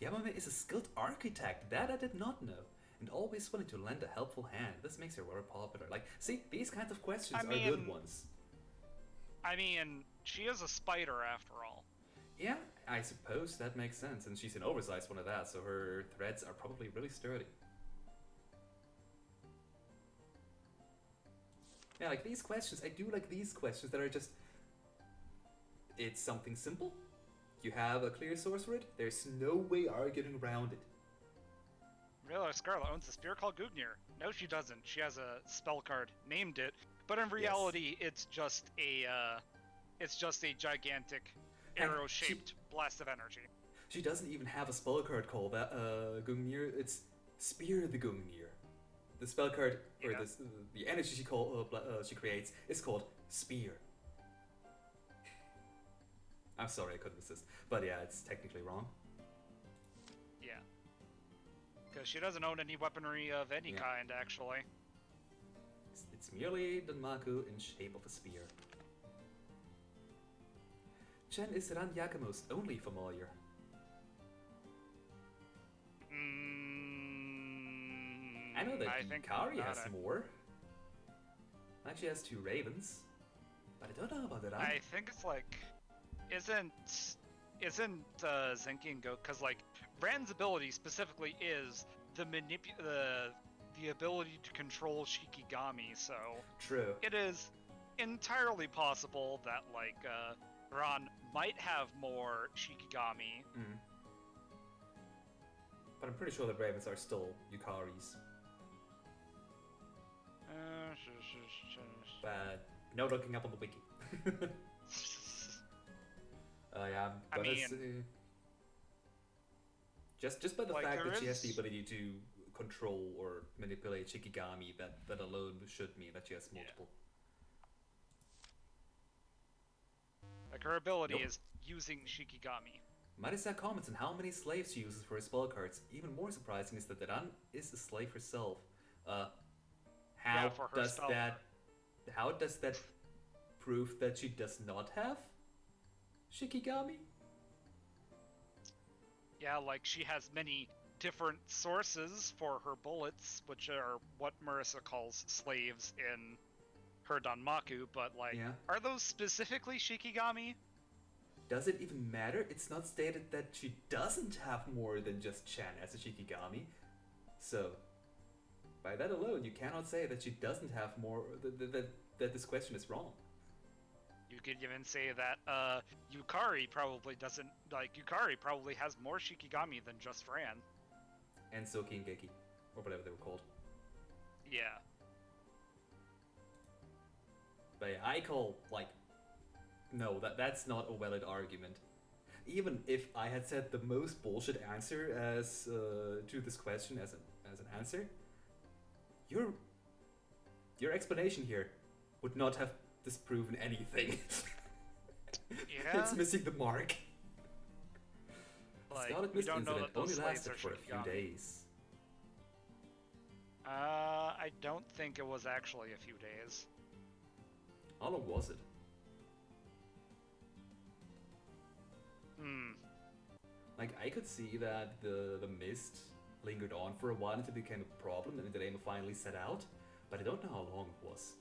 Yamame is a skilled architect. That I did not know. And always willing to lend a helpful hand. This makes her very popular. Like, see, these kinds of questions are good ones. I mean, she is a spider after all. Yeah, I suppose that makes sense. And she's an oversized one of that, so her threads are probably really sturdy. Yeah, like these questions, I do like these questions that are just... It's something simple. You have a clear source for it. There's no way arguing around it. Real Scarlet owns a spear called Gugnir. No, she doesn't. She has a spell card named it, but in reality, it's just a gigantic arrow-shaped blast of energy. She doesn't even have a spell card called that. Gungnir. It's Spear the Gungnir. The spell card or the energy she creates is called Spear. I'm sorry, I couldn't resist, but yeah, it's technically wrong. Yeah. Because she doesn't own any weaponry of any kind, actually. It's merely Danmaku in shape of a spear. Chen is Ran Yakumo's only familiar. I know that Yukari has more. Actually has 2 ravens. But I don't know about Ran. I think it's like... Isn't Zenki and Go, because like Ran's ability specifically is the ability to control Shikigami, so true. It is entirely possible that like Ran might have more Shikigami. But I'm pretty sure that ravens are still Yukari's. But no looking up on the wiki. Yeah, I'm gonna say... Just by the fact that she has the ability to control or manipulate Shikigami, that alone should mean that she has multiple. Like her ability is using Shikigami. Marisa comments on how many slaves she uses for her spell cards. Even more surprising is that Ran is a slave herself. How does that prove that she does not have Shikigami? Yeah, like she has many different sources for her bullets, which are what Marissa calls slaves in her Danmaku, but like, are those specifically Shikigami? Does it even matter? It's not stated that she doesn't have more than just Chan as a Shikigami. So, by that alone, you cannot say that she doesn't have more, that this question is wrong. You could even say that Yukari probably doesn't Yukari probably has more Shikigami than just Fran. And Soki and Geki, or whatever they were called. Yeah. But yeah, I call, like, no, that's not a valid argument. Even if I had said the most bullshit answer as to this question as an answer, your explanation here would not have disproven anything. Yeah. It's missing the mark. Like, Scarlet we Mist don't know incident that only those lasted slaves for are a few Shikigami. days. I don't think it was actually a few days. How long was it? Like, I could see that the mist lingered on for a while until it became a problem and the name finally set out, but I don't know how long it was.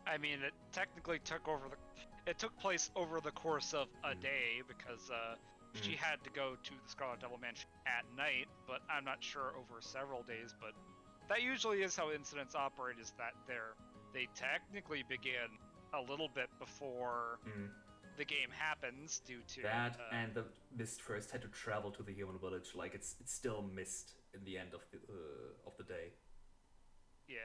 I mean, it technically took place over the course of a day because she had to go to the Scarlet Devil Mansion at night, but I'm not sure over several days. But that usually is how incidents operate, is that they technically begin a little bit before the game happens due to that, and the mist first had to travel to the human village. Like, it's still mist in the end of the day. Yeah.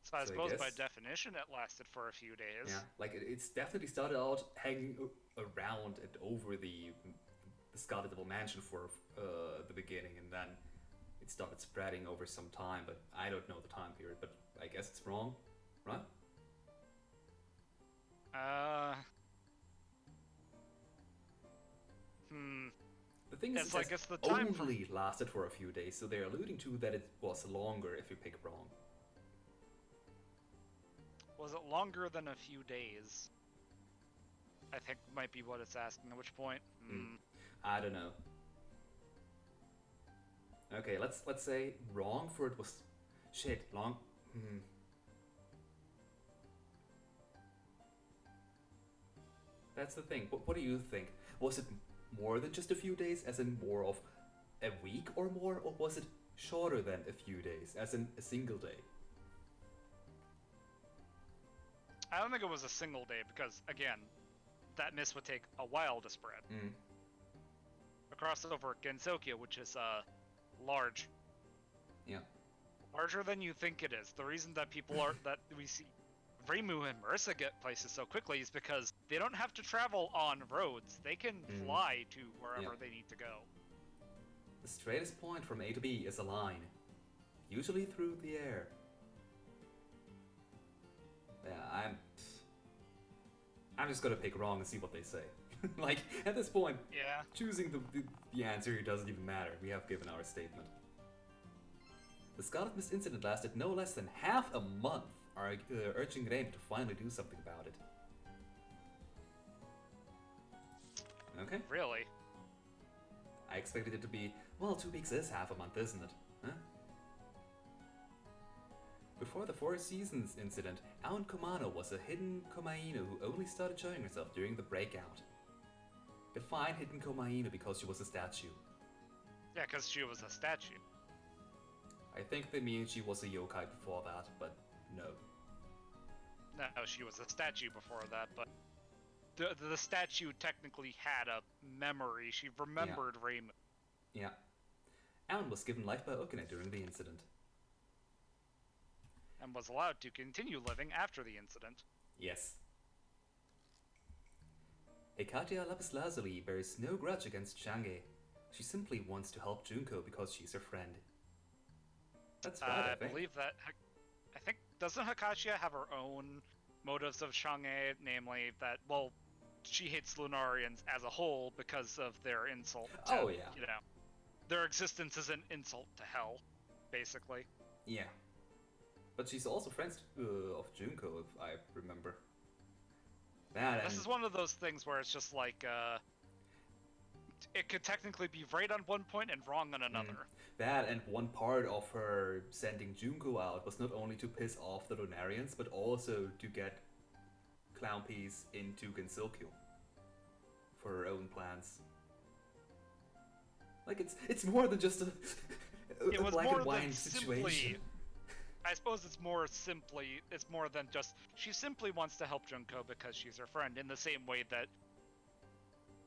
So I So I suppose by guess- definition it lasted for a few days. Yeah, like it's definitely started out hanging around and over the Scarlet Devil Mansion for the beginning, and then it started spreading over some time. But I don't know the time period. But I guess it's wrong, right? The thing is, It's it like says it's the time from- only lasted for a few days, so they're alluding to that it was longer if you pick wrong. Was it longer than a few days? I think might be what it's asking. At which point? I don't know. Okay, let's say wrong for it was shit long. That's the thing. What do you think? Was it more than just a few days, as in more of a week or more, or was it shorter than a few days, as in a single day? I don't think it was a single day because, again, that mist would take a while to spread. Across over Gensokia, which is large. Yeah. Larger than you think it is. The reason that that we see Reimu and Marissa get places so quickly is because they don't have to travel on roads. They can fly to wherever they need to go. The straightest point from A to B is a line, usually through the air. Yeah, I'm just gonna pick wrong and see what they say. Like, at this point, Yeah. choosing the answer here doesn't even matter. We have given our statement. The Scarlet Mist incident lasted no less than half a month, urging Reim to finally do something about it. Okay. Really? I expected it to be, well, 2 weeks is half a month, isn't it? Huh? Before the Four Seasons incident, Aon Komano was a hidden Komainu who only started showing herself during the breakout. Define hidden Komainu because she was a statue. Yeah, because she was a statue. I think they mean she was a yokai before that, but no. No, she was a statue before that, but the statue technically had a memory. She remembered Reimu. Yeah. Aon was given life by Okune during the incident. And was allowed to continue living after the incident. Yes. Hekatia Lapislazuli bears no grudge against Shange. She simply wants to help Junko because she's her friend. That's right, I think. Believe that. I think doesn't Hakatia have her own motives of Shange, namely that she hates Lunarians as a whole because of their insult. To, their existence is an insult to hell, basically. Yeah. But she's also friends of Junko, if I remember. This is one of those things where it's just like, it could technically be right on one point and wrong on another. That and one part of her sending Junko out was not only to piss off the Lunarians, but also to get clown piece into Gensoku for her own plans. Like it's more than just a It was black more and white than situation. simply. I suppose it's more than just she simply wants to help Junko because she's her friend. In the same way that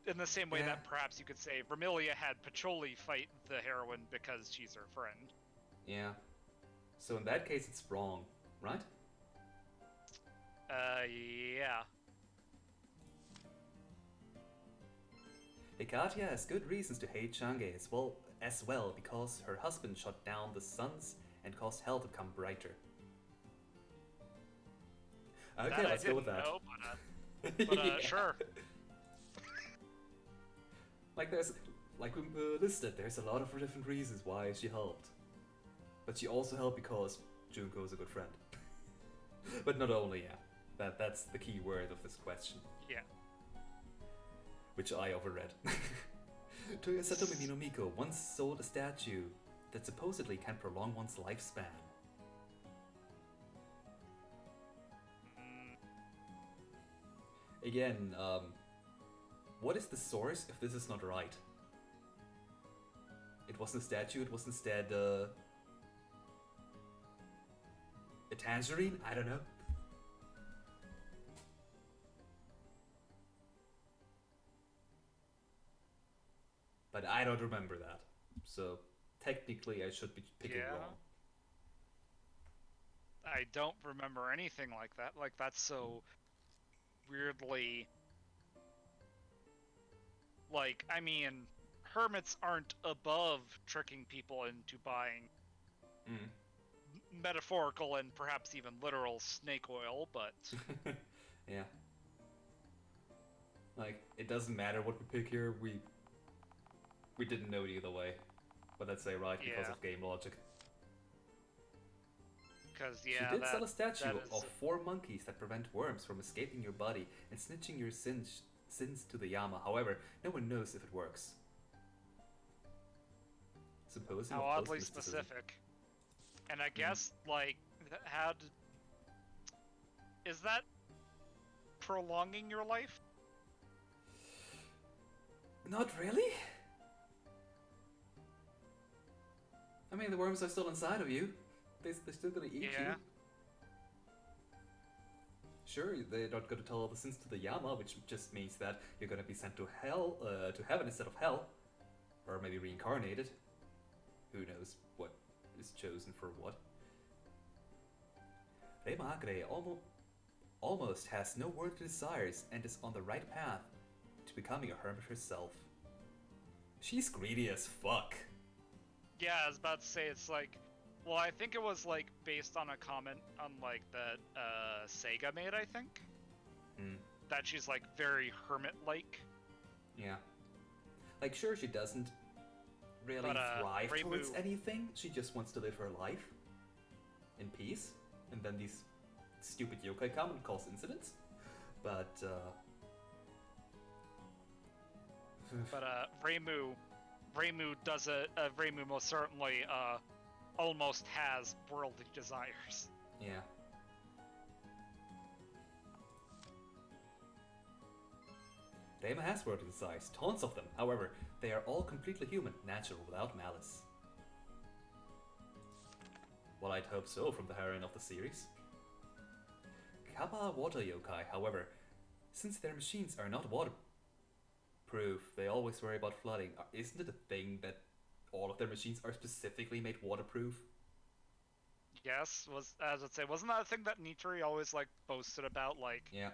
Yeah. perhaps you could say Vermilia had Pacholi fight the heroine because she's her friend. Yeah. So in that case, it's wrong, right? Yeah. Hikatia has good reasons to hate Change as well because her husband shut down the suns and caused hell to come brighter. Okay, let's go with that. Know, but Yeah. sure. Like we listed, there's a lot of different reasons why she helped. But she also helped because Junko is a good friend. But not only, yeah. That's the key word of this question. Yeah. Which I overread. Toya Satomi Minomiko once sold a statue that supposedly can prolong one's lifespan. Again, what is the source if this is not right? It wasn't a statue, it was instead a tangerine? I don't know. But I don't remember that. So technically I should be picking wrong. I don't remember anything like that. Like, that's so weirdly... Like, I mean, hermits aren't above tricking people into buying metaphorical and perhaps even literal snake oil, but... Yeah. Like, it doesn't matter what we pick here, we didn't know it either way. But let's say right because of game logic. Because, she did sell a statue of 4 monkeys that prevent worms from escaping your body and snitching your sins to the Yama. However, no one knows if it works. Supposing how oddly specific. And I guess, like, is that prolonging your life? Not really. I mean, the worms are still inside of you. They're still gonna eat you. Sure, they're not gonna tell all the sins to the Yama, which just means that you're gonna be sent to hell, to heaven instead of hell, or maybe reincarnated. Who knows what is chosen for what? Remagre almost has no worldly desires and is on the right path to becoming a hermit herself. She's greedy as fuck. Yeah, I was about to say, it's like, well, I think it was like based on a comment on like that Sega made, I think. That she's like very hermit-like. Yeah. Like, sure, she doesn't really thrive towards anything. She just wants to live her life in peace. And then these stupid yokai come and cause incidents. But Reimu does Reimu most certainly almost has worldly desires. Yeah. Reima has worldly desires, tons of them. However, they are all completely human, natural, without malice. Well, I'd hope so from the heroine of the series. Kappa water yokai, however, since their machines are not waterproof, they always worry about flooding. Isn't it a thing that all of their machines are specifically made waterproof? Yes, as I'd say, wasn't that a thing that Nitori always like boasted about? Like, yeah,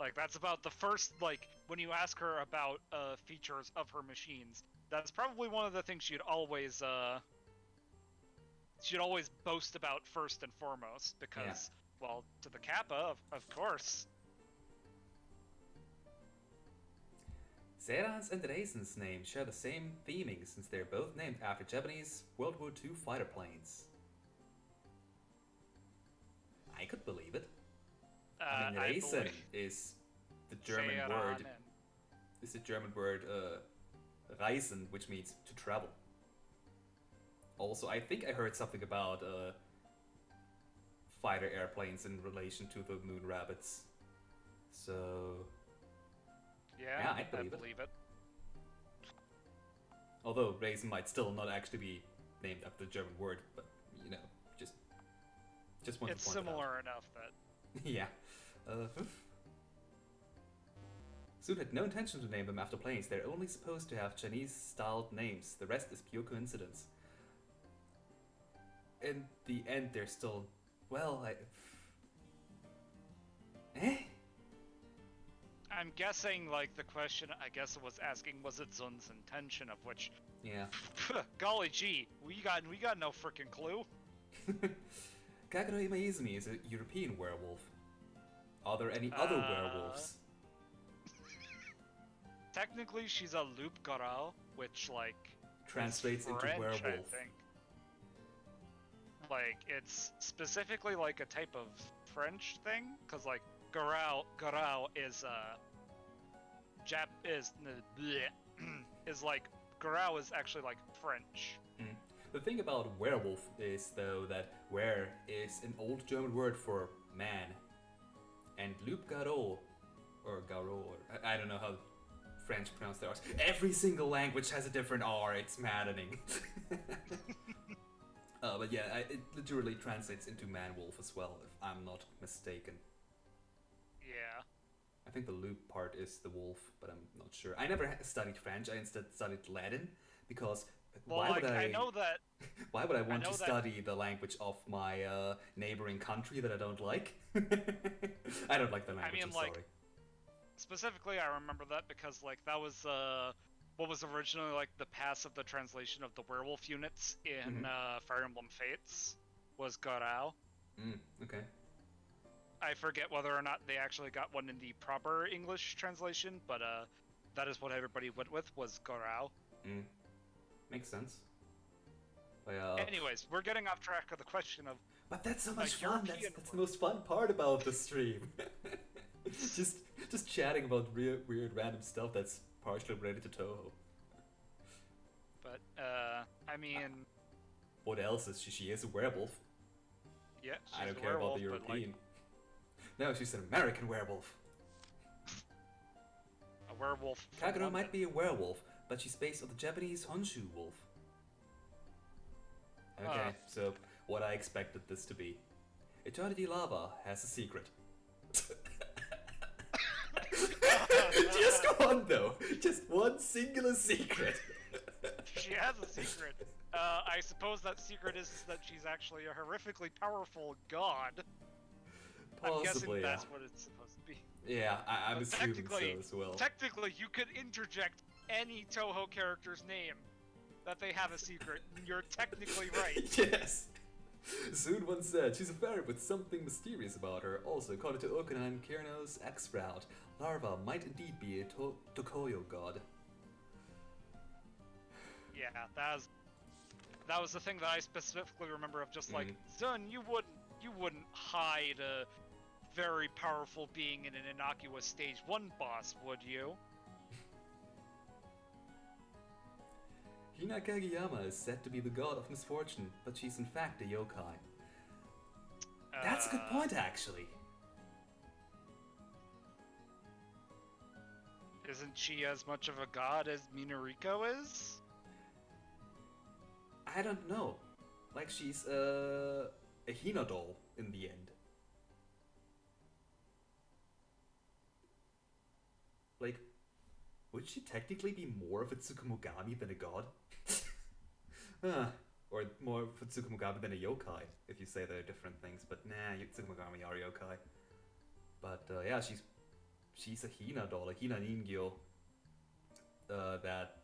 like that's about the first, like, when you ask her about features of her machines, that's probably one of the things she'd always boast about first and foremost, because, well, to the Kappa, of course. Serans and Reisen's names share the same theming since they're both named after Japanese World War II fighter planes. I could believe it. I mean, Reisen is the German word. Is the German word Reisen, which means to travel. Also, I think I heard something about fighter airplanes in relation to the moon rabbits. So Yeah, I believe it. it. Although raisin might still not actually be named after the German word, but you know, just want It's to point similar enough that. it out. Yeah. Soon had no intention to name them after planes. They're only supposed to have Chinese-styled names. The rest is pure coincidence. In the end, they're still, well, I'm guessing, like, the question, I guess it was asking, was it Zun's intention, of which, Yeah. golly gee, we got no freaking clue. Kagero Imaizumi is a European werewolf. Are there any other werewolves? Technically, she's a loup garou, which, like, Translates is French, into werewolf. I think. Like, it's specifically, like, a type of French thing, because, like, garou is, is, like, garou is actually, like, French. Mm. The thing about werewolf is, though, that wer is an old German word for man. And loup garou, or garou, or I don't know how French pronounce their R's. Every single language has a different R, it's maddening. But yeah, it literally translates into man-wolf as well, if I'm not mistaken. Yeah. I think the loop part is the wolf, but I'm not sure. I never studied French, I instead studied Latin, because Well, why like, would I know that... Why would I want know to that- study the language of my neighboring country that I don't like? I don't like the language, I'm like, sorry. Specifically, I remember that because, like, that was, what was originally, like, the pass of the translation of the werewolf units in, Fire Emblem Fates was garou. Okay. I forget whether or not they actually got one in the proper English translation, but, that is what everybody went with, was garou. Makes sense. But, Anyways, we're getting off track of the question of... But that's so much fun, European that's the most fun part about the stream. just chatting about weird random stuff that's partially related to Touhou. But, I mean... What else is she? She is a werewolf. Yeah, she's I don't a care about werewolf, the but, like, European. No, she's an American werewolf. a werewolf from Kagero London. might be a werewolf, but she's based on the Japanese Honshu wolf. Okay, so what I expected this to be. Eternity Lava has a secret. Just one though. Just one singular secret. She has a secret. I suppose that secret is that she's actually a horrifically powerful god. I'm guessing Possibly, yeah. that's what it's supposed to be. Yeah, I'm But assuming so as well. Technically, you could interject any Touhou character's name that they have a secret. You're technically right. Yes. Soon once said she's a fairy with something mysterious about her. Also, according to Okuna and Kirno's ex-sprout, Larva might indeed be a Tokoyo god. Yeah, that was the thing that I specifically remember of just like, Zun, you wouldn't hide a very powerful being in an innocuous stage 1 boss, would you? Hina Kageyama is said to be the god of misfortune, but she's in fact a yokai. That's a good point, actually. Isn't she as much of a god as Minariko is? I don't know. Like, she's a Hina doll in the end. Like, would she technically be more of a Tsukumogami than a god? Or more of a Tsukumogami than a yokai, if you say they're different things. But nah, Tsukumogami are yokai. But yeah, she's a Hina doll, a Hina Ningyo that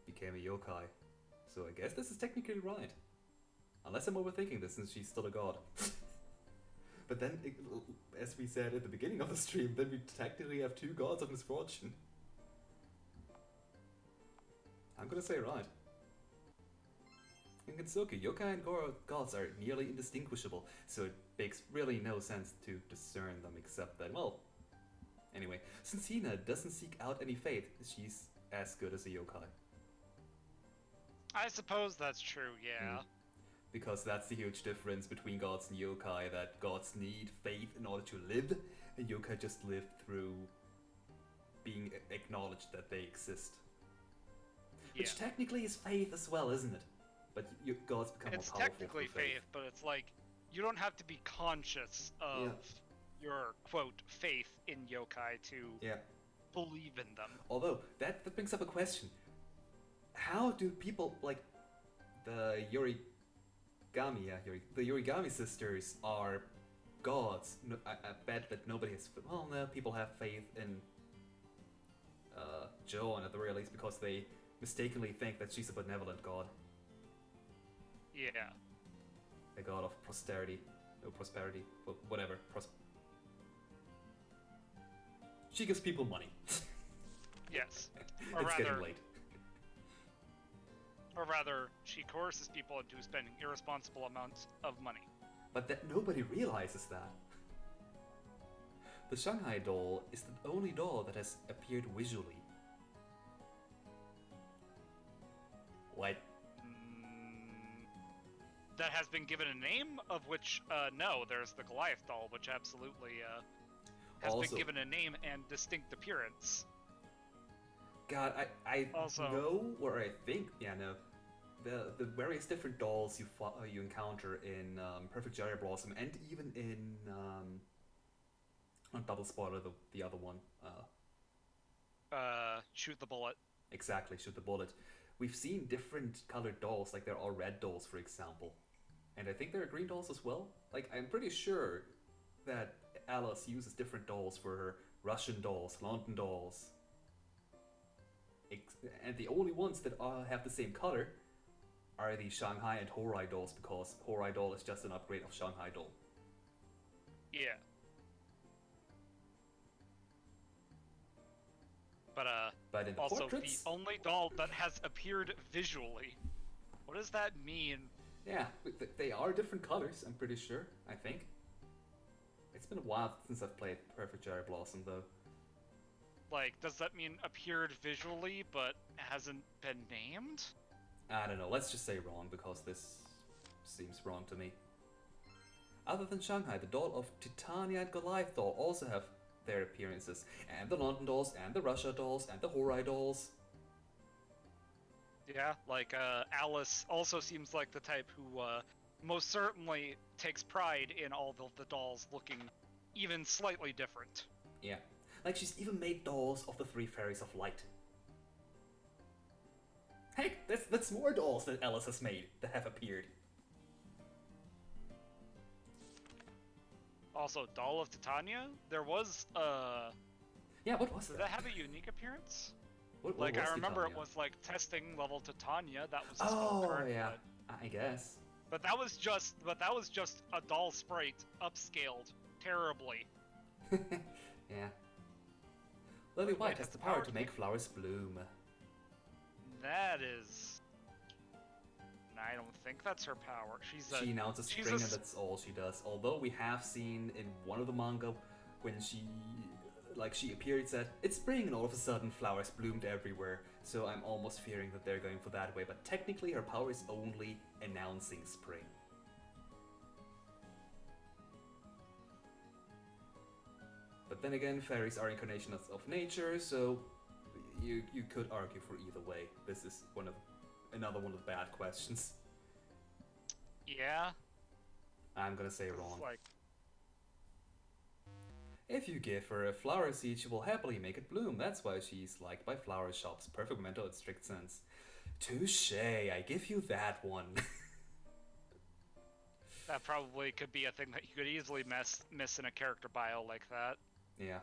became a yokai. So I guess this is technically right. Unless I'm overthinking this since she's still a god. But then, as we said at the beginning of the stream, then we technically have 2 gods of misfortune. I'm gonna say right. In Gensokyo, yokai and gods are nearly indistinguishable, so it makes really no sense to discern them except that, well... Anyway, since Hina doesn't seek out any fate, she's as good as a yokai. I suppose that's true, yeah. because that's the huge difference between gods and yokai, that gods need faith in order to live, and yokai just live through being acknowledged that they exist. Yeah. Which technically is faith as well, isn't it? But gods become It's more powerful technically through faith. but it's like, you don't have to be conscious of your, quote, faith in yokai to believe in them. Although, that brings up a question. How do people, like, the the Yorigami sisters are gods? No, I bet that nobody has, well, no, people have faith in Joan at the very least because they mistakenly think that she's a benevolent god. Yeah. A god of prosperity. No, prosperity. Whatever. She gives people money. Yes. It's getting late. Or rather, she coerces people into spending irresponsible amounts of money. But that nobody realizes that. The Shanghai doll is the only doll that has appeared visually. What? That has been given a name, of which, no, there's the Goliath doll, which absolutely has also, been given a name and distinct appearance. God, I know, or I think, the various different dolls you encounter in Perfect Cherry Blossom, and even in on Double Spoiler, the other one. Shoot the bullet. Exactly, Shoot the Bullet. We've seen different colored dolls, like there are red dolls, for example. And I think there are green dolls as well. Like, I'm pretty sure that Alice uses different dolls for her Russian dolls, London dolls. And the only ones that have the same color are the Shanghai and Horai dolls, because Horai doll is just an upgrade of Shanghai doll. Yeah. But in the also portraits, the only doll that has appeared visually. What does that mean? Yeah, they are different colors, I'm pretty sure, I think. It's been a while since I've played Perfect Cherry Blossom, though. Like, does that mean appeared visually, but hasn't been named? I don't know, let's just say wrong, because this seems wrong to me. Other than Shanghai, the doll of Titania and Goliath doll also have their appearances, and the London dolls, and the Russia dolls, and the Horai dolls. Yeah, like, Alice also seems like the type who, most certainly takes pride in all of the dolls looking even slightly different. Yeah. Like, she's even made dolls of the Three Fairies of Light. Heck, that's more dolls that Alice has made that have appeared. Also, Doll of Titania? There was, Yeah, what was that? Did that have a unique appearance? What like, was I remember Titania? it was, like, testing level Titania, that was yeah, I guess. But that was just a doll sprite upscaled terribly. Yeah. Lily White has the power to make flowers bloom. That is... I don't think that's her power. She announces spring and that's all she does. Although we have seen in one of the manga when she appeared and said, it's spring, and all of a sudden flowers bloomed everywhere. So I'm almost fearing that they're going for that way. But technically her power is only announcing spring. But then again, fairies are incarnations of nature, so you could argue for either way. This is another one of the bad questions. Yeah. I'm gonna say wrong. Like... If you give her a flower seed, she will happily make it bloom. That's why she's liked by flower shops. Perfect Memento in strict sense. Touché, I give you that one. That probably could be a thing that you could easily miss in a character bio like that. Yeah.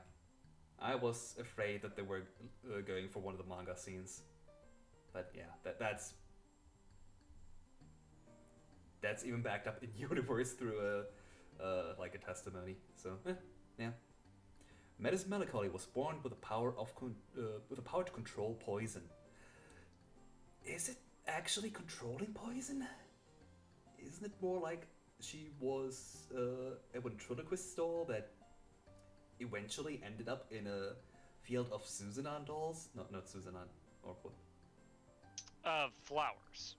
I was afraid that they were going for one of the manga scenes. But yeah, that's even backed up in universe through a testimony. So, yeah. Metis Melancholy was born with the power to control poison. Is it actually controlling poison? Isn't it more like she was a ventriloquist doll that eventually ended up in a field of Suzanan dolls? Not Suzanan, or what? Flowers.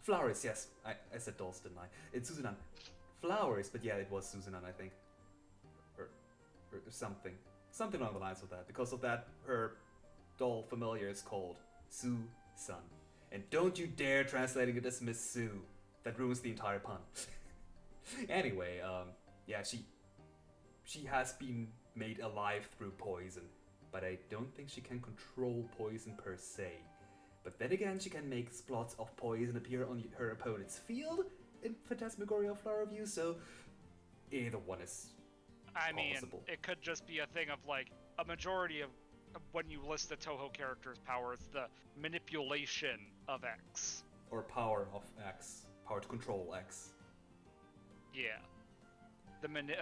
Flowers, yes. I said dolls, didn't I? It's Suzunan. Flowers, but yeah, it was Suzunan, I think. Or something. Something along the lines of that. Because of that, her doll familiar is called Su-san. And don't you dare translating it as Miss Sue. That ruins the entire pun. Anyway, yeah, she has been made alive through poison, but I don't think she can control poison per se. But then again, she can make splots of poison appear on her opponent's field in Phantasmagoria Flower View, so either one is possible. It could just be a thing of like a majority of when you list the Touhou character's powers, the manipulation of X. Or power of X. Power to control X. Yeah.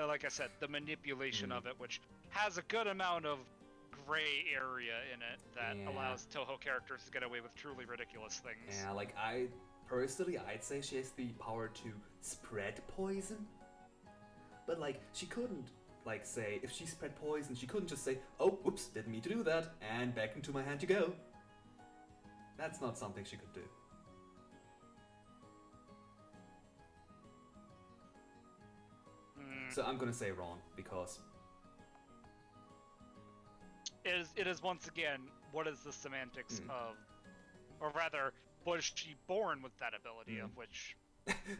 Like I said, the manipulation of it, which has a good amount of gray area in it that allows Touhou characters to get away with truly ridiculous things. Yeah, like I'd say she has the power to spread poison. But like, she couldn't, like, say, if she spread poison, she couldn't just say, oh, whoops, didn't mean to do that, and back into my hand you go. That's not something she could do. So I'm gonna say wrong, because... It is once again, what is the semantics of... Or rather, was she born with that ability of which...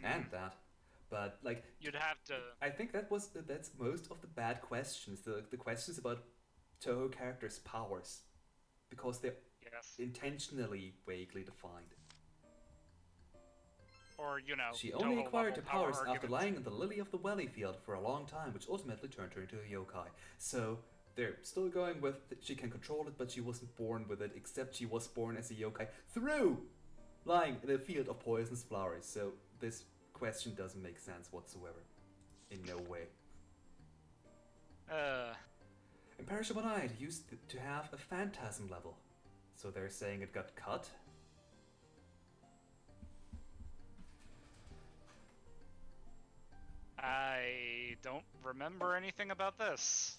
and that. But, like... You'd have to... I think that's most of the bad questions, the questions about Touhou characters' powers. Because they're intentionally vaguely defined. Or, you know, she only acquired her powers after lying in the Lily of the Valley field for a long time, which ultimately turned her into a yokai. So, they're still going with she can control it, but she wasn't born with it, except she was born as a yokai through lying in a field of poisonous flowers. So, this question doesn't make sense whatsoever. In no way. Imperishable Night used to have a phantasm level. So they're saying it got cut? I don't remember anything about this.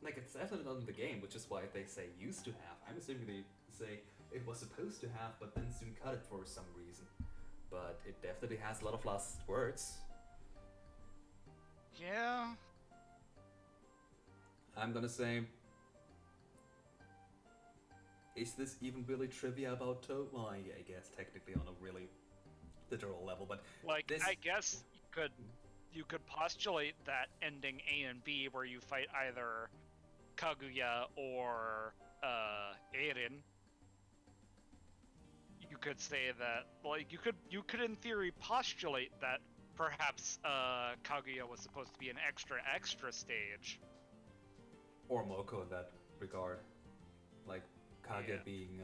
Like, it's definitely not in the game, which is why they say used to have. I'm assuming they say it was supposed to have, but then soon cut it for some reason. But it definitely has a lot of last words. Yeah. I'm gonna say... Is this even really trivia about Touhou? Well, I guess technically on a really literal level, but... Like, this... I guess you could postulate that ending A and B where you fight either Kaguya or Eren. You could say that, like, you could in theory postulate that perhaps Kaguya was supposed to be an extra stage. Or Moko in that regard. Like, Kaguya being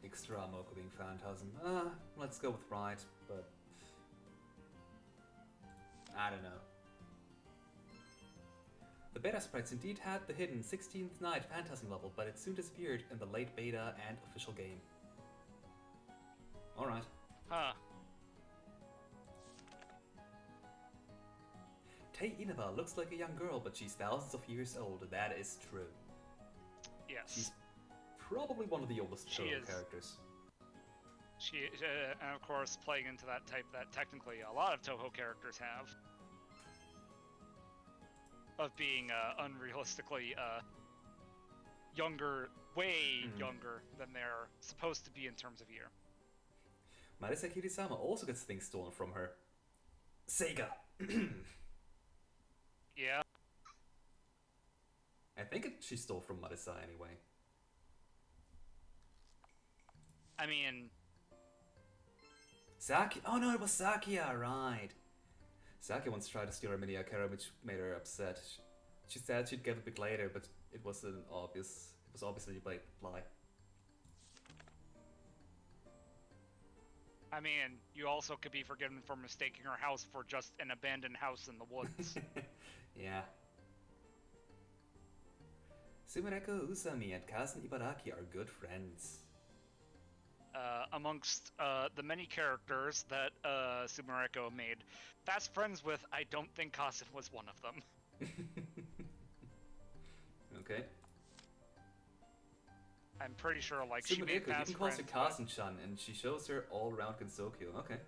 extra, Moko being phantasm. Let's go with right, but... I don't know. The beta sprites indeed had the hidden 16th Night Phantasm level, but it soon disappeared in the late beta and official game. Alright. Huh. Tei Inaba looks like a young girl, but she's thousands of years old. That is true. Yes. She's probably one of the oldest Touhou characters. She, and of course, playing into that type that technically a lot of Touhou characters have. Of being unrealistically younger, way younger than they're supposed to be in terms of year. Marisa Kirisama also gets things stolen from her. Sega! Yeah. I think she stole from Marisa anyway. I mean... Saki? Oh no, it was Sakia, right. Saki once tried to steal her mini Akira, which made her upset. She said she'd give it back later, but it was obviously a lie. I mean, you also could be forgiven for mistaking her house for just an abandoned house in the woods. Yeah. Sumereko Usami and Kazan Ibaraki are good friends. Amongst the many characters that Sumereko made fast friends with, I don't think Kazan was one of them. Okay. I'm pretty sure like she made Sumideko, you fast can call her friends. Kazen-chan, and she shows her all-around Gensokyo. Okay.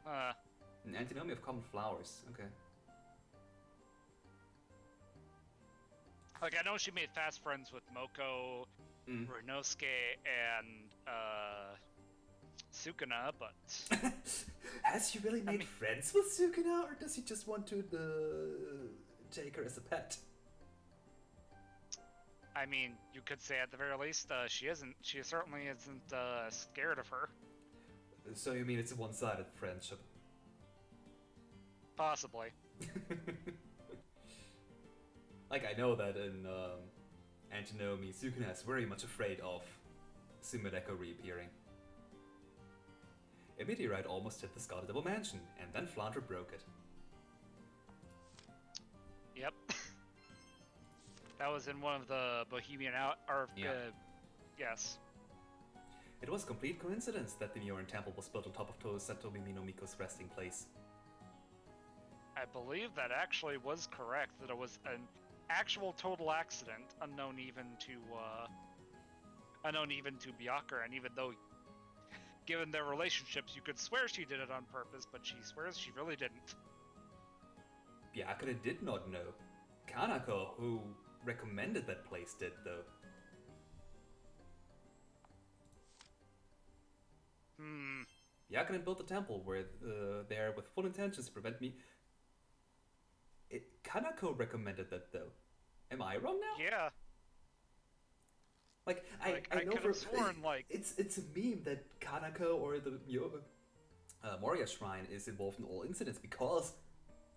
An antinomy of common flowers. Okay. Like I know she made fast friends with Moko, Mm. Runosuke, and Sukuna, but Has she really made friends with Sukuna, or does he just want to take her as a pet? I mean, you could say at the very least, she isn't. She certainly isn't scared of her. So you mean it's a one-sided friendship? Possibly. Like, I know that in Antinomy, Sukuna is very much afraid of Sumideko reappearing. A meteorite almost hit the Scarlet Devil Mansion, and then Flandre broke it. Yep. That was in one of the Bohemian yes. It was a complete coincidence that the Mioran Temple was built on top of Satomi Minomiko's resting place. I believe that actually was correct, that it was an actual total accident, unknown even to Byakuren, and even though, given their relationships, you could swear she did it on purpose, but she swears she really didn't. Byakuren did not know. Kanako, who recommended that place, did, though. Byakuren built a temple there with full intentions to prevent me. Kanako recommended that, though. Am I wrong now? Yeah. Like I know could have sworn, like... It's a meme that Kanako or the Moria Shrine is involved in all incidents, because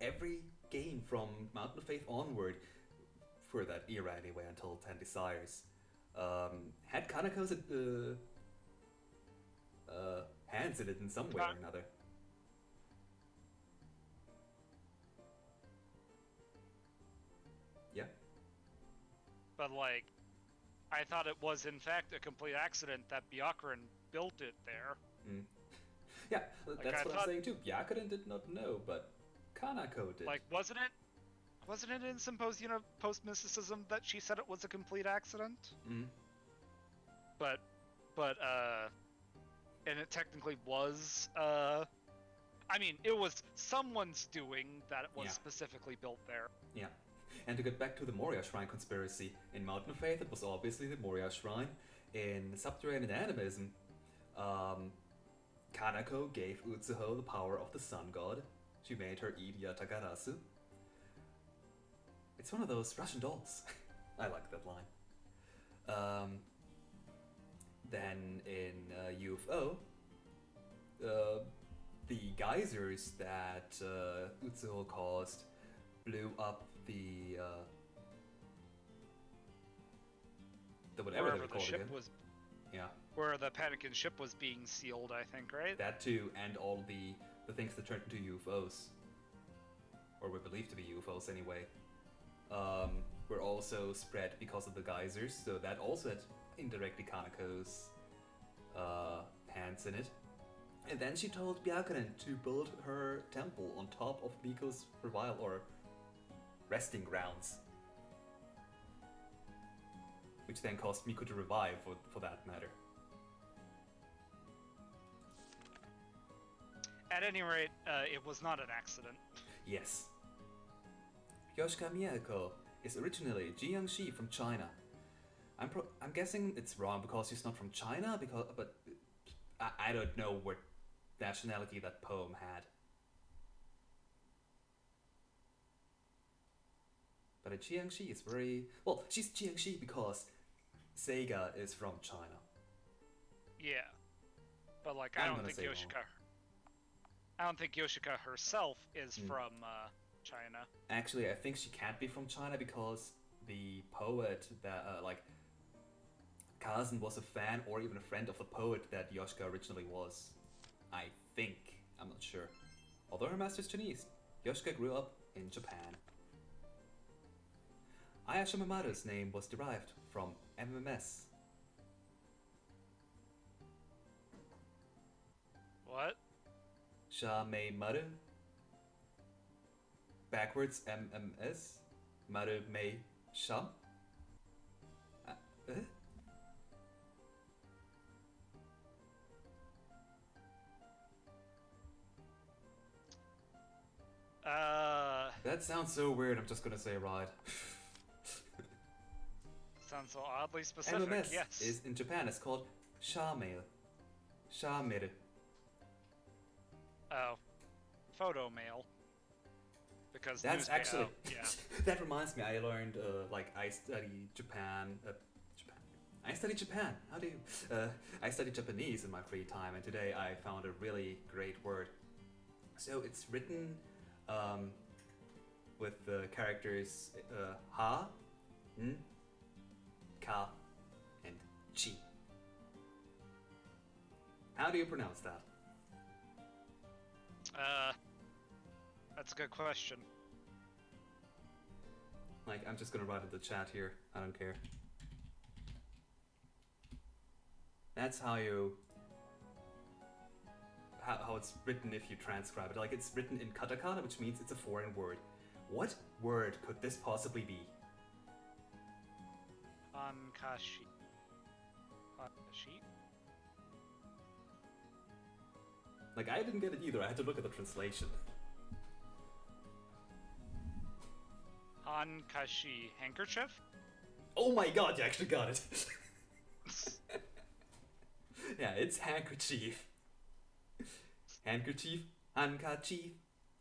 every game from Mountain of Faith onward, for that era anyway, until 10 Desires, had Kanako's hands in it in some way or another. Yeah. But like, I thought it was in fact a complete accident that Byakuren built it there. Yeah, that's what I'm saying too. Byakuren did not know, but Kanako did. Like, wasn't it in Symposium of Post-Mysticism that she said it was a complete accident? But and it technically was, I mean, it was someone's doing that it was specifically built there. Yeah. And to get back to the Moria Shrine conspiracy, in Mountain of Faith it was obviously the Moria Shrine. In Subterranean Animism, Kanako gave Utsuho the power of the Sun God. She made her eat Yatagarasu. It's one of those Russian dolls. I like that line. Then in UFO, the geysers that Utsuho caused blew up the whatever wherever they were the called ship again. was, yeah, where the Panikin ship was being sealed, I think, right? That too, and all the things that turned into UFOs, or were believed to be UFOs anyway, were also spread because of the geysers. So that also had indirectly Kanako's hands in it. And then she told Byakuren to build her temple on top of Miko's revival or resting grounds, which then caused Miko to revive, for that matter. At any rate, it was not an accident. Yes. Yoshika Miyako is originally Jiangxi from China. I'm guessing it's wrong because she's not from China, but I don't know what nationality that poem had. But a Jiangxi is very... Well, she's Jiangxi because Sega is from China. Yeah. But like, I don't think Yoshika herself is from China. Actually, I think she can't be from China because the poet that, Kazan was a fan or even a friend of the poet that Yoshika originally was. I think. I'm not sure. Although her master's Chinese, Yoshika grew up in Japan. Aya Shimamaru's name was derived from MMS. What? Shimamaru. Backwards MMS. Maru Mei Sham. That sounds so weird, I'm just gonna say right. Sounds so oddly specific, MMS yes. is in Japan, it's called Shamail. Shamir. Oh. Photo mail. Because That's actually... yeah. That reminds me, I learned, I study Japan... I study Japan, how do you... I study Japanese in my free time, and today I found a really great word. So it's written with the characters ha, n, ka, and chi. How do you pronounce that? That's a good question. Like, I'm just gonna write in the chat here. I don't care. That's how you... How it's written if you transcribe it. Like, it's written in katakana, which means it's a foreign word. What word could this possibly be? Ankashi. Ankashi? Like, I didn't get it either. I had to look at the translation. Ankashi. Handkerchief? Oh my god, you actually got it! Yeah, it's handkerchief. Handkerchief, handkerchief,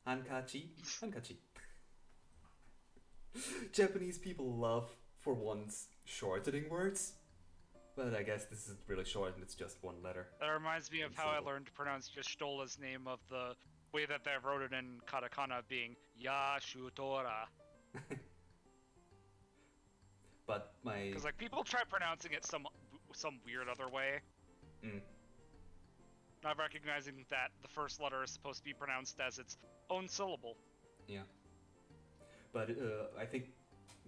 handkerchief, handkerchief. Japanese people love, for once, shortening words. But I guess this isn't really short and it's just one letter. That reminds me of how I learned to pronounce Yashtola's name of the way that they wrote it in katakana being Yashutora. But my... Because, like, people try pronouncing it some weird other way. Not recognizing that the first letter is supposed to be pronounced as its own syllable. Yeah. But I think...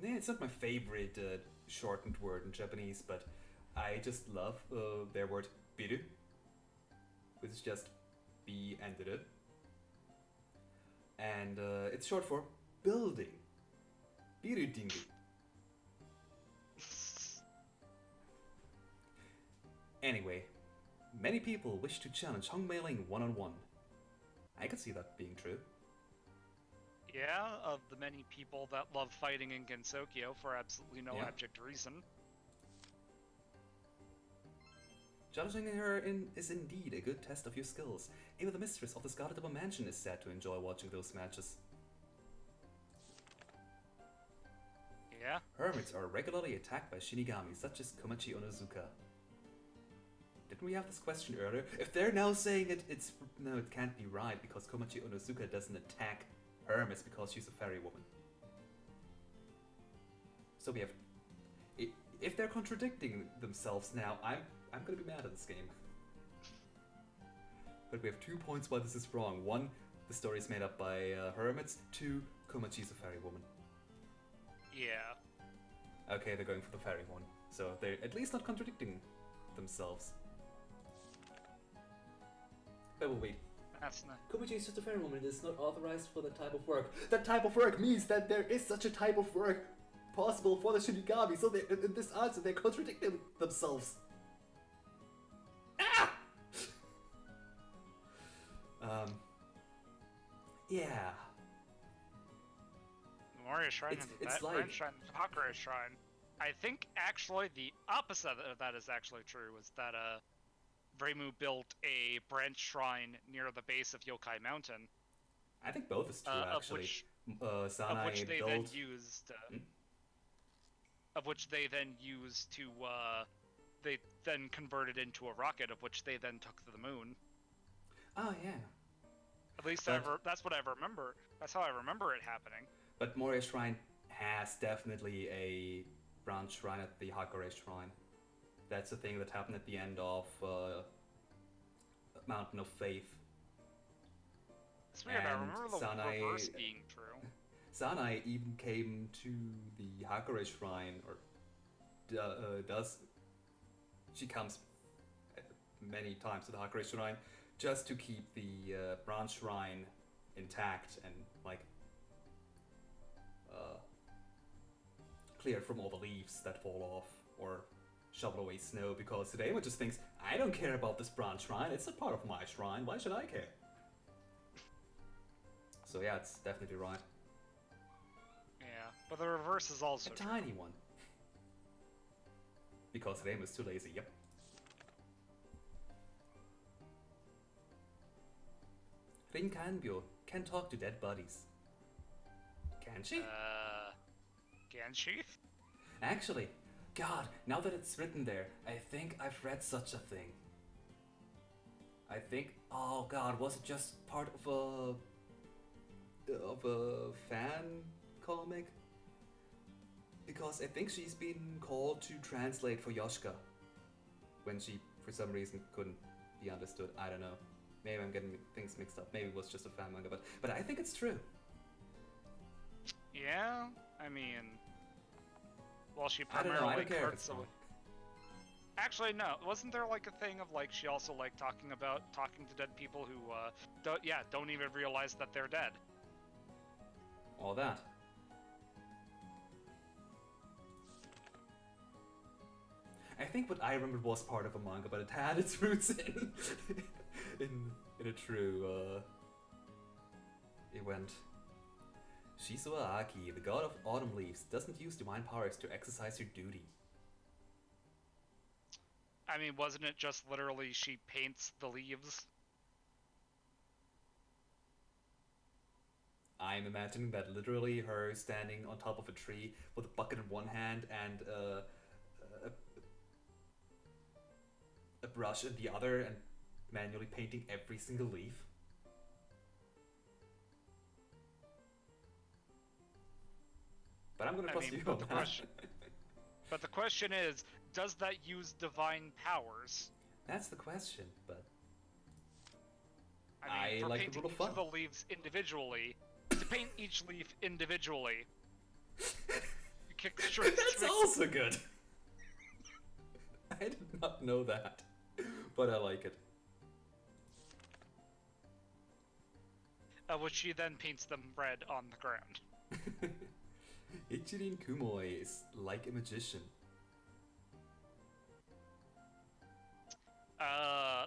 it's not my favorite shortened word in Japanese, but I just love their word biru, which is just B and R. And it's short for building. Biru-dingu. Anyway, many people wish to challenge Hongmei-ling one-on-one. I could see that being true. Yeah, of the many people that love fighting in Gensokyo for absolutely no abject reason. Challenging her is indeed a good test of your skills. Even the mistress of the Scarlet Double Mansion is said to enjoy watching those matches. Yeah? Hermits are regularly attacked by Shinigami, such as Komachi Onozuka. Didn't we have this question earlier? If they're now saying it, no, it can't be right, because Komachi Onozuka doesn't attack Hermes because she's a fairy woman. So we have... If they're contradicting themselves now, I'm gonna be mad at this game. But we have 2 points why this is wrong. 1, the story is made up by Hermits. 2, Komachi's a fairy woman. Yeah. Okay, they're going for the fairy one. So they're at least not contradicting themselves. But wait. That's not... Komachi is just a fairy woman. It is not authorized for that type of work. That type of work means that there is such a type of work possible for the Shinigami. So in this answer, they're contradicting themselves. Ah! Yeah. Memorial Shrine and that Grand Shrine, Hakure Shrine. I think actually the opposite of that is actually true, was that Vremu built a branch shrine near the base of Yokai Mountain. I think both is true actually. Of which they then used. Of which they then used to. They then converted into a rocket, of which they then took to the moon. Oh yeah. At least that's what I remember. That's how I remember it happening. But Moria Shrine has definitely a branch shrine at the Hakure Shrine. That's the thing that happened at the end of Mountain of Faith. It's weird, I remember the reverse being true. Sanai even came to the Hakure Shrine, or she comes many times to the Hakure Shrine just to keep the branch shrine intact and like cleared from all the leaves that fall off or shovel away snow, because Tadema just thinks, I don't care about this branch shrine, it's a part of my shrine, why should I care? So yeah, it's definitely right. But the reverse is also A true. tiny one. Because Rem is too lazy, yep. Rinkanbyo can talk to dead bodies. Can she? Can she? Actually, God, now that it's written there, I think I've read such a thing. I think, oh God, was it just part of a fan comic? Because I think she's been called to translate for Yoshika when she, for some reason, couldn't be understood. I don't know. Maybe I'm getting things mixed up. Maybe it was just a fan manga, but I think it's true. Yeah, I mean, well, she I don't know. I primarily don't care if it's cuts wrong. Actually, no. Wasn't there like a thing of like she also like talking to dead people who don't even realize that they're dead? All that. I think what I remembered was part of a manga, but it had its roots in a true event. Shizuo Aki, the god of autumn leaves, doesn't use divine powers to exercise her duty. I mean, wasn't it just literally she paints the leaves? I'm imagining that literally her standing on top of a tree with a bucket in one hand and a brush in the other and manually painting every single leaf. But I'm gonna trust you on that. But the question is, does that use divine powers? That's the question, but I mean, for like the painting rule of each thumb. of the leaves individually, to paint each leaf individually, you kick the short That's also good. I did not know that, but I like it. Which she then paints them red on the ground. Ichirin Kumoi is like a magician.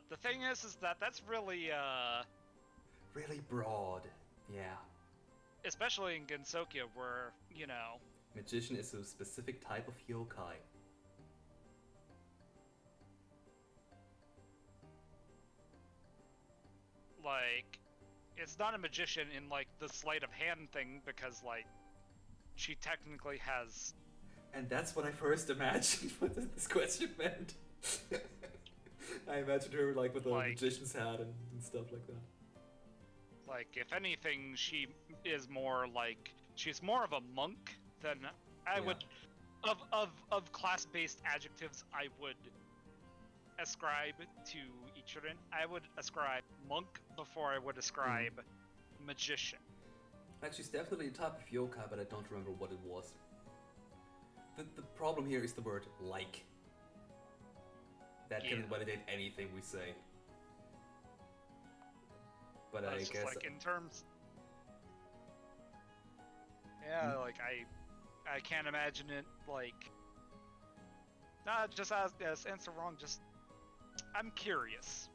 The thing is that that's really, Really broad, yeah. especially in Gensokyo, where, you know... Magician is a specific type of yokai. Like, it's not a magician in, like, the sleight of hand thing, because, like, she technically has... And that's what I first imagined what this question meant. I imagined her, like, with a magician's hat and stuff like that. Like, if anything, she is more, like... She's more of a monk than... I would... Of class-based adjectives, I would ascribe to Ichirin. I would ascribe monk before I would ascribe magician. Like, she's definitely the type of yokai, but I don't remember what it was. The problem here is the word like. That can validate anything we say. But I guess... like, in terms... Yeah, like, I can't imagine it, like... Nah, just answer wrong, just... I'm curious.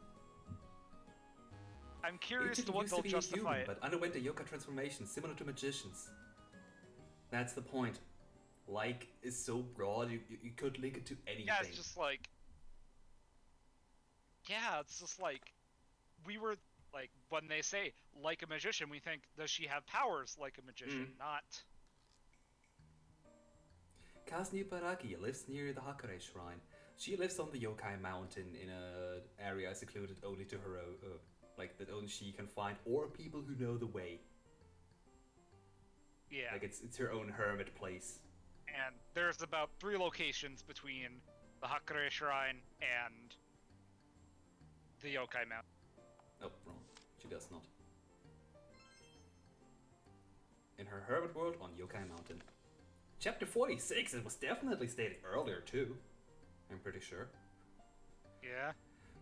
I'm curious to what they'll justify human, it. But underwent a yokai transformation similar to magicians. That's the point. Like is so broad, you could link it to anything. Yeah, it's just like... Yeah, it's just like... We were, like, when they say, like a magician, we think, does she have powers like a magician? Not... Kazunie Baraki lives near the Hakare Shrine. She lives on the Yokai Mountain in an area secluded only to her own, like that only she can find, or people who know the way. Yeah. Like it's her own hermit place. And there's about 3 locations between the Hakare Shrine and the Yokai Mountain. Oh, wrong. She does not. In her hermit world on Yokai Mountain. Chapter 46, it was definitely stated earlier too. I'm pretty sure. Yeah.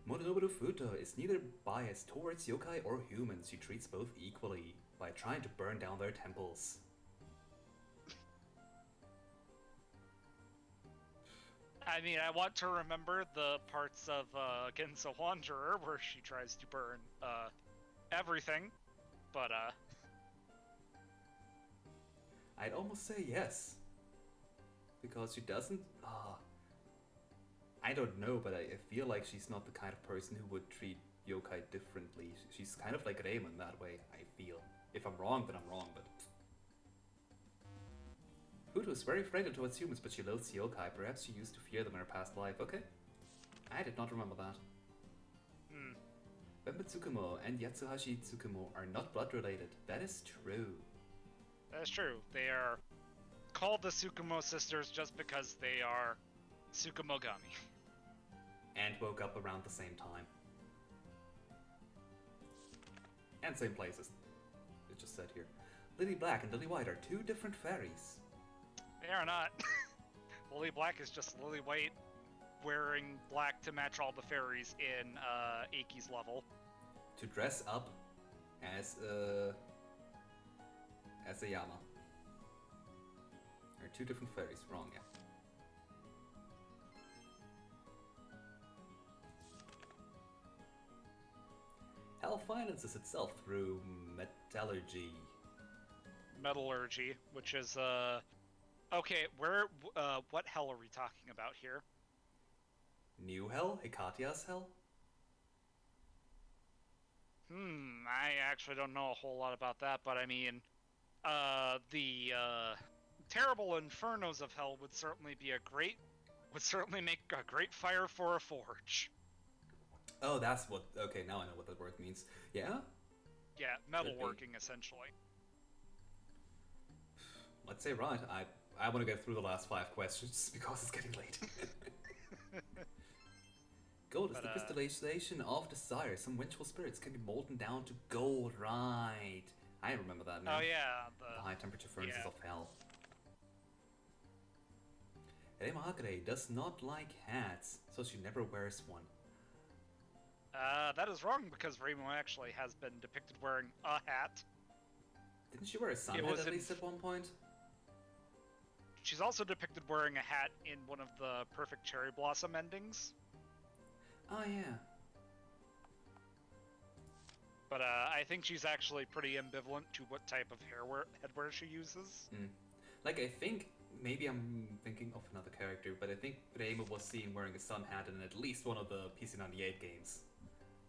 Motonobu Futo is neither biased towards yokai or humans. She treats both equally by trying to burn down their temples. I mean, I want to remember the parts of Genso Wanderer where she tries to burn everything, but I'd almost say yes. Because she doesn't... I don't know, but I feel like she's not the kind of person who would treat yokai differently. She's kind of like Raymond that way, I feel. If I'm wrong, then I'm wrong, but... Hoot was very friendly towards humans, but she loathes yokai. Perhaps she used to fear them in her past life. Okay. I did not remember that. Bemba Tsukumo and Yatsuhashi Tsukumo are not blood-related. That is true. That is true. They are called the Tsukumo sisters just because they are Tsukumogami. And woke up around the same time. And same places. It just said here. Lily Black and Lily White are two different fairies. They are not. Lily Black is just Lily White wearing black to match all the fairies in Eiki's level. To dress up as a Yama. They're two different fairies. Wrong, yeah. Hell finances itself through metallurgy. Metallurgy, which is okay, what hell are we talking about here? New hell? Hekatia's hell? I actually don't know a whole lot about that, but I mean, the terrible infernos of hell would certainly make a great fire for a forge. Oh, that's what... Okay, now I know what that word means. Yeah? Yeah, metalworking, essentially. Let's say right. I want to get through the last 5 questions because it's getting late. Gold is the crystallization of desire. Some vengeful spirits can be molten down to gold. Right. I remember that now. Oh yeah, the high temperature furnaces of hell. Remahagre does not like hats, so she never wears one. That is wrong because Remo actually has been depicted wearing a hat. Didn't she wear a sun hat at least at one point? She's also depicted wearing a hat in one of the Perfect Cherry Blossom endings. Oh yeah. But I think she's actually pretty ambivalent to what type of headwear she uses. Like, I think, maybe I'm thinking of another character, but I think Reimu was seen wearing a sun hat in at least one of the PC98 games.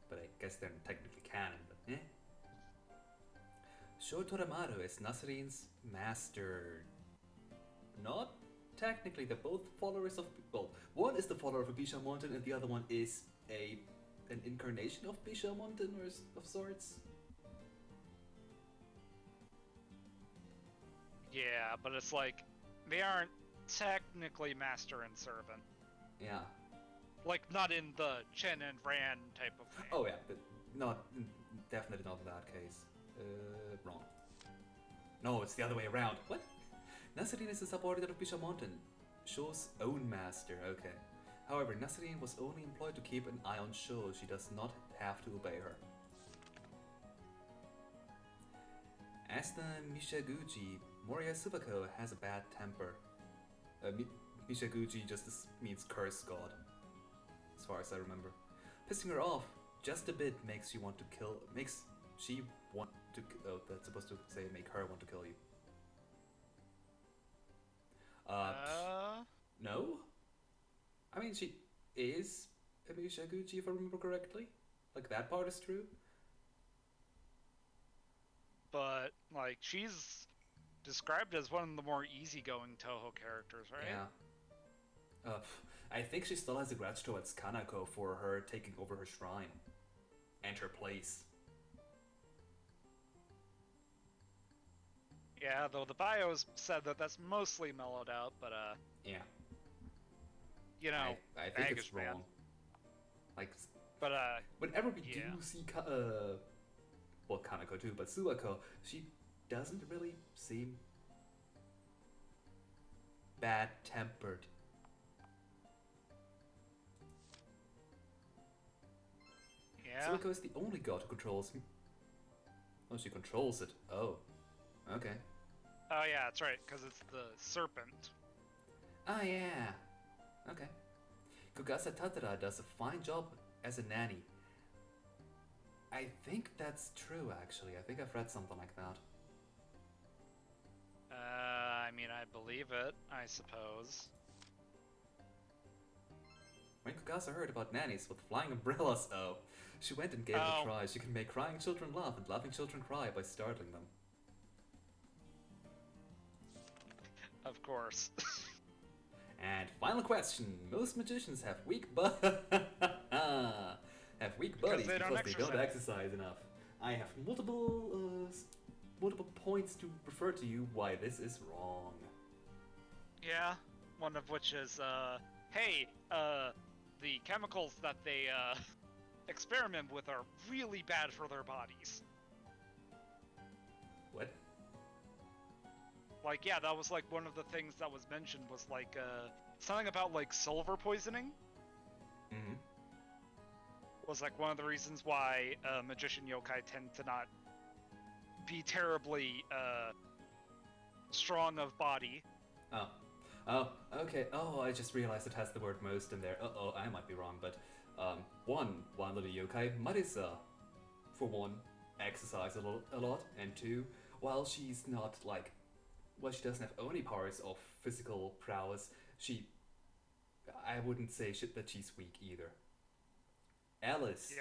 But I guess they're technically canon, but eh. Sho Toramaru is Nasrin's master. Not technically, they're both followers of... Well, one is the follower of Bishamonten and the other one is an incarnation of Bishamonten or of sorts. Yeah, but it's like, they aren't technically master and servant. Yeah. Like, not in the Chen and Ran type of thing. Oh yeah, but definitely not in that case. Wrong. No, it's the other way around. What? Nasrin is a subordinate of Bishamonten, Sho's own master, okay. However, Nasrin was only employed to keep an eye on Sho. She does not have to obey her. As the Mishaguchi, Moriya Subako has a bad temper. Mishaguchi just means curse god, as far as I remember. Pissing her off just a bit makes she want to kill. Oh, that's supposed to say make her want to kill you. No? I mean, she is a Mishaguchi, if I remember correctly. Like, that part is true. But, like, she's described as one of the more easygoing Touhou characters, right? Yeah. I think she still has a grudge towards Kanako for her taking over her shrine. And her place. Yeah, though the bios said that that's mostly mellowed out, but yeah. You know, I think it's wrong. Man. Like, but whenever we do see well, Kanako too, but Subako, she doesn't really seem bad-tempered. Yeah. Subako is the only god who controls. Oh, she controls it. Oh, okay. Oh yeah, that's right, because it's the serpent. Oh yeah. Okay. Kugasa Tatara does a fine job as a nanny. I think that's true, actually. I think I've read something like that. mean, I believe it, I suppose. When Kagasa heard about nannies with flying umbrellas, oh, she went and gave it a try. She can make crying children laugh and laughing children cry by startling them. Of course. And final question: most magicians have weak have weak bodies because they don't exercise enough. I have multiple points to refer to you why this is wrong. Yeah, one of which is, hey, the chemicals that they, experiment with are really bad for their bodies. What? Like, yeah, that was, like, one of the things that was mentioned was, like, something about, like, silver poisoning. Mm-hmm. Was, like, one of the reasons why, magician yokai tend to not be terribly, strong of body. Oh, okay. Oh, I just realized it has the word most in there. Uh-oh, I might be wrong, but, one little yokai, Marisa, for one, exercise a lot, and two, while she's not, like, well, she doesn't have any powers of physical prowess, I wouldn't say that she's weak either. Alice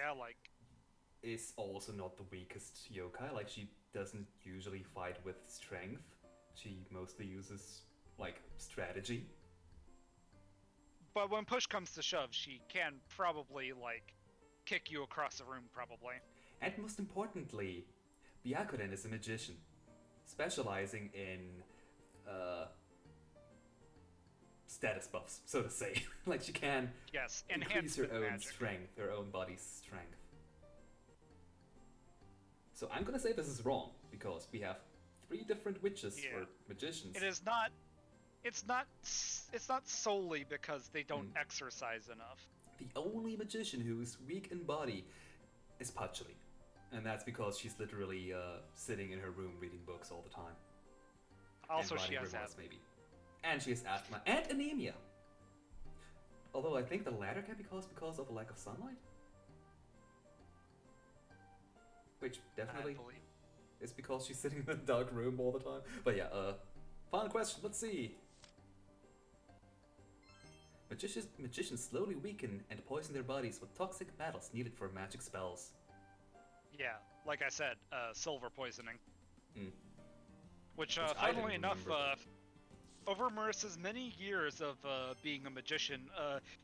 is also not the weakest yokai, like, she doesn't usually fight with strength, she mostly uses, like, strategy. But when push comes to shove, she can probably, like, kick you across the room, probably. And most importantly, Byakuren is a magician, specializing in, status buffs, so to say. Like, she can increase her own strength, her own body's strength. So I'm gonna say this is wrong, because we have 3 different witches or magicians. It's not solely because they don't exercise enough. The only magician who is weak in body is Patchouli. And that's because she's literally sitting in her room reading books all the time. Also, she has asthma. Maybe. And she has asthma and anemia. Although I think the latter can be caused because of a lack of sunlight. Which definitely is because she's sitting in a dark room all the time. But yeah, final question, let's see. Magicians slowly weaken and poison their bodies with toxic metals needed for magic spells. Yeah, like I said, silver poisoning. Which funnily enough, over Marissa's many years of being a magician,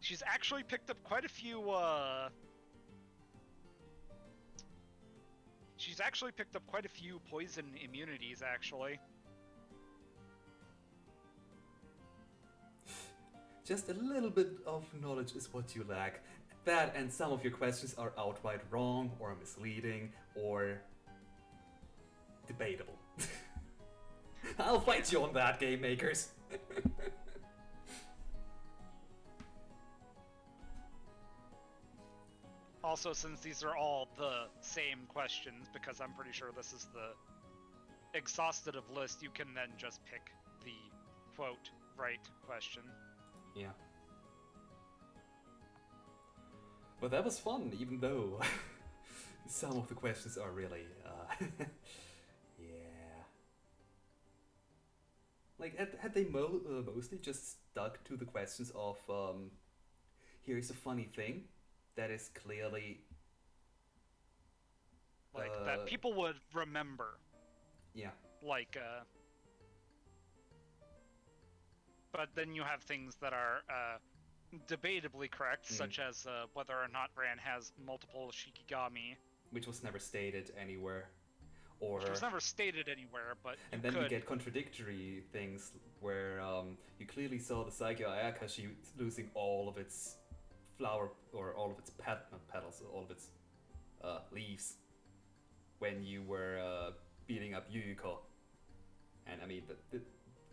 she's actually picked up quite a few, poison immunities, actually. Just a little bit of knowledge is what you lack. That and some of your questions are outright wrong, or misleading, or debatable. I'll fight you on that, game makers. Also, since these are all the same questions, because I'm pretty sure this is the exhaustive list, you can then just pick the, quote, right question. Yeah. But that was fun, even though some of the questions are really, yeah. Like, had they mostly just stuck to the questions of, here's a funny thing that is clearly... Like, that people would remember. Yeah. Like, but then you have things that are, debatably correct, such as whether or not Ran has multiple Shikigami. Which was never stated anywhere. Or... Which was never stated anywhere, but and then you get contradictory things where you clearly saw the Saigyo Ayakashi losing all of its flower, or all of its not petals, all of its leaves when you were beating up Yuyuko. And I mean,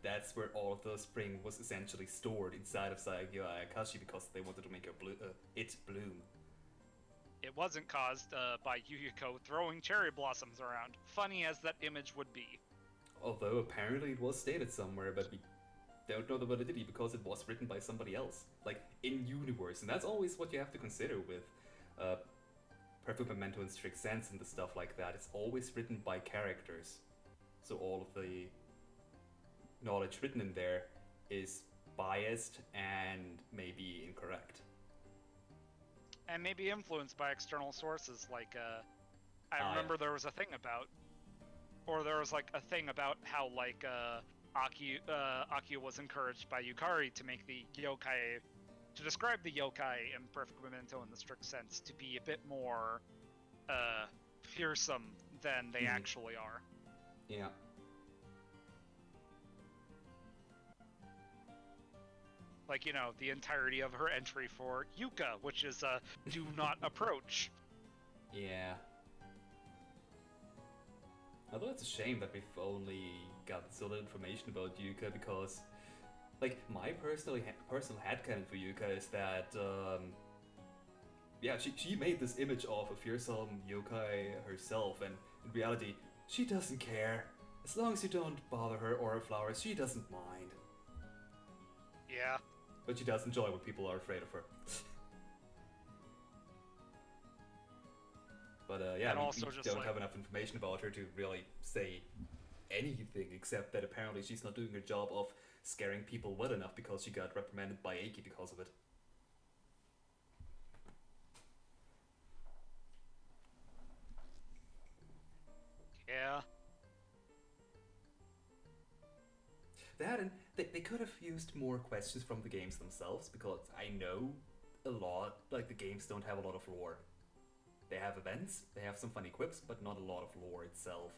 that's where all of the spring was essentially stored inside of Saigyo Ayakashi because they wanted to make it bloom. It wasn't caused by Yuyuko throwing cherry blossoms around, funny as that image would be. Although apparently it was stated somewhere, but we don't know the validity because it was written by somebody else, like in-universe, and that's always what you have to consider with Perfect Memento and Strict Sense and the stuff like that. It's always written by characters, so all of the knowledge written in there is biased and maybe incorrect. And maybe influenced by external sources, like, I Yeah. remember there was a thing about, or there was, like, a thing about how, like, Akio was encouraged by Yukari to make the yokai, to describe the yokai in Perfect Memento in the strict sense, to be a bit more, fearsome than they actually are. Yeah. Like, you know, the entirety of her entry for Yuka, which is, do not approach. Yeah. Although it's a shame that we've only got so little information about Yuka, because, like, my personal headcanon for Yuka is that, yeah, she made this image of a fearsome yokai herself, and in reality, she doesn't care. As long as you don't bother her or her flowers, she doesn't mind. Yeah. But she does enjoy when people are afraid of her. But yeah, And we also just, don't like, have enough information about her to really say anything, except that apparently she's not doing her job of scaring people well enough because she got reprimanded by Eiki because of it. yeah. That, and they could have used more questions from the games themselves, because I know a lot, like, the games don't have a lot of lore. They have events, they have some funny quips, but not a lot of lore itself.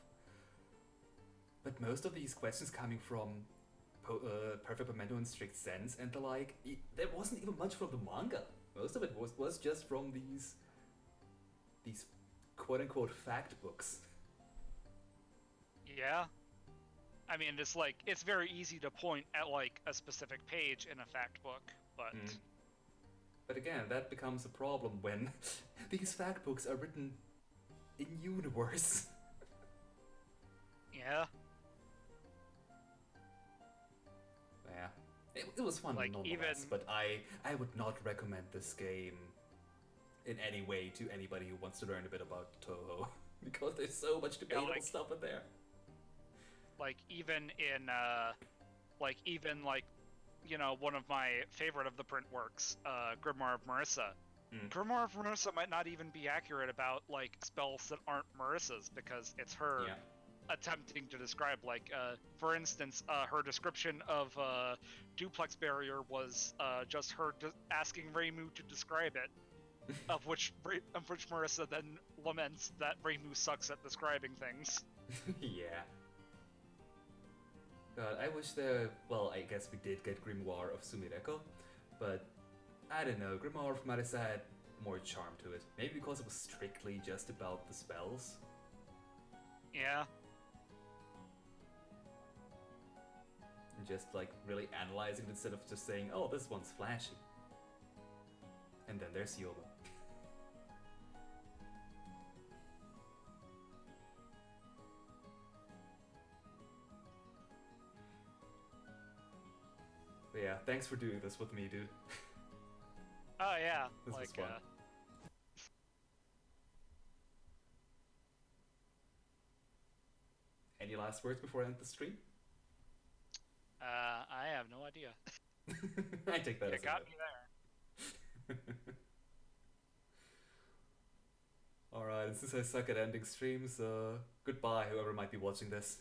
But most of these questions coming from Perfect Memento in strict sense and the like, there wasn't even much from the manga. Most of it was just from these quote unquote fact books. Yeah. I mean, it's like, it's very easy to point at, like, a specific page in a fact book, but... But again, that becomes a problem when these fact books are written in universe. Yeah. Yeah. It was fun, Like, nonetheless, but I would not recommend this game in any way to anybody who wants to learn a bit about Touhou, because there's so much debatable stuff in there. Like, even in, you know, one of my favorite of the print works, Grimoire of Marissa. Grimoire of Marissa might not even be accurate about, like, spells that aren't Marissa's, because it's her attempting to describe, like, for instance, her description of Duplex Barrier was just her asking Reimu to describe it, of which Marissa then laments that Reimu sucks at describing things. Yeah. God, I wish well, I guess we did get Grimoire of Sumireko, but I don't know, Grimoire of Marisa had more charm to it. Maybe because it was strictly just about the spells. Yeah. And just, like, really analyzing it instead of just saying, oh, this one's flashy. And then there's Yoba. But yeah, thanks for doing this with me, dude. Oh yeah, This like, was fun. Any last words before I end the stream? I have no idea. I take that as You got a me there. Alright, and since I suck at ending streams, goodbye whoever might be watching this.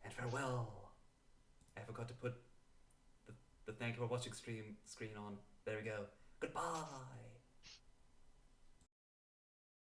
And farewell! I forgot to put the thank you for watching screen on. There we go. Goodbye!